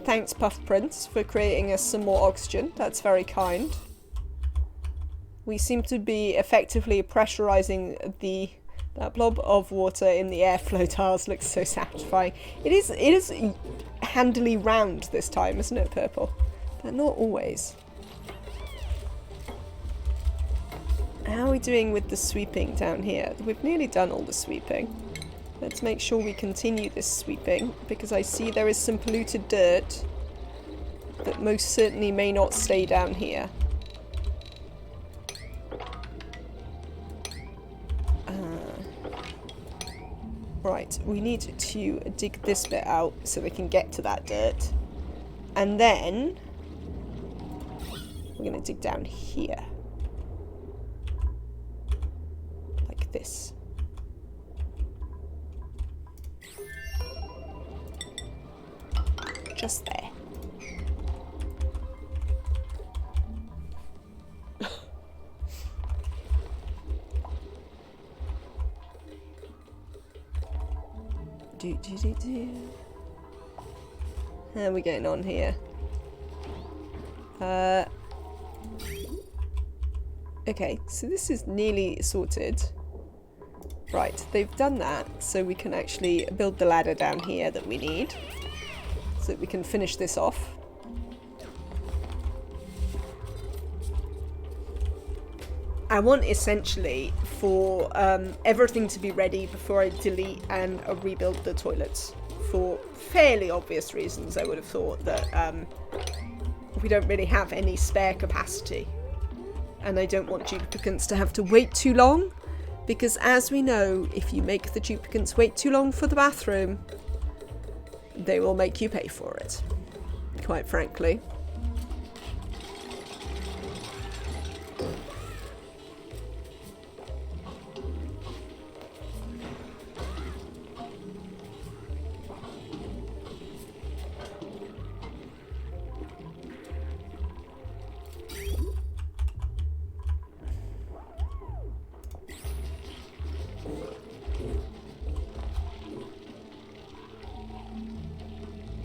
Thanks, Puff Prince, for creating us some more oxygen. That's very kind. We seem to be effectively pressurizing that blob of water in the airflow tiles. Looks so satisfying. It is handily round this time, isn't it, Purple? But not always. How are we doing with the sweeping down here? We've nearly done all the sweeping. Let's make sure we continue this sweeping, because I see there is some polluted dirt that most certainly may not stay down here. Right, we need to dig this bit out so we can get to that dirt. And then we're going to dig down here. this. Just there. How are we getting on here? Okay, so this is nearly sorted. Right, they've done that, so we can actually build the ladder down here that we need, so that we can finish this off. I want essentially for everything to be ready before I delete and rebuild the toilets. For fairly obvious reasons, I would have thought that we don't really have any spare capacity. And I don't want duplicants to have to wait too long, because as we know, if you make the duplicants wait too long for the bathroom, they will make you pay for it, quite frankly.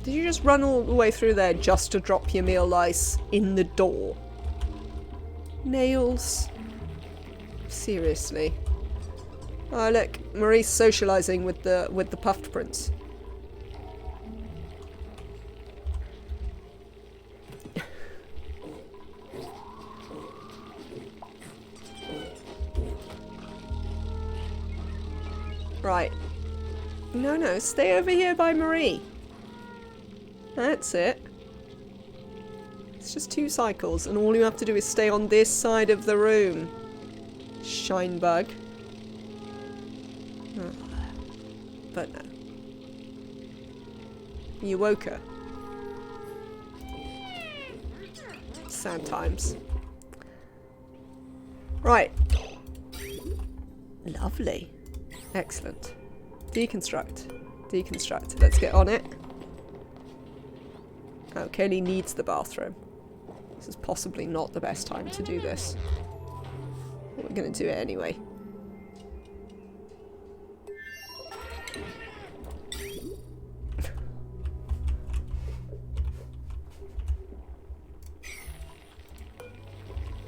Did you just run all the way through there just to drop your meal lice in the door? Nails. Seriously. Oh look, Marie's socialising with the puffed prince. Right. No, stay over here by Marie. That's it. It's just 2 cycles, and all you have to do is stay on this side of the room. Shine bug. Oh. But no. You woke her. Sad times. Right. Lovely. Excellent. Deconstruct. Deconstruct. Let's get on it. Oh, Kaylee needs the bathroom. This is possibly not the best time to do this. But we're going to do it anyway.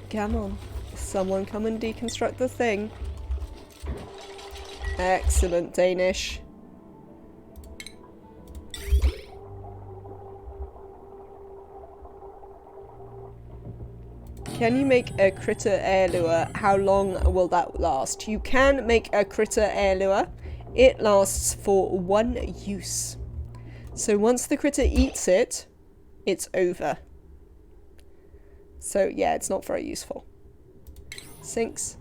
Come on. Someone come and deconstruct the thing. Excellent, Danish. Can you make a critter air lure? How long will that last? You can make a critter air lure. It lasts for 1 use. So once the critter eats it, it's over. So yeah, it's not very useful. Sinks.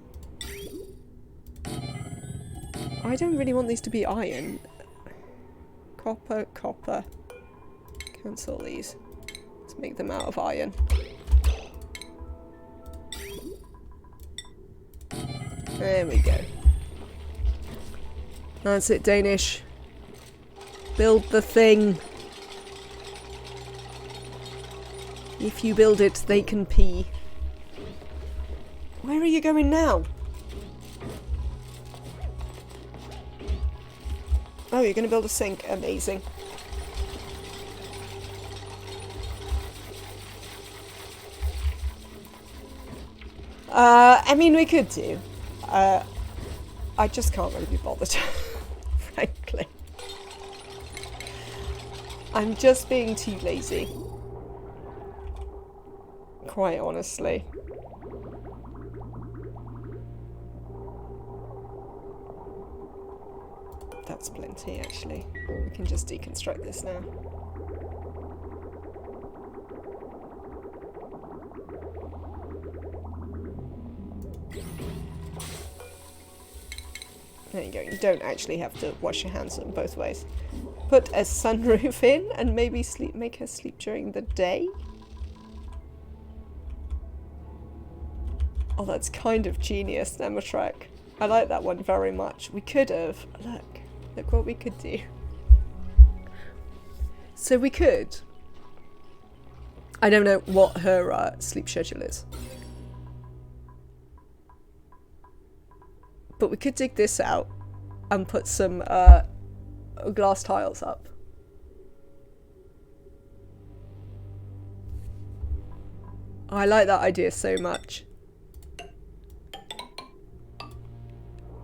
I don't really want these to be iron. Copper, copper. Cancel these. Let's make them out of iron. There we go. That's it, Danish. Build the thing. If you build it, they can pee. Where are you going now? Oh, you're going to build a sink. Amazing. I mean, we could do. I just can't really be bothered, frankly. I'm just being too lazy. Quite honestly. That's plenty, actually. We can just deconstruct this now. There you go. You don't actually have to wash your hands in both ways. Put a sunroof in and maybe make her sleep during the day. Oh, that's kind of genius, Nematrack. I like that one very much. We could have... Look what we could do. So we could... I don't know what her sleep schedule is. But we could dig this out and put some glass tiles up. I like that idea so much.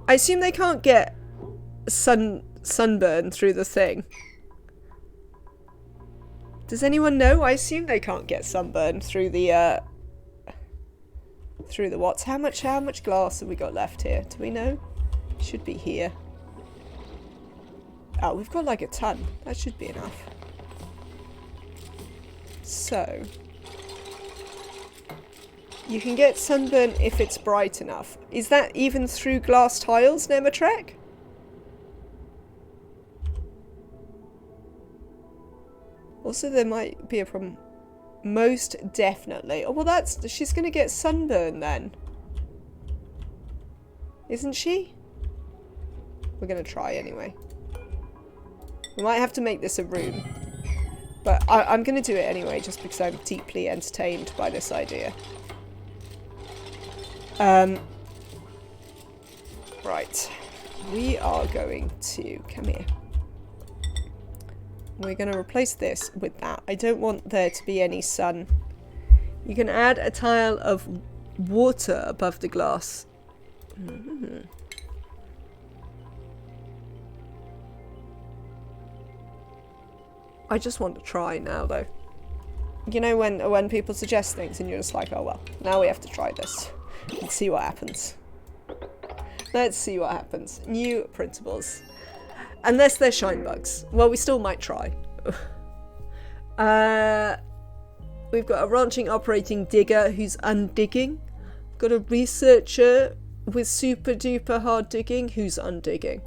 I assume they can't get sunburn through the thing. Does anyone know? I assume they can't get sunburn through the what? How much glass have we got left here? Do we know? Should be here. Oh, we've got like a ton. That should be enough. So you can get sunburn if it's bright enough. Is that even through glass tiles, Nematrek? Also, there might be a problem. Most definitely. Oh, well, she's going to get sunburn then. Isn't she? We're going to try anyway. We might have to make this a room. But I'm going to do it anyway, just because I'm deeply entertained by this idea. Right. We are going to... Come here. We're going to replace this with that. I don't want there to be any sun. You can add a tile of water above the glass. I just want to try now, though. You know when people suggest things and you're just like, oh well, now we have to try this. And see what happens. Let's see what happens. New principles. Unless they're shine bugs. Well, we still might try. We've got a ranching operating digger who's undigging. Got a researcher with super duper hard digging who's undigging.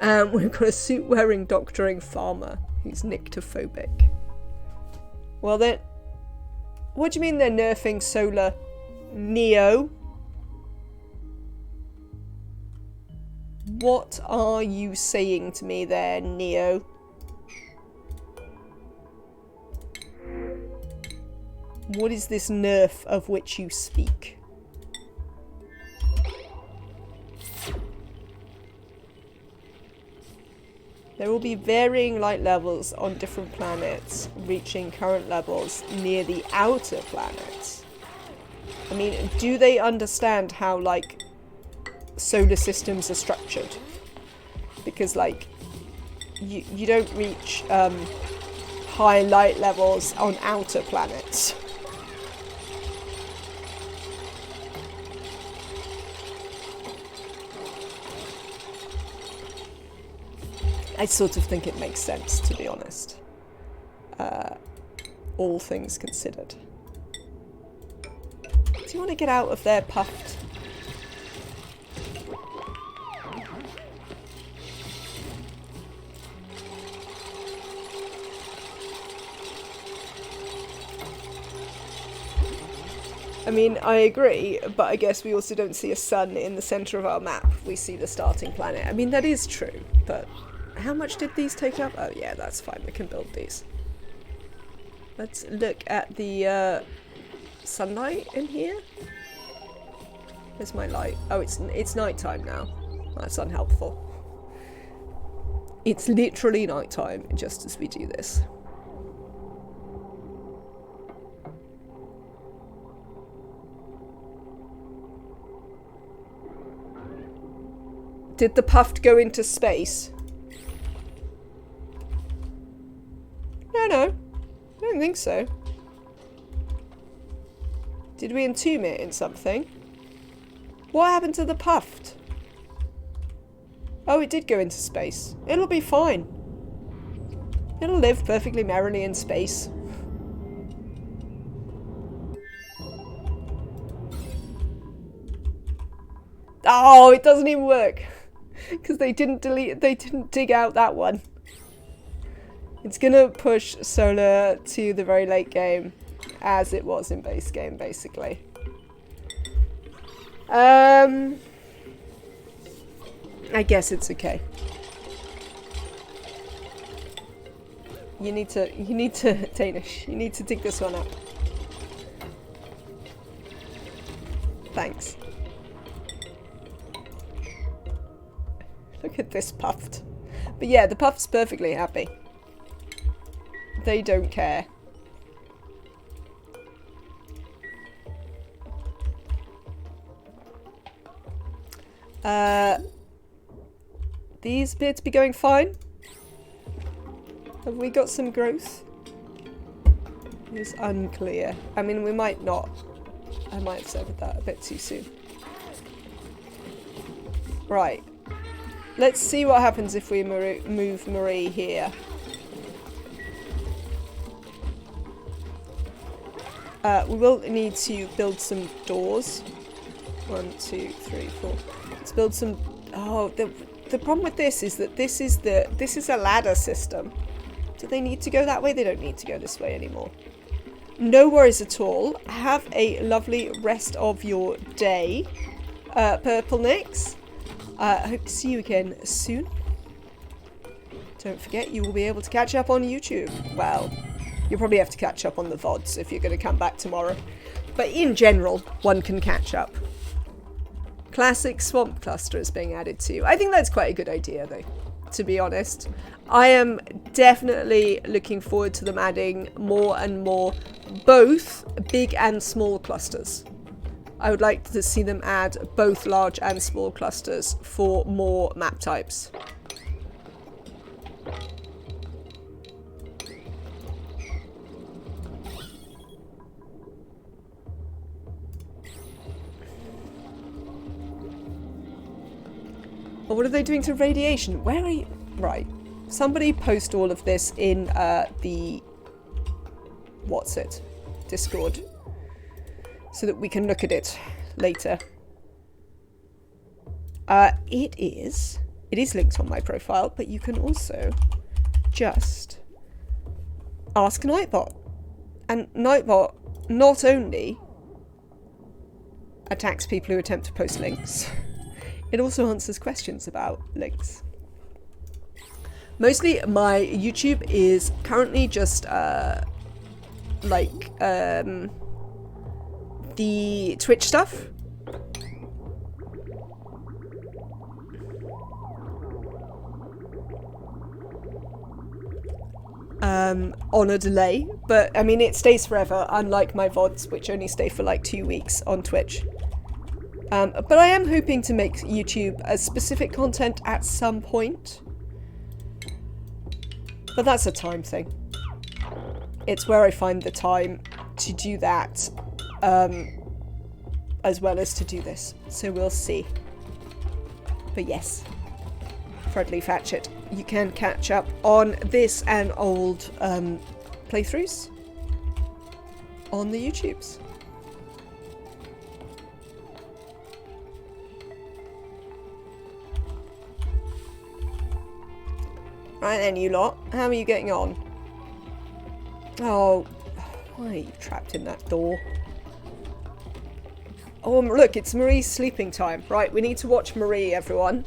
And we've got a suit wearing doctoring farmer who's nyctophobic. Well then, what do you mean they're nerfing solar? Neo? What are you saying to me there, Neo? What is this nerf of which you speak? There will be varying light levels on different planets, reaching current levels near the outer planets. I mean, do they understand how, like, solar systems are structured? Because, like, you don't reach high light levels on outer planets. I sort of think it makes sense, to be honest. All things considered. Do you want to get out of there, Puffed? I mean, I agree, but I guess we also don't see a sun in the centre of our map. We see the starting planet. I mean, that is true, but how much did these take up? Oh yeah, that's fine. We can build these. Let's look at the sunlight in here. Where's my light? Oh, it's nighttime now. That's unhelpful. It's literally nighttime just as we do this. Did the Puffed go into space? No. I don't think so. Did we entomb it in something? What happened to the Puffed? Oh, it did go into space. It'll be fine. It'll live perfectly merrily in space. Oh, it doesn't even work. Because they didn't dig out that one. It's gonna push solar to the very late game, as it was in base game, basically. I guess it's okay. You need to, Danish, you need to dig this one up. Thanks. Look at this puffed. But yeah, the puff's perfectly happy. They don't care. These appear to be going fine. Have we got some growth? It's unclear. I mean, we might not. I might have said that a bit too soon. Right. Let's see what happens if we move Marie here. We will need to build some doors. 1, 2, 3, 4. Let's build some. Oh, the problem with this is that this is a ladder system. Do they need to go that way? They don't need to go this way anymore. No worries at all. Have a lovely rest of your day, Purple Nix. I hope to see you again soon. Don't forget, you will be able to catch up on YouTube. Well, you'll probably have to catch up on the VODs if you're going to come back tomorrow. But in general, one can catch up. Classic swamp cluster is being added to. I think that's quite a good idea, though, to be honest. I am definitely looking forward to them adding more and more, both big and small clusters. I would like to see them add both large and small clusters for more map types. Well, what are they doing to radiation? Where are you? Right. Somebody post all of this in the... what's it? Discord. So that we can look at it later. It is linked on my profile, but you can also just ask Nightbot. And Nightbot not only attacks people who attempt to post links, it also answers questions about links. Mostly my YouTube is currently just the Twitch stuff. On a delay, but I mean it stays forever, unlike my VODs, which only stay for like 2 weeks on Twitch. But I am hoping to make YouTube a specific content at some point. But that's a time thing. It's where I find the time to do that, as well as to do this. So we'll see. But yes, Fredley Fatchett, you can catch up on this and old playthroughs on the YouTubes. Right then, you lot. How are you getting on? Oh, why are you trapped in that door? Oh, look, it's Marie's sleeping time. Right, we need to watch Marie, everyone.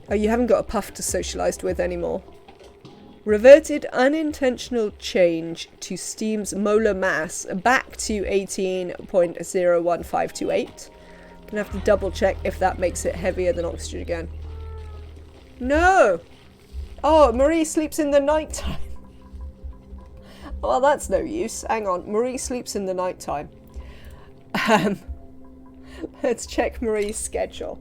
Oh, you haven't got a puff to socialise with anymore. Reverted unintentional change to Steam's molar mass back to 18.01528. Gonna have to double check if that makes it heavier than oxygen again. No! Oh, Marie sleeps in the night time. Well, that's no use. Hang on, Marie sleeps in the night time. Let's check Marie's schedule.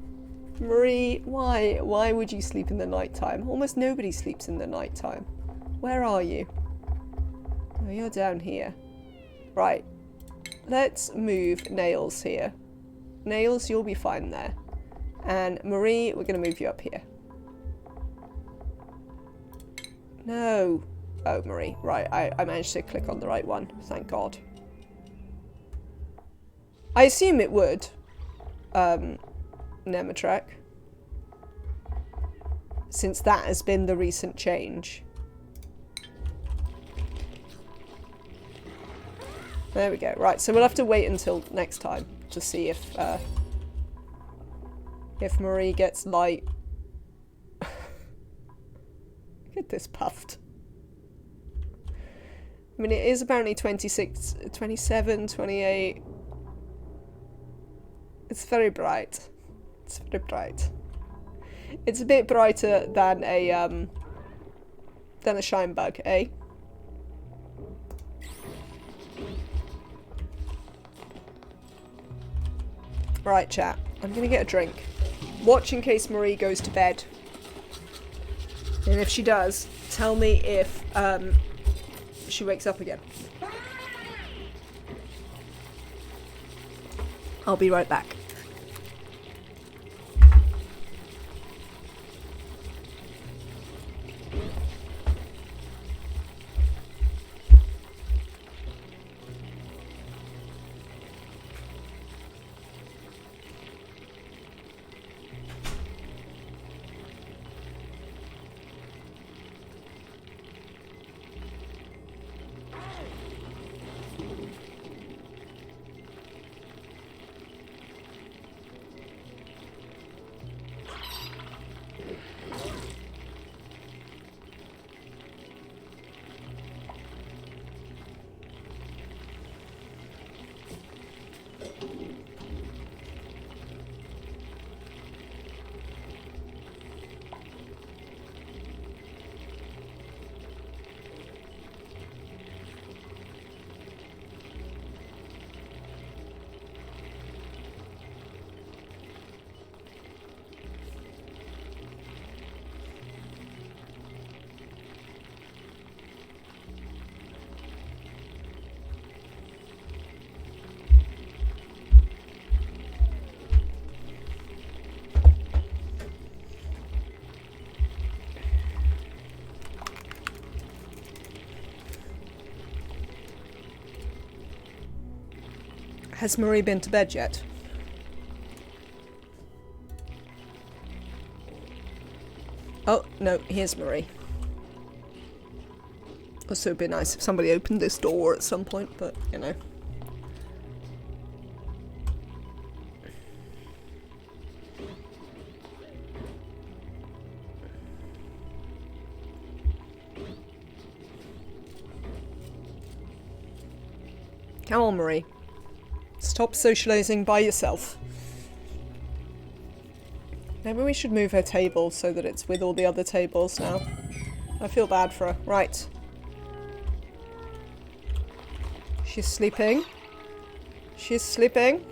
Marie, why would you sleep in the night time? Almost nobody sleeps in the night time. Where are you? Oh, you're down here. Right. Let's move Nails here. Nails, you'll be fine there. And Marie, we're going to move you up here. No. Oh, Marie. Right, I managed to click on the right one. Thank God. I assume it would. Nematrak. Since that has been the recent change. There we go. Right, so we'll have to wait until next time to see if Marie gets light. Get this puffed. I mean, it is apparently 26, 27, 28. It's very bright. It's very bright. It's a bit brighter than a shine bug, eh? Right, chat. I'm gonna get a drink. Watch in case Marie goes to bed. And if she does, tell me if she wakes up again. I'll be right back. Has Marie been to bed yet? Oh, no, here's Marie. Also, it'd be nice if somebody opened this door at some point, but, you know. Come on, Marie. Stop socializing by yourself. Maybe we should move her table so that it's with all the other tables now. I feel bad for her. Right. She's sleeping. She's sleeping.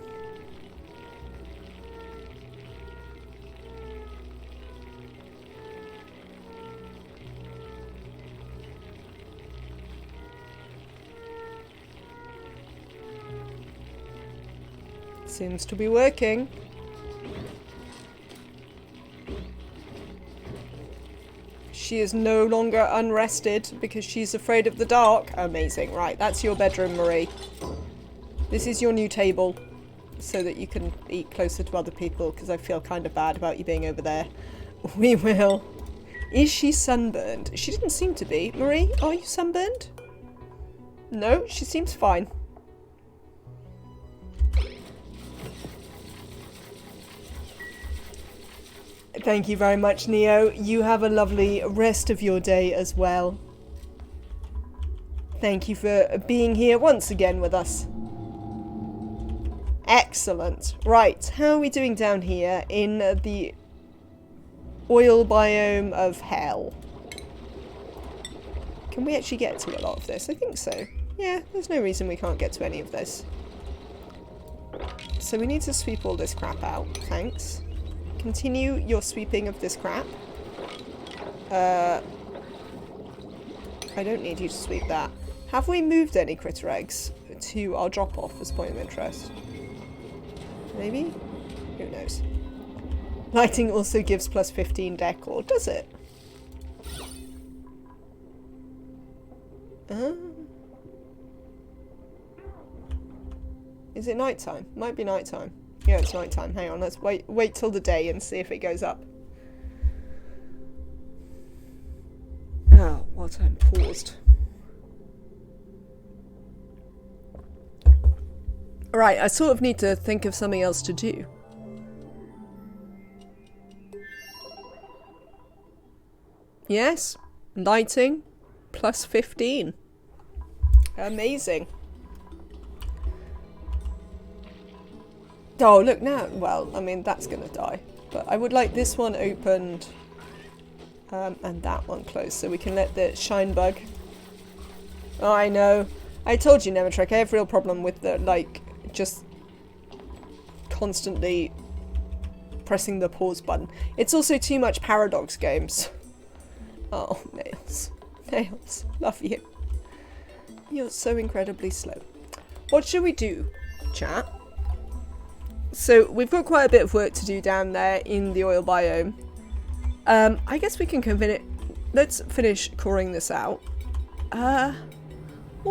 Seems to be working. She is no longer unrested because she's afraid of the dark. Amazing. Right, that's your bedroom, Marie. This is your new table so that you can eat closer to other people because I feel kind of bad about you being over there. We will. Is she sunburned? She didn't seem to be. Marie, are you sunburned? No, she seems fine. Thank you very much, Neo. You have a lovely rest of your day as well. Thank you for being here once again with us. Excellent. Right, how are we doing down here in the oil biome of hell? Can we actually get to a lot of this? I think so. Yeah, there's no reason we can't get to any of this. So we need to sweep all this crap out. Thanks. Continue your sweeping of this crap. I don't need you to sweep that. Have we moved any critter eggs to our drop-off as a point of interest? Maybe? Who knows? Lighting also gives plus 15 decor, does it? Is it nighttime? Might be nighttime. Yeah, it's nighttime. Hang on, let's wait till the day and see if it goes up. Oh, what I'm paused. Right, I sort of need to think of something else to do. Yes, lighting plus 15. Amazing. Oh, look now. Well, I mean, that's gonna die. But I would like this one opened and that one closed so we can let the shine bug. Oh, I know. I told you, Nematrek, I have real problem with the, like, just constantly pressing the pause button. It's also too much Paradox games. Oh, Nails. Nails. Love you. You're so incredibly slow. What should we do, chat? So, we've got quite a bit of work to do down there in the oil biome. I guess we can let's finish coring this out. Well,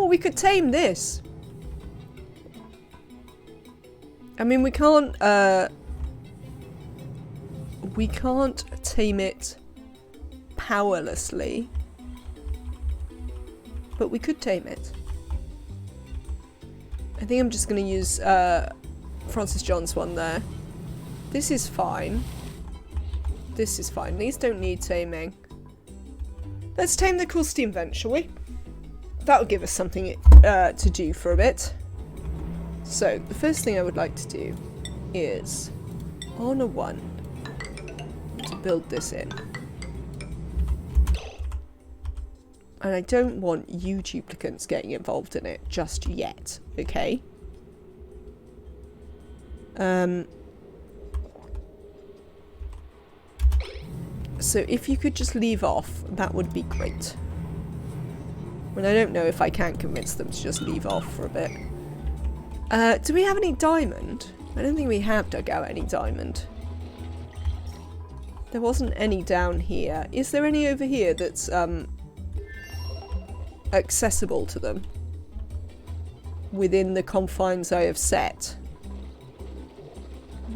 we could tame this. I mean, we can't tame it powerlessly, but we could tame it. I think I'm just going to use Francis John's one there. This is fine. This is fine. These don't need taming. Let's tame the cool steam vent, shall we? That'll give us something to do for a bit. So, the first thing I would like to do is, on a 1, to build this in. And I don't want you duplicants getting involved in it just yet, okay? So if you could just leave off, that would be great. And I don't know if I can convince them to just leave off for a bit. Do we have any diamond? I don't think we have dug out any diamond. There wasn't any down here. Is there any over here that's accessible to them? Within the confines I have set?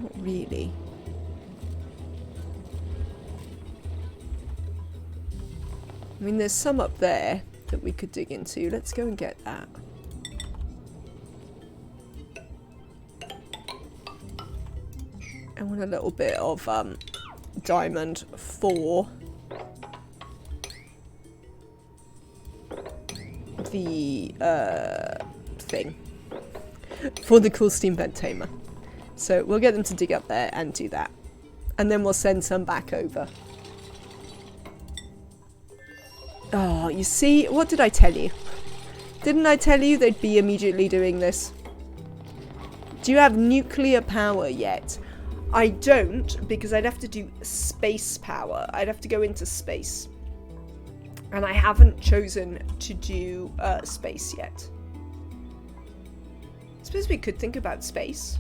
Not really. I mean, there's some up there that we could dig into. Let's go and get that. I want a little bit of diamond for the thing. For the cool steam vent tamer. So we'll get them to dig up there and do that. And then we'll send some back over. Oh, you see? What did I tell you? Didn't I tell you they'd be immediately doing this? Do you have nuclear power yet? I don't, because I'd have to do space power. I'd have to go into space. And I haven't chosen to do space yet. I suppose we could think about space.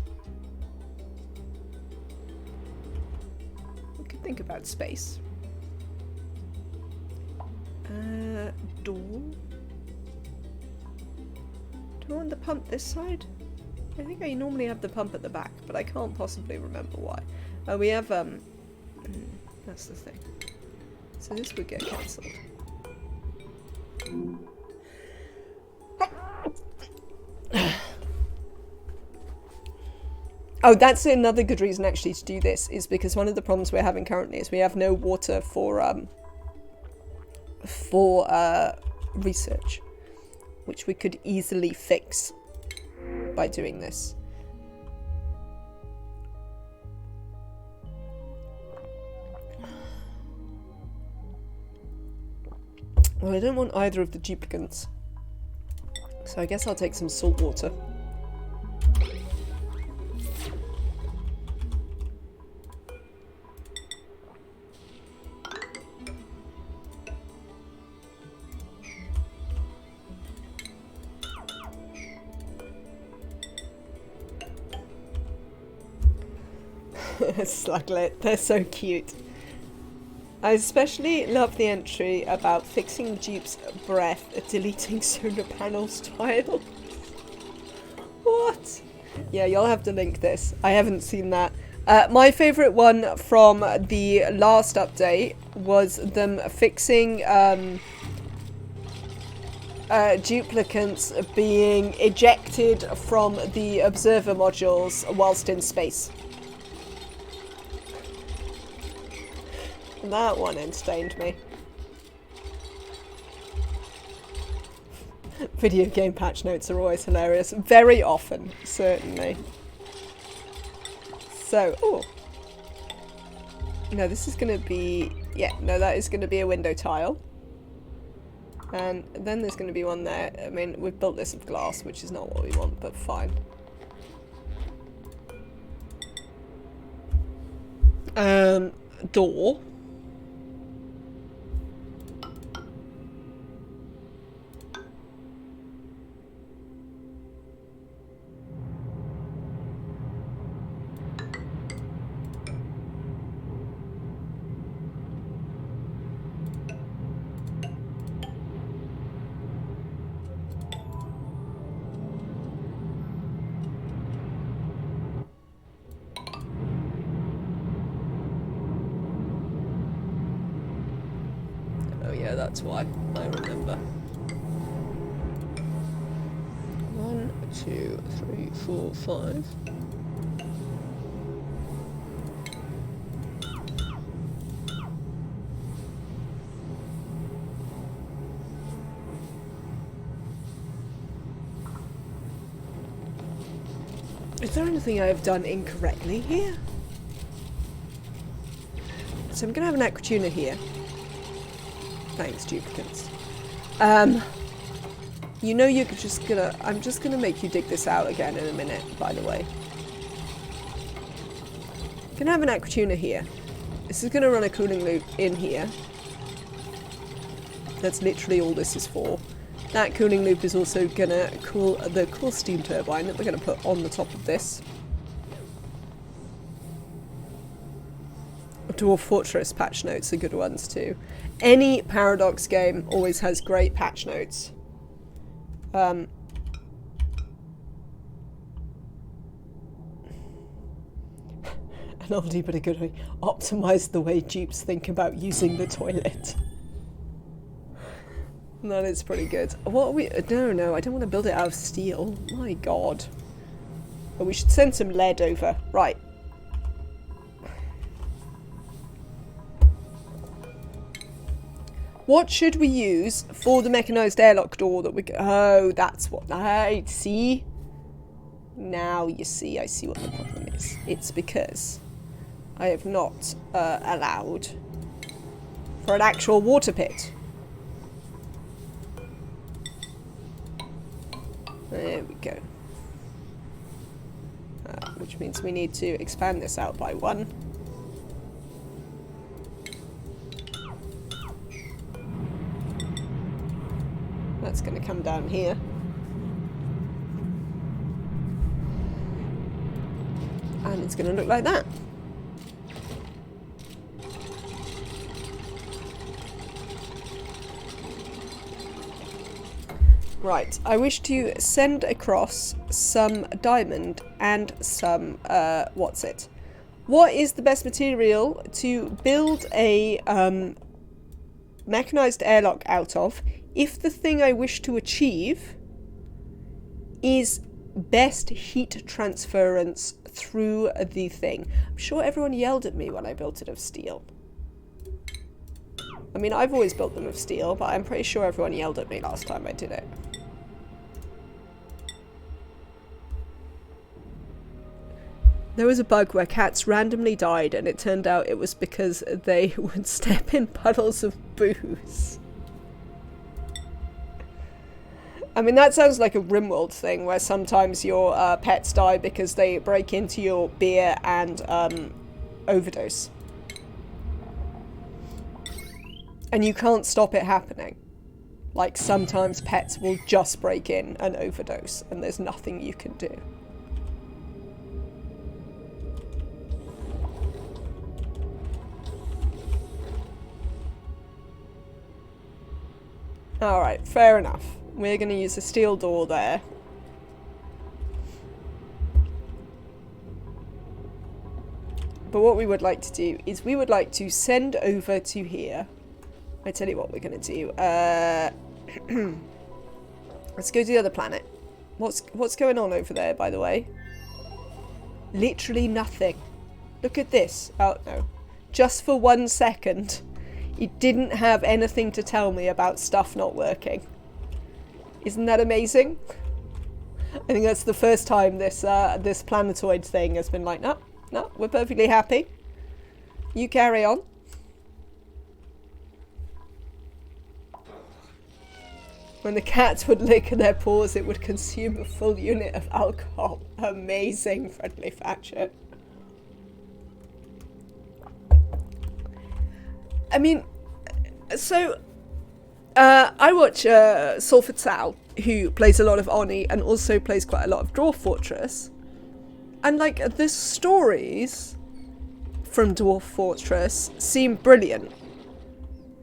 We could think about space. Door? Do I want the pump this side? I think I normally have the pump at the back, but I can't possibly remember why. We have, that's the thing. So this would get cancelled. Oh, that's another good reason actually to do this, is because one of the problems we're having currently is we have no water for research, which we could easily fix by doing this. Well, I don't want either of the duplicants, so I guess I'll take some salt water. Sluglet, they're so cute. I especially love the entry about fixing Dupe's breath at deleting solar panels tile. What? Yeah, you'll have to link this. I haven't seen that. My favourite one from the last update was them fixing duplicants being ejected from the observer modules whilst in space. That one entertained me. Video game patch notes are always hilarious. Very often, certainly. So, oh. No, this is going to be... Yeah, no, that is going to be a window tile. And then there's going to be one there. I mean, we've built this of glass, which is not what we want, but fine. Door. Yeah, that's why. I remember. 1, 2, 3, 4, 5. Is there anything I have done incorrectly here? So I'm gonna have an aquatuna here. Thanks, duplicants. You know you're just gonna... I'm just gonna make you dig this out again in a minute, by the way. Gonna have an aquatuna here. This is gonna run a cooling loop in here. That's literally all this is for. That cooling loop is also gonna cool the cool steam turbine that we're gonna put on the top of this. Dwarf Fortress patch notes are good ones too. Any Paradox game always has great patch notes. An oldie but a goodie. Optimize the way dupes think about using the toilet. That is pretty good. What are we... No, I don't want to build it out of steel. My god. But we should send some lead over. Right. What should we use for the mechanised airlock door that we... Oh, that's what... Right, see? Now you see, I see what the problem is. It's because I have not allowed for an actual water pit. There we go. Which means we need to expand this out by 1. That's going to come down here. And it's going to look like that. Right, I wish to send across some diamond and some, what's it? What is the best material to build a mechanised airlock out of if the thing I wish to achieve is best heat transference through the thing? I'm sure everyone yelled at me when I built it of steel. I mean, I've always built them of steel, but I'm pretty sure everyone yelled at me last time I did it. There was a bug where cats randomly died, and it turned out it was because they would step in puddles of booze. I mean, that sounds like a Rimworld thing, where sometimes your pets die because they break into your beer and overdose. And you can't stop it happening. Like, sometimes pets will just break in and overdose, and there's nothing you can do. Alright, fair enough. We're going to use a steel door there. But what we would like to do is we would like to send over to here. I tell you what we're going to do. Let's go to the other planet. What's going on over there, by the way? Literally nothing. Look at this. Oh, no. Just for 1 second, it didn't have anything to tell me about stuff not working. Isn't that amazing? I think that's the first time this this planetoid thing has been like, no, no, we're perfectly happy. You carry on. When the cats would lick their paws, it would consume a full unit of alcohol. Amazing, Friendly Thatcher. I mean, so I watch Salford Sal, who plays a lot of Oni and also plays quite a lot of Dwarf Fortress. And like the stories from Dwarf Fortress seem brilliant.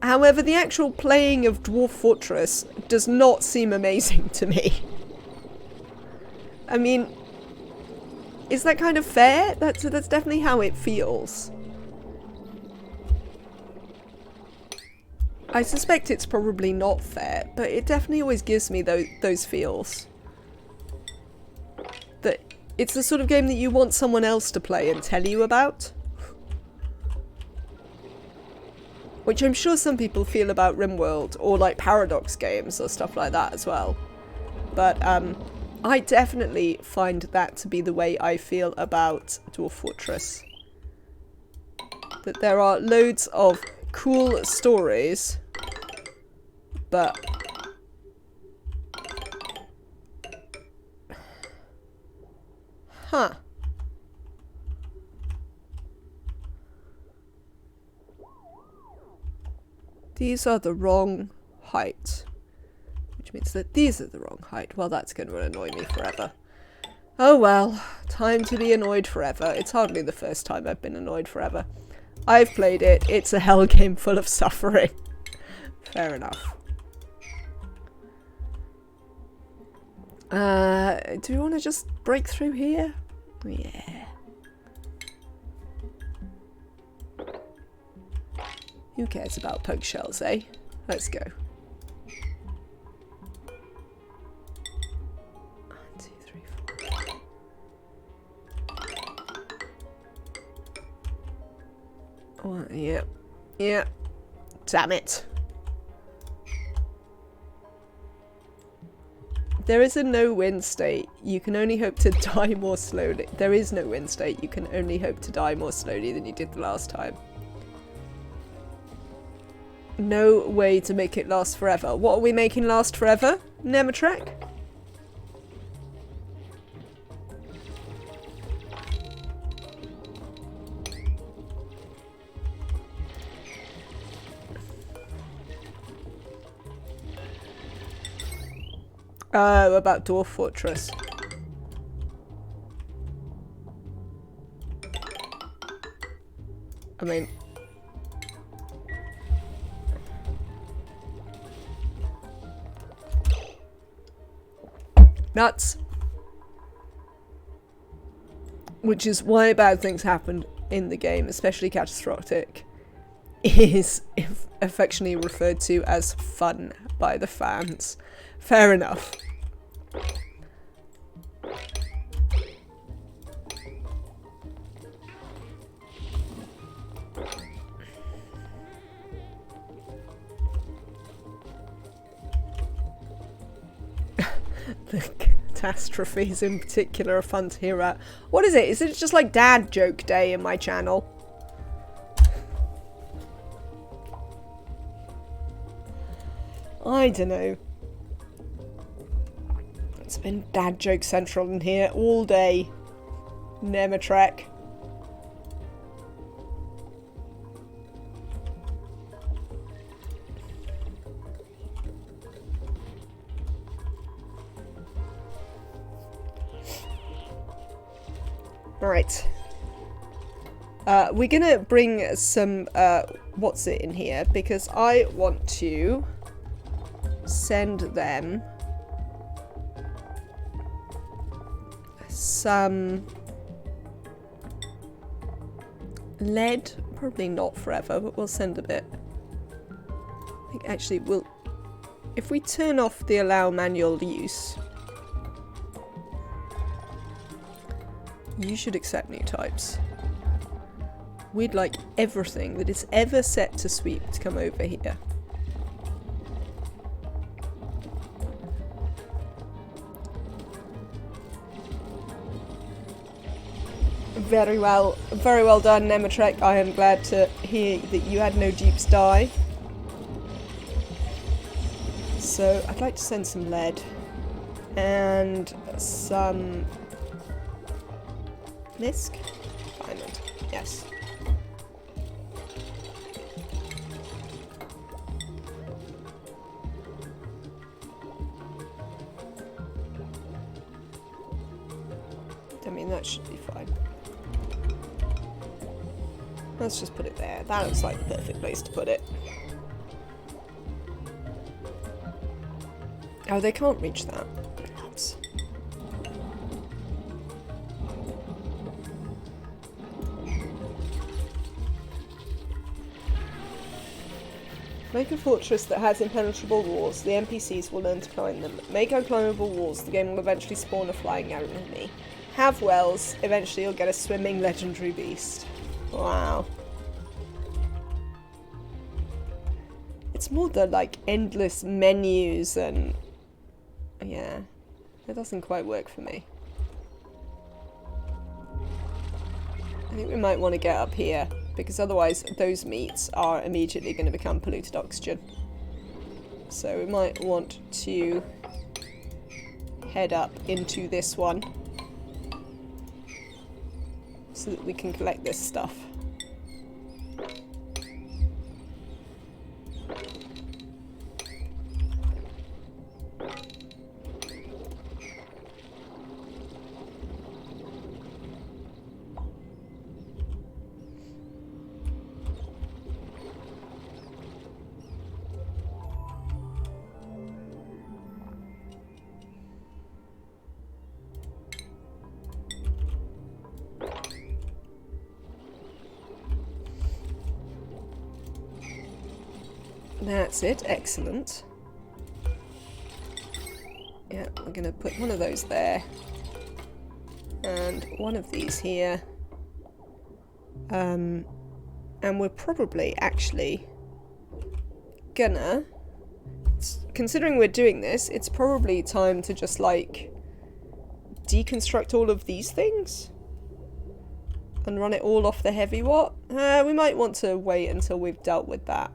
However, the actual playing of Dwarf Fortress does not seem amazing to me. I mean, is that kind of fair? That's definitely how it feels. I suspect it's probably not fair, but it definitely always gives me those feels. That it's the sort of game that you want someone else to play and tell you about. Which I'm sure some people feel about RimWorld or like Paradox games or stuff like that as well. But I definitely find that to be the way I feel about Dwarf Fortress. That there are loads of cool stories, but huh. These are the wrong height. Which means that these are the wrong height. Well, that's going to annoy me forever. Oh well, time to be annoyed forever. It's hardly the first time I've been annoyed forever. I've played it. It's a hell game full of suffering. Fair enough. Do we want to just break through here? Yeah. Who cares about poke shells, eh? Let's go. 1, 2, 3, 4. Oh, yeah. Yeah. Damn it. There is a no-win state. You can only hope to die more slowly. There is no win state. You can only hope to die more slowly than you did the last time. No way to make it last forever. What are we making last forever? Nematrek? Oh, about Dwarf Fortress. I mean... nuts. Which is why bad things happen in the game, especially catastrophic, is affectionately referred to as fun by the fans. Fair enough. The catastrophes in particular are fun to hear at. What is it? Is it just like dad joke day in my channel? I don't know. It's been dad joke central in here all day. Nematrek. Alright. We're gonna bring some, what's it in here? Because I want to send them some lead. Probably not forever, but we'll send a bit. I think actually we'll if we turn off the allow manual use, you should accept new types. We'd like everything that is ever set to sweep to come over here. Very well done, Nematrek. I am glad to hear that you had no dupes die. So, I'd like to send some lead. And some... Misc? Diamond. Yes. I mean, that should be fine. Let's just put it there. That looks like the perfect place to put it. Oh, they can't reach that. Nuts. Make a fortress that has impenetrable walls. The NPCs will learn to climb them. Make unclimbable walls. The game will eventually spawn a flying enemy. Have wells. Eventually you'll get a swimming legendary beast. Wow. It's more the, like, endless menus and... yeah. It doesn't quite work for me. I think we might want to get up here, because otherwise those meats are immediately going to become polluted oxygen. So we might want to head up into this one, so that we can collect this stuff. That's it, excellent. Yeah, we're gonna put one of those there. And one of these here. And we're probably actually gonna... considering we're doing this, it's probably time to just, like, deconstruct all of these things. And run it all off the heavy watt. We might want to wait until we've dealt with that.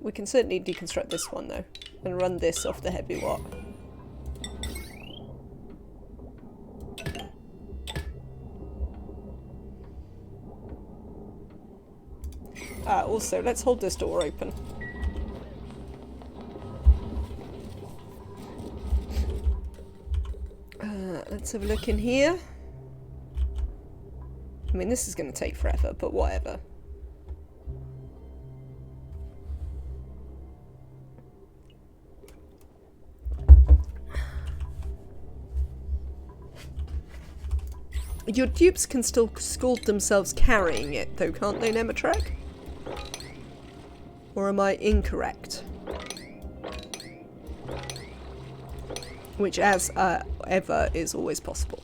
We can certainly deconstruct this one though, and run this off the heavy watt. Also, let's hold this door open. Let's have a look in here. I mean, this is going to take forever, but whatever. Your dupes can still scold themselves carrying it, though, can't they, Nematrek? Or am I incorrect? Which, as ever, is always possible.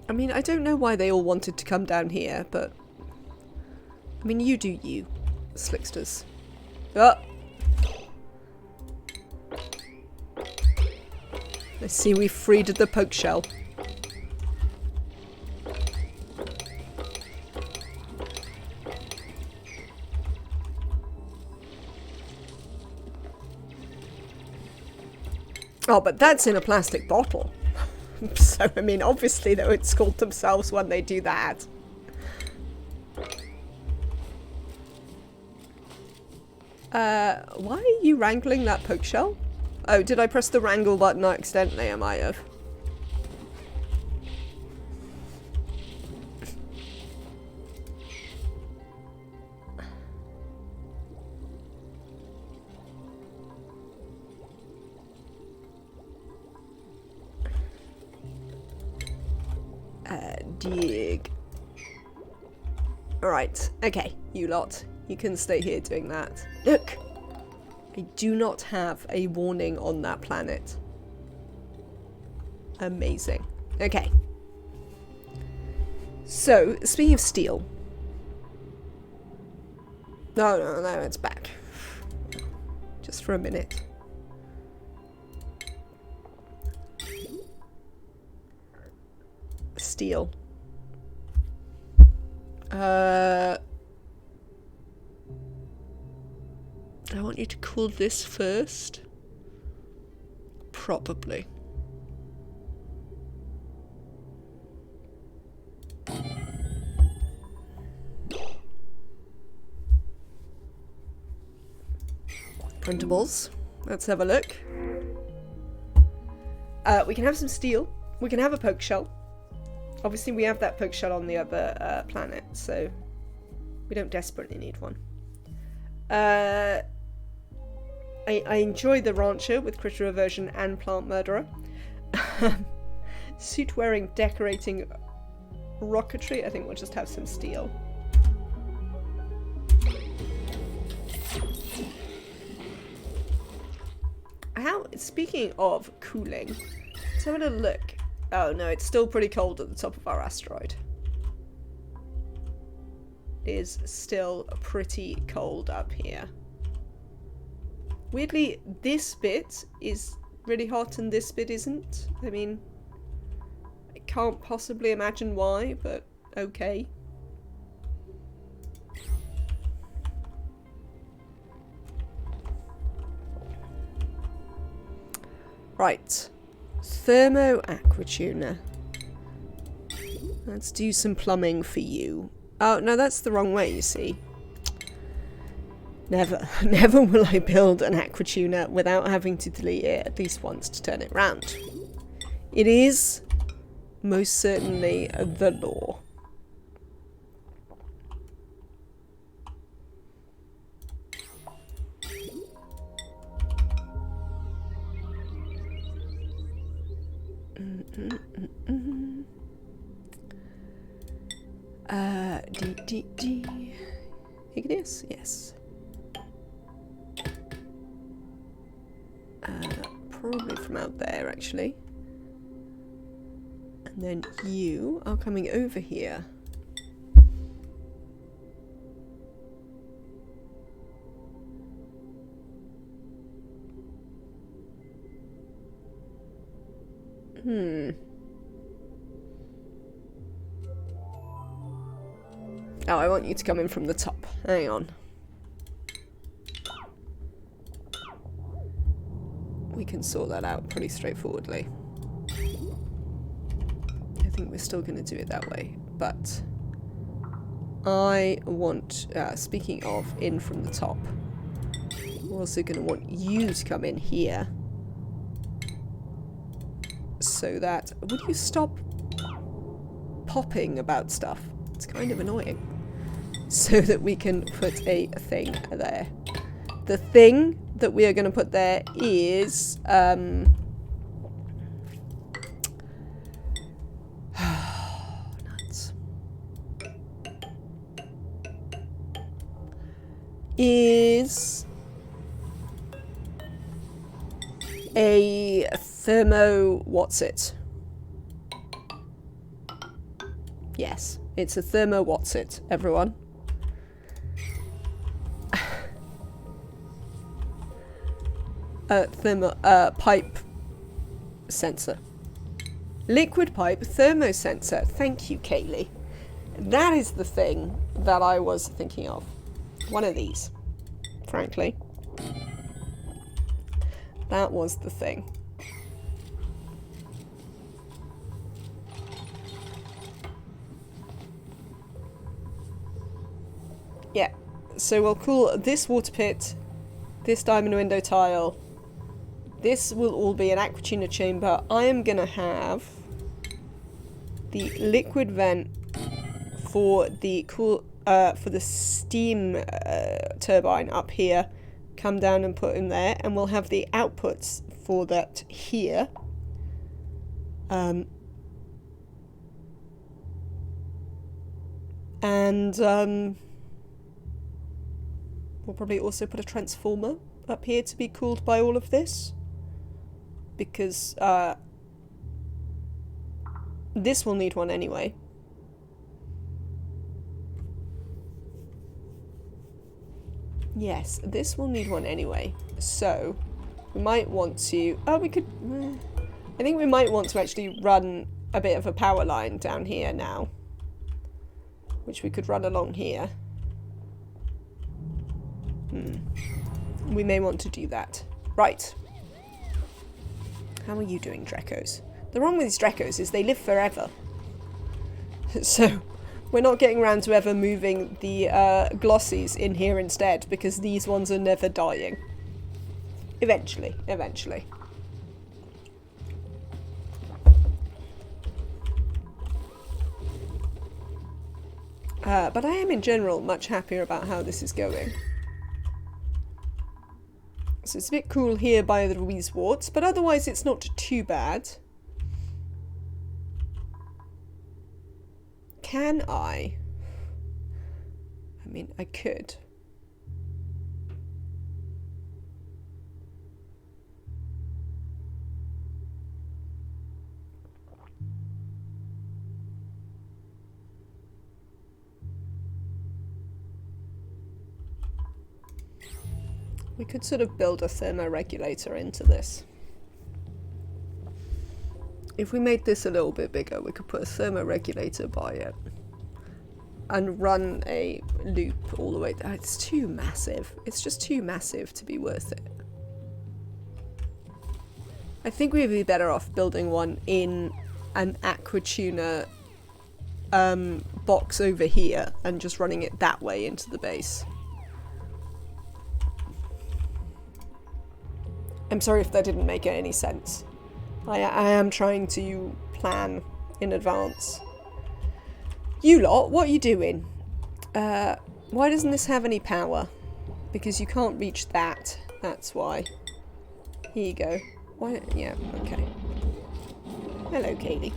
I mean, I don't know why they all wanted to come down here, but... I mean, you do you, slicksters. Oh! I see we freed the poke shell. Oh, but that's in a plastic bottle. So, I mean, obviously they would scold themselves when they do that. Why are you wrangling that poke shell? Oh, did I press the wrangle button accidentally? I might have. Dig. Alright, okay, you lot. You can stay here doing that. Look! I do not have a warning on that planet. Amazing. Okay. So, speaking of steel. No, it's back. Just for a minute. Steel. I want you to cool this first. Probably. Printables. Let's have a look. We can have some steel. We can have a poke shell. Obviously, we have that poke shell on the other planet, so we don't desperately need one. I enjoy the rancher with critter aversion and plant murderer. Suit wearing, decorating, rocketry. I think we'll just have some steel. Speaking of cooling, let's have a little look. Oh no, it's still pretty cold at the top of our asteroid. It is still pretty cold up here. Weirdly, this bit is really hot and this bit isn't. I mean, I can't possibly imagine why, but okay. Right. Thermo aquatuner. Let's do some plumbing for you. Oh, no, that's the wrong way, you see. Never will I build an aquatuner without having to delete it at least once to turn it round. It is most certainly the law. Igneous? Yes. Probably from out there, actually. And then you are coming over here. Oh, I want you to come in from the top. Hang on. We can sort that out pretty straightforwardly. I think we're still going to do it that way, but I want, speaking of in from the top, we're also going to want you to come in here so that, would you stop popping about stuff? It's kind of annoying. So that we can put a thing there. The thing that we are going to put there is nuts. Is a thermo what's it? Yes, it's a thermo what's it, everyone. Pipe sensor. Liquid pipe thermosensor. Thank you, Kaylee. That is the thing that I was thinking of. One of these, frankly. That was the thing. Yeah, so we'll cool this water pit, this diamond window tile. This will all be an aquatuner chamber. I am gonna have the liquid vent for the for the steam turbine up here. Come down and put in there, and we'll have the outputs for that here. We'll probably also put a transformer up here to be cooled by all of this. Because, this will need one anyway. Yes, this will need one anyway. So, we might want to... Oh, we could... I think we might want to actually run a bit of a power line down here now. Which we could run along here. We may want to do that. Right. How are you doing, Drekos? The problem with these Drekos is they live forever. So, we're not getting around to ever moving the glossies in here instead, because these ones are never dying. Eventually. Eventually. But I am in general much happier about how this is going. So it's a bit cool here by the Weezewarts, but otherwise it's not too bad. Can I? I mean, I could. We could sort of build a thermoregulator into this. If we made this a little bit bigger, we could put a thermoregulator by it. And run a loop all the way there. It's too massive. It's just too massive to be worth it. I think we'd be better off building one in an aquatuner box over here and just running it that way into the base. I'm sorry if that didn't make any sense. I am trying to plan in advance. You lot, what are you doing? Why doesn't this have any power? Because you can't reach that. That's why. Here you go. Why? Yeah, okay. Hello, Kaylee.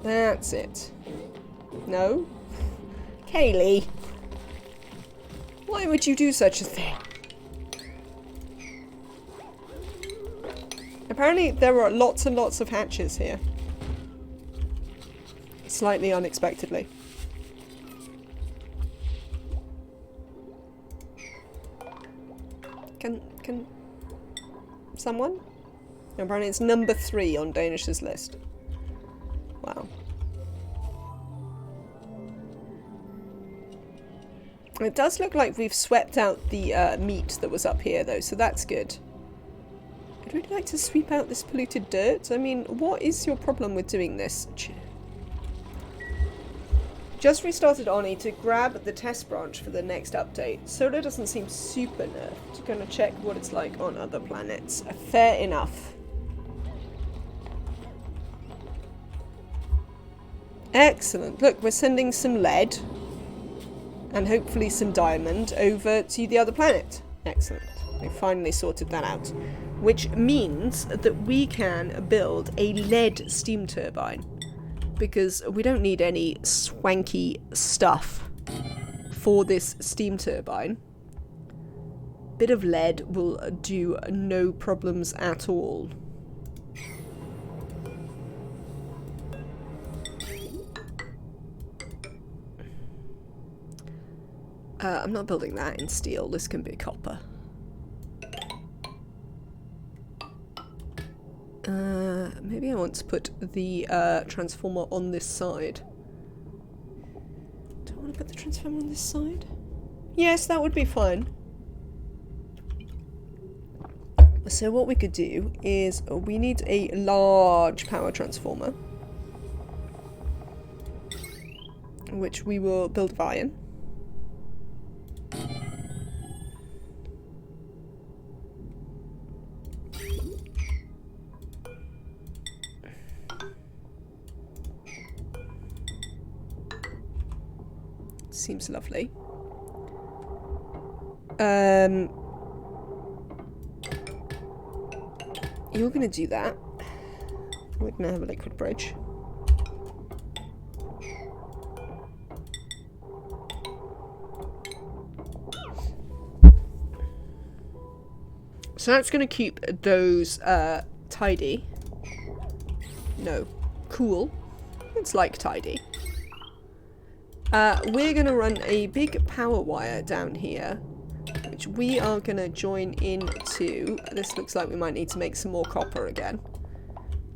That's it. No? Kaylee, why would you do such a thing? Apparently there are lots and lots of hatches here. Slightly unexpectedly. Can someone? Apparently it's number 3 on Danish's list. Wow. It does look like we've swept out the meat that was up here, though, so that's good. I'd really like to sweep out this polluted dirt. I mean, what is your problem with doing this? Just restarted Oni to grab the test branch for the next update. Solar doesn't seem super nerfed. Gonna check what it's like on other planets. Fair enough. Excellent. Look, we're sending some lead. And hopefully some diamond over to the other planet. Excellent. We finally sorted that out. Which means that we can build a lead steam turbine. Because we don't need any swanky stuff for this steam turbine. Bit of lead will do no problems at all. I'm not building that in steel. This can be copper. Maybe I want to put the transformer on this side. Do I want to put the transformer on this side? Yes, that would be fine. So what we could do is we need a large power transformer, which we will build of iron. Seems lovely. You're gonna do that. We're gonna have a liquid bridge. So that's going to keep those tidy. No, cool. It's like tidy. We're going to run a big power wire down here, which we are going to join into. This looks like we might need to make some more copper again.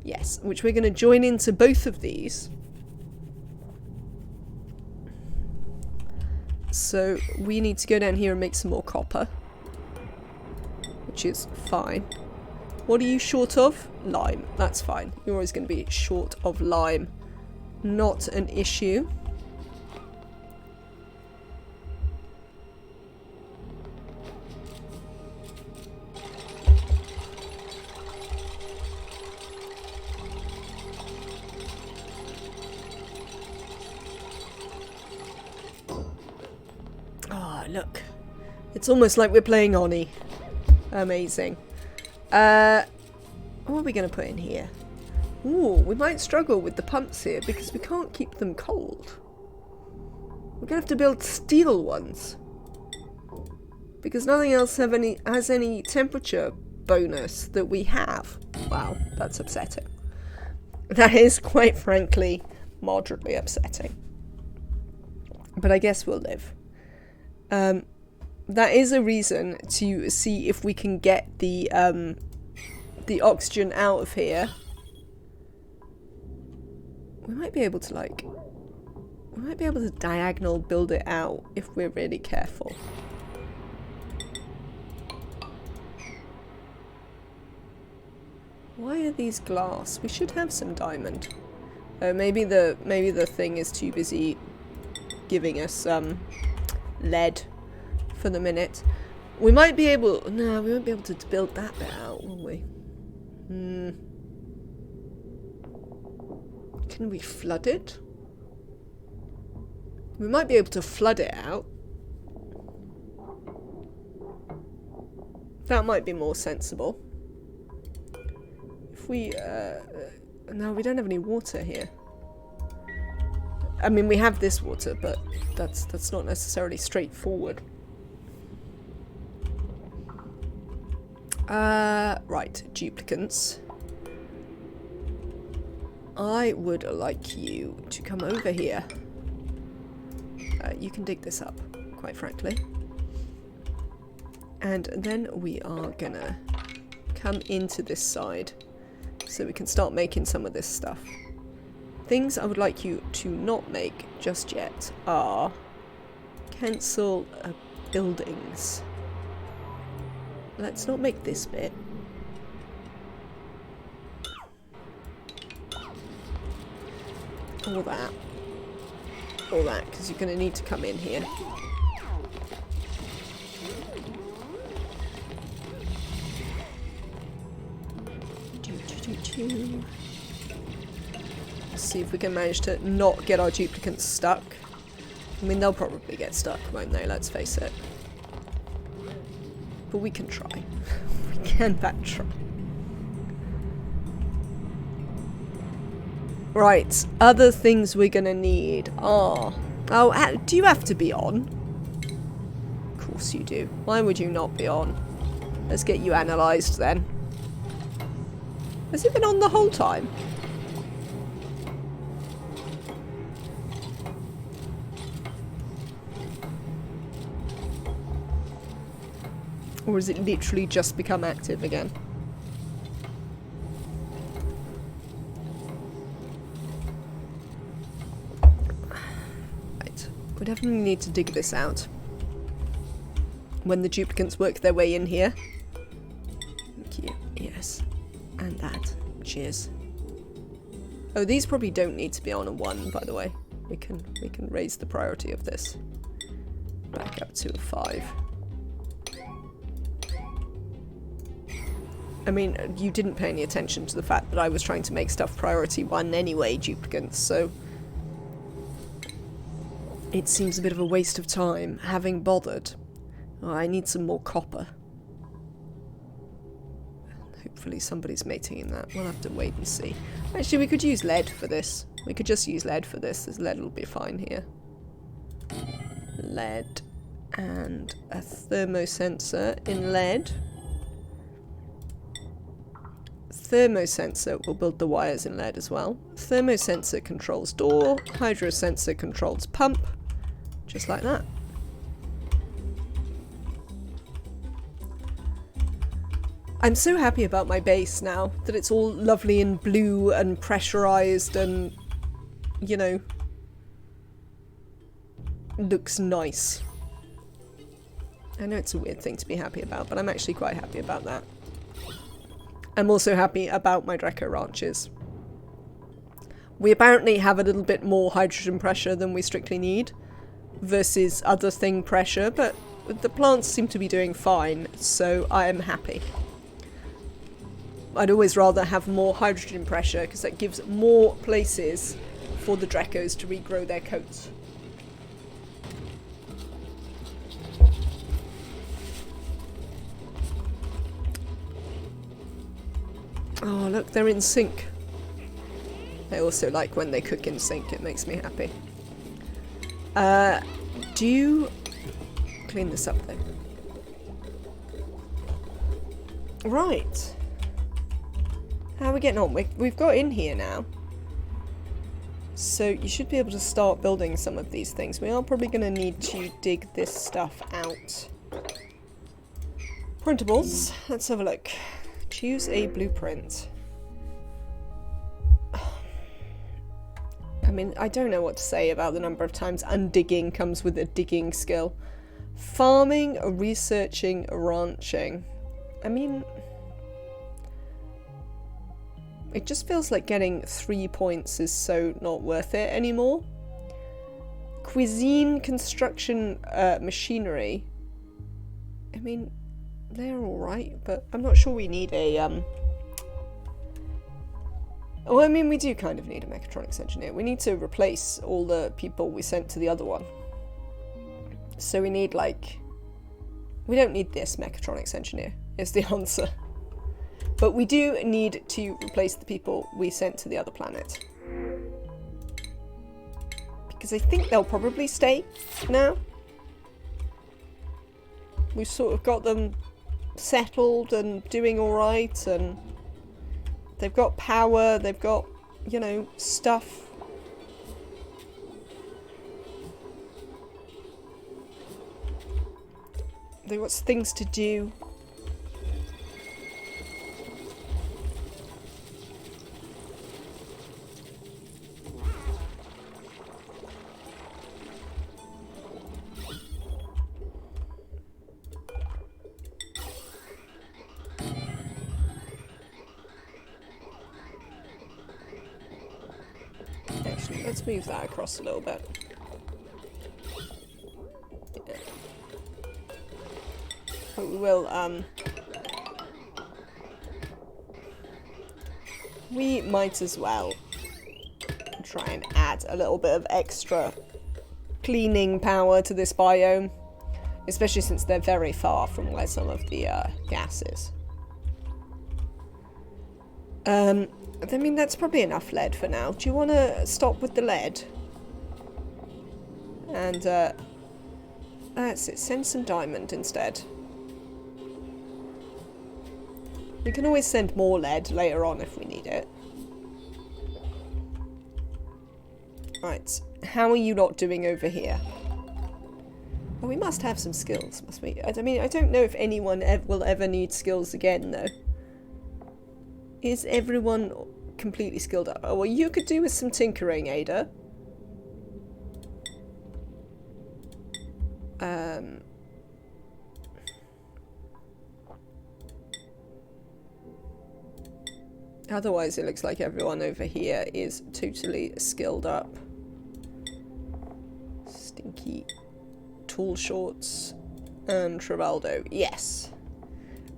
Yes, which we're going to join into both of these. So we need to go down here and make some more copper, which is fine. What are you short of? Lime. That's fine. You're always going to be short of lime. Not an issue. Ah, oh, look. It's almost like we're playing Oni. Amazing. What are we going to put in here? Ooh, we might struggle with the pumps here because we can't keep them cold. We're going to have to build steel ones. Because nothing else has any temperature bonus that we have. Wow, that's upsetting. That is, quite frankly, moderately upsetting. But I guess we'll live. That is a reason to see if we can get the oxygen out of here. We might be able to diagonal build it out if we're really careful. Why are these glass? We should have some diamond. Oh, maybe the thing is too busy giving us lead for the minute. We might be able... No, we won't be able to build that bit out, will we? Can we flood it? We might be able to flood it out. That might be more sensible. If we... no, we don't have any water here. I mean, we have this water, but that's not necessarily straightforward. Right, duplicants. I would like you to come over here. You can dig this up, quite frankly. And then we are gonna come into this side so we can start making some of this stuff. Things I would like you to not make just yet are cancel buildings. Let's not make this bit. All that. All that, because you're going to need to come in here. Let's see if we can manage to not get our duplicates stuck. I mean, they'll probably get stuck, won't they? Let's face it. But we can try. We can back try. Right, other things we're gonna need are... Oh, do you have to be on? Of course you do. Why would you not be on? Let's get you analysed then. Has it been on the whole time? Or has it literally just become active again? Right. We definitely need to dig this out. When the duplicates work their way in here. Thank you. Yes. And that. Cheers. Oh, these probably don't need to be on a 1, by the way. We can raise the priority of this back up to a 5. I mean, you didn't pay any attention to the fact that I was trying to make stuff priority 1 anyway, duplicates, so... It seems a bit of a waste of time, having bothered. Oh, I need some more copper. Hopefully somebody's mating in that. We'll have to wait and see. Actually, we could use lead for this. We could just use lead for this. This lead will be fine here. Lead. And a thermosensor in lead. Thermosensor will build the wires in lead as well. Thermosensor controls door. Hydrosensor controls pump. Just like that. I'm so happy about my base now, that it's all lovely and blue and pressurized and, you know, looks nice. I know it's a weird thing to be happy about, but I'm actually quite happy about that. I'm also happy about my Draco ranches. We apparently have a little bit more hydrogen pressure than we strictly need versus other thing pressure, but the plants seem to be doing fine, so I am happy. I'd always rather have more hydrogen pressure because that gives more places for the Dracos to regrow their coats. Oh, look, they're in sync. I also like when they cook in sync, it makes me happy. Do you clean this up then? Right. How are we getting on? We've got in here now. So you should be able to start building some of these things. We are probably going to need to dig this stuff out. Printables. Let's have a look. Choose a blueprint. I mean, I don't know what to say about the number of times undigging comes with a digging skill. Farming, researching, ranching. I mean, it just feels like getting 3 points is so not worth it anymore. Cuisine, construction, machinery. I mean, they're alright, but I'm not sure we need a, well, I mean, we do kind of need a mechatronics engineer. We need to replace all the people we sent to the other one. So we need, like... We don't need this mechatronics engineer, is the answer. But we do need to replace the people we sent to the other planet. Because I think they'll probably stay now. We've sort of got them settled and doing alright, and they've got power, they've got, you know, stuff. They've got things to do. Actually, let's move that across a little bit. Yeah. But we will, we might as well try and add a little bit of extra cleaning power to this biome, especially since they're very far from where some of the gas is. I mean, that's probably enough lead for now. Do you want to stop with the lead? And, that's it. Send some diamond instead. We can always send more lead later on if we need it. Right. How are you not doing over here? Well, we must have some skills, must we? I mean, I don't know if anyone will ever need skills again, though. Is everyone completely skilled up? Oh, well, you could do with some tinkering, Ada. Otherwise, it looks like everyone over here is totally skilled up. Stinky tool shorts and Travaldo. Yes.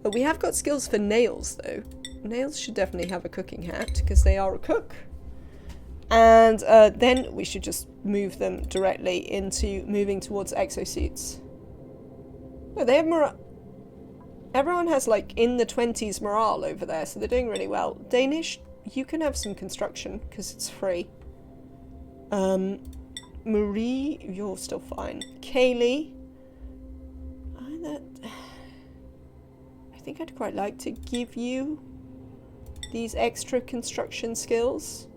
But we have got skills for nails, though. Nails should definitely have a cooking hat, because they are a cook. And then we should just move them directly into moving towards exosuits. Oh, they have everyone has, like, in the 20s morale over there, so they're doing really well. Danish, you can have some construction, because it's free. Marie, you're still fine. Kaylee, I think I'd quite like to give you these extra construction skills.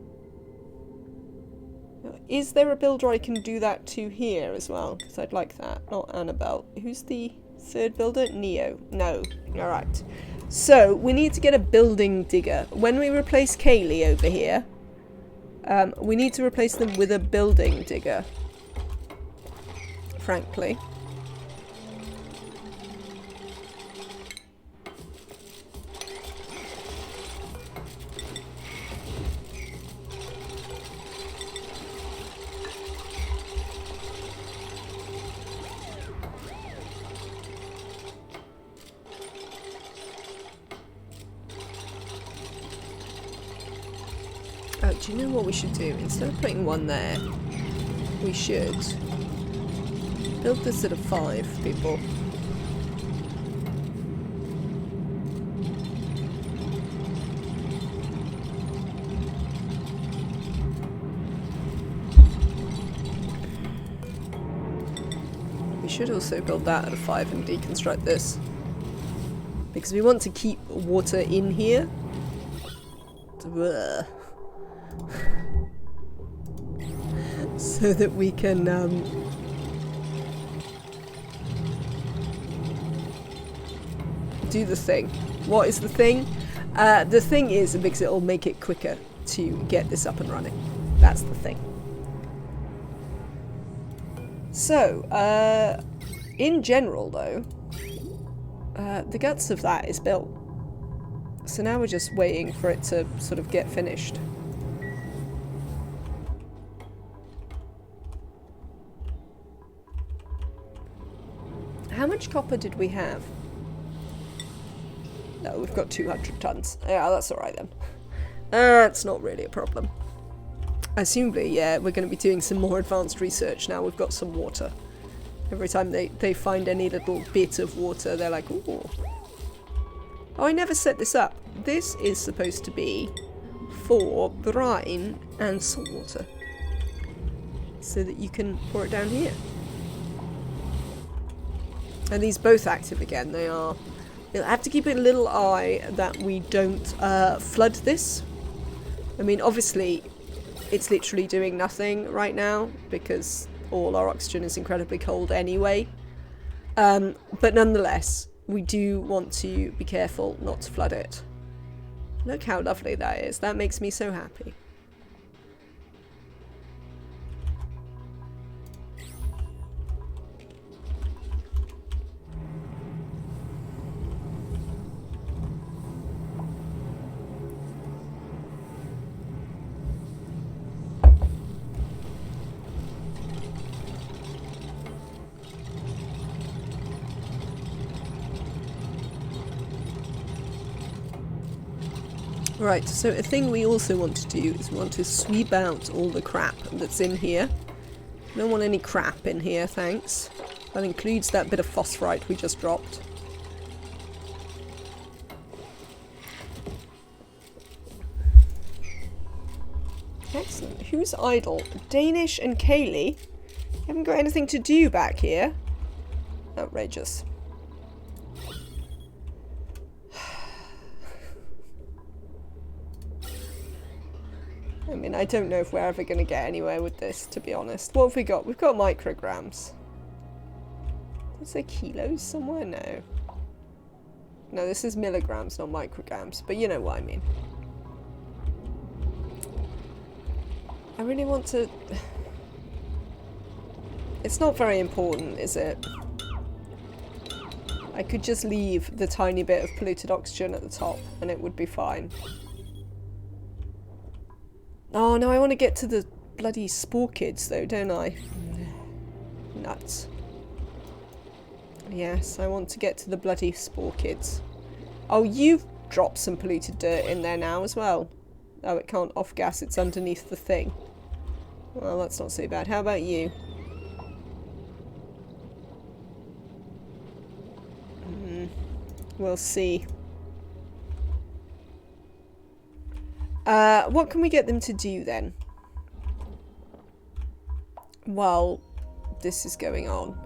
Is there a builder I can do that to here as well? Because I'd like that. Not Annabelle. Who's the third builder? Neo. No. Alright. So, we need to get a building digger. When we replace Kaylee over here, we need to replace them with a building digger. Frankly. Oh, do you know what we should do? Instead of putting one there, we should build this at a 5, people. We should also build that at a 5 and deconstruct this. Because we want to keep water in here. Ugh. So that we can do the thing. What is the thing? The thing is because it'll make it quicker to get this up and running. That's the thing. So, in general though, the guts of that is built. So now we're just waiting for it to sort of get finished. How much copper did we have? No, we've got 200 tons. Yeah, that's alright then. That's not really a problem. Assumably, yeah, we're going to be doing some more advanced research now. We've got some water. Every time they find any little bit of water, they're like, ooh. Oh, I never set this up. This is supposed to be for brine and salt water. So that you can pour it down here. And these both active again. They are... You'll have to keep a little eye that we don't flood this. I mean, obviously, it's literally doing nothing right now because all our oxygen is incredibly cold anyway. But nonetheless, we do want to be careful not to flood it. Look how lovely that is. That makes me so happy. Right, so a thing we also want to do is we want to sweep out all the crap that's in here. Don't want any crap in here, thanks. That includes that bit of phosphorite we just dropped. Excellent. Who's idle? Danish and Kaylee? You haven't got anything to do back here. Outrageous. I mean, I don't know if we're ever going to get anywhere with this, to be honest. What have we got? We've got micrograms. Is there kilos somewhere? No. No, this is milligrams, not micrograms. But you know what I mean. I really want to... It's not very important, is it? I could just leave the tiny bit of polluted oxygen at the top and it would be fine. Oh no, I want to get to the bloody spore kids though, don't I? Nuts. Yes, I want to get to the bloody spore kids. Oh, you've dropped some polluted dirt in there now as well. Oh, it can't off-gas, it's underneath the thing. Well, that's not so bad. How about you? We'll see. What can we get them to do then? While this is going on.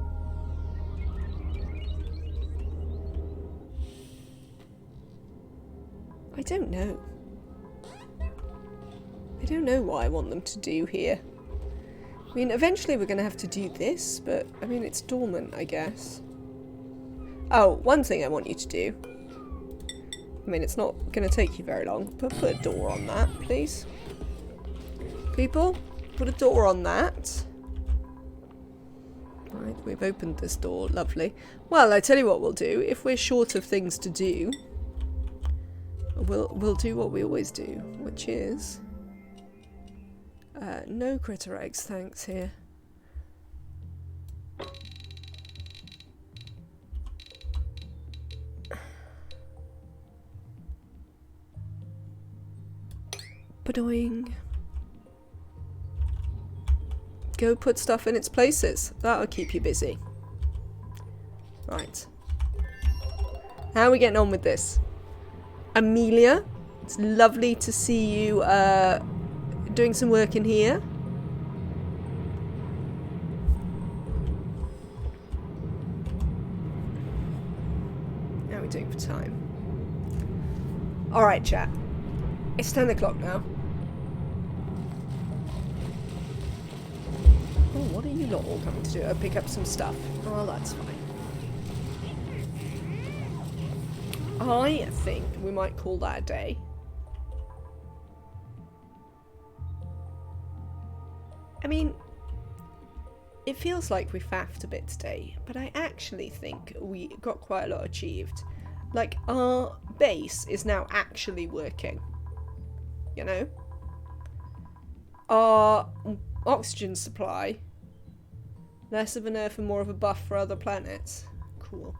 I don't know. I don't know what I want them to do here. I mean, eventually we're going to have to do this, but I mean, it's dormant, I guess. Oh, one thing I want you to do. I mean, it's not going to take you very long, but put a door on that, please. People, put a door on that. Right, we've opened this door. Lovely. Well, I tell you what we'll do. If we're short of things to do, we'll do what we always do, which is... no critter eggs, thanks, here. Badoing. Go put stuff in its places. That'll keep you busy. Right. How are we getting on with this? Amelia, it's lovely to see you doing some work in here. How are we doing for time? Alright, chat. It's 10 o'clock now. Oh, what are you lot all coming to do? Pick up some stuff. Oh, that's fine. I think we might call that a day. I mean, it feels like we faffed a bit today, but I actually think we got quite a lot achieved. Like, our base is now actually working. You know? Our oxygen supply, less of a nerf and more of a buff for other planets. Cool.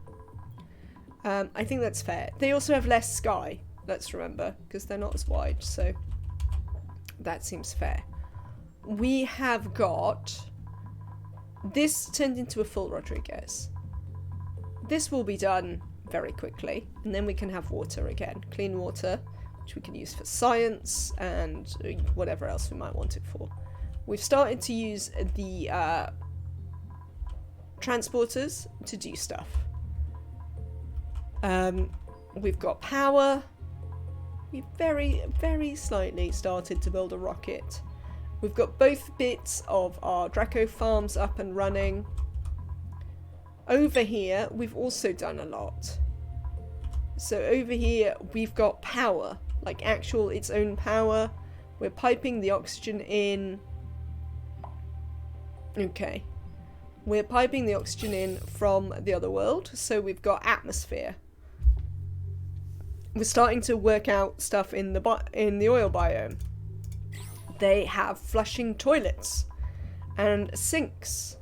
I think that's fair. They also have less sky, let's remember, because they're not as wide, so that seems fair. We have got... This turned into a full Rodriguez. This will be done very quickly, and then we can have water again. Clean water, which we can use for science and whatever else we might want it for. We've started to use the transporters to do stuff. We've got power. We've very, very slightly started to build a rocket. We've got both bits of our Draco farms up and running. Over here, we've also done a lot. So over here, we've got power, like actual its own power. We're piping the oxygen in. Okay. We're piping the oxygen in from the other world, so we've got atmosphere. We're starting to work out stuff in the oil biome. They have flushing toilets and sinks.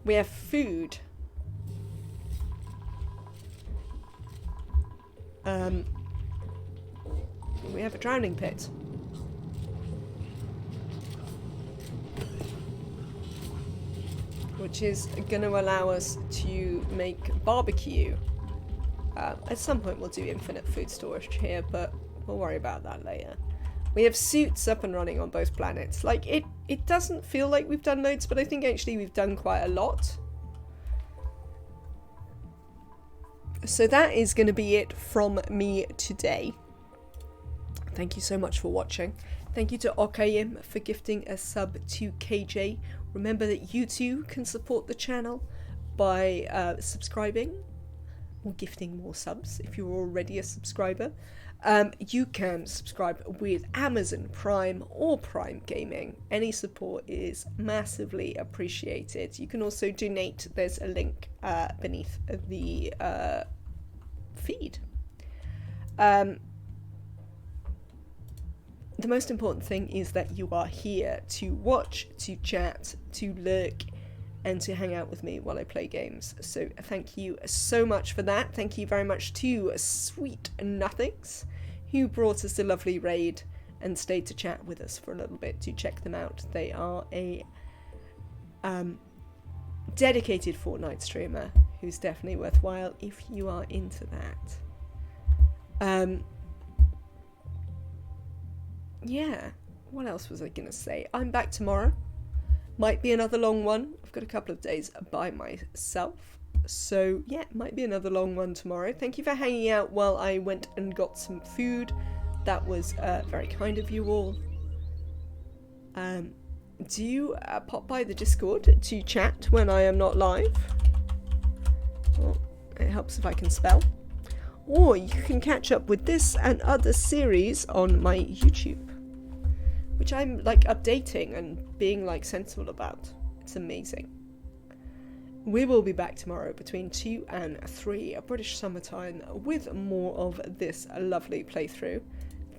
We have food. We have a drowning pit. Which is going to allow us to make barbecue. At some point we'll do infinite food storage here, but we'll worry about that later. We have suits up and running on both planets. Like, it doesn't feel like we've done loads, but I think actually we've done quite a lot. So that is going to be it from me today. Thank you so much for watching. Thank you to Okayim for gifting a sub to KJ. Remember that you too can support the channel by subscribing or gifting more subs if you're already a subscriber. You can subscribe with Amazon Prime or Prime Gaming. Any support is massively appreciated. You can also donate. There's a link beneath the feed. The most important thing is that you are here to watch, to chat, to lurk, and to hang out with me while I play games. So thank you so much for that. Thank you very much to Sweet Nothings, who brought us a lovely raid and stayed to chat with us for a little bit. To check them out. They are a dedicated Fortnite streamer who's definitely worthwhile if you are into that. Yeah, what else was I gonna say? I'm back tomorrow. Might be another long one. I've got a couple of days by myself. So yeah, might be another long one tomorrow. Thank you for hanging out while I went and got some food. That was very kind of you all. Do you pop by the Discord to chat when I am not live? Well, it helps if I can spell. Or you can catch up with this and other series on my YouTube, which I'm like updating and being like sensible about. It's amazing. We will be back tomorrow between 2 and 3 British summertime with more of this lovely playthrough.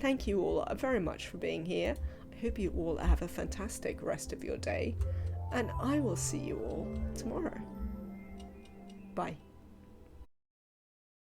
Thank you all very much for being here. I hope you all have a fantastic rest of your day, and I will see you all tomorrow. Bye.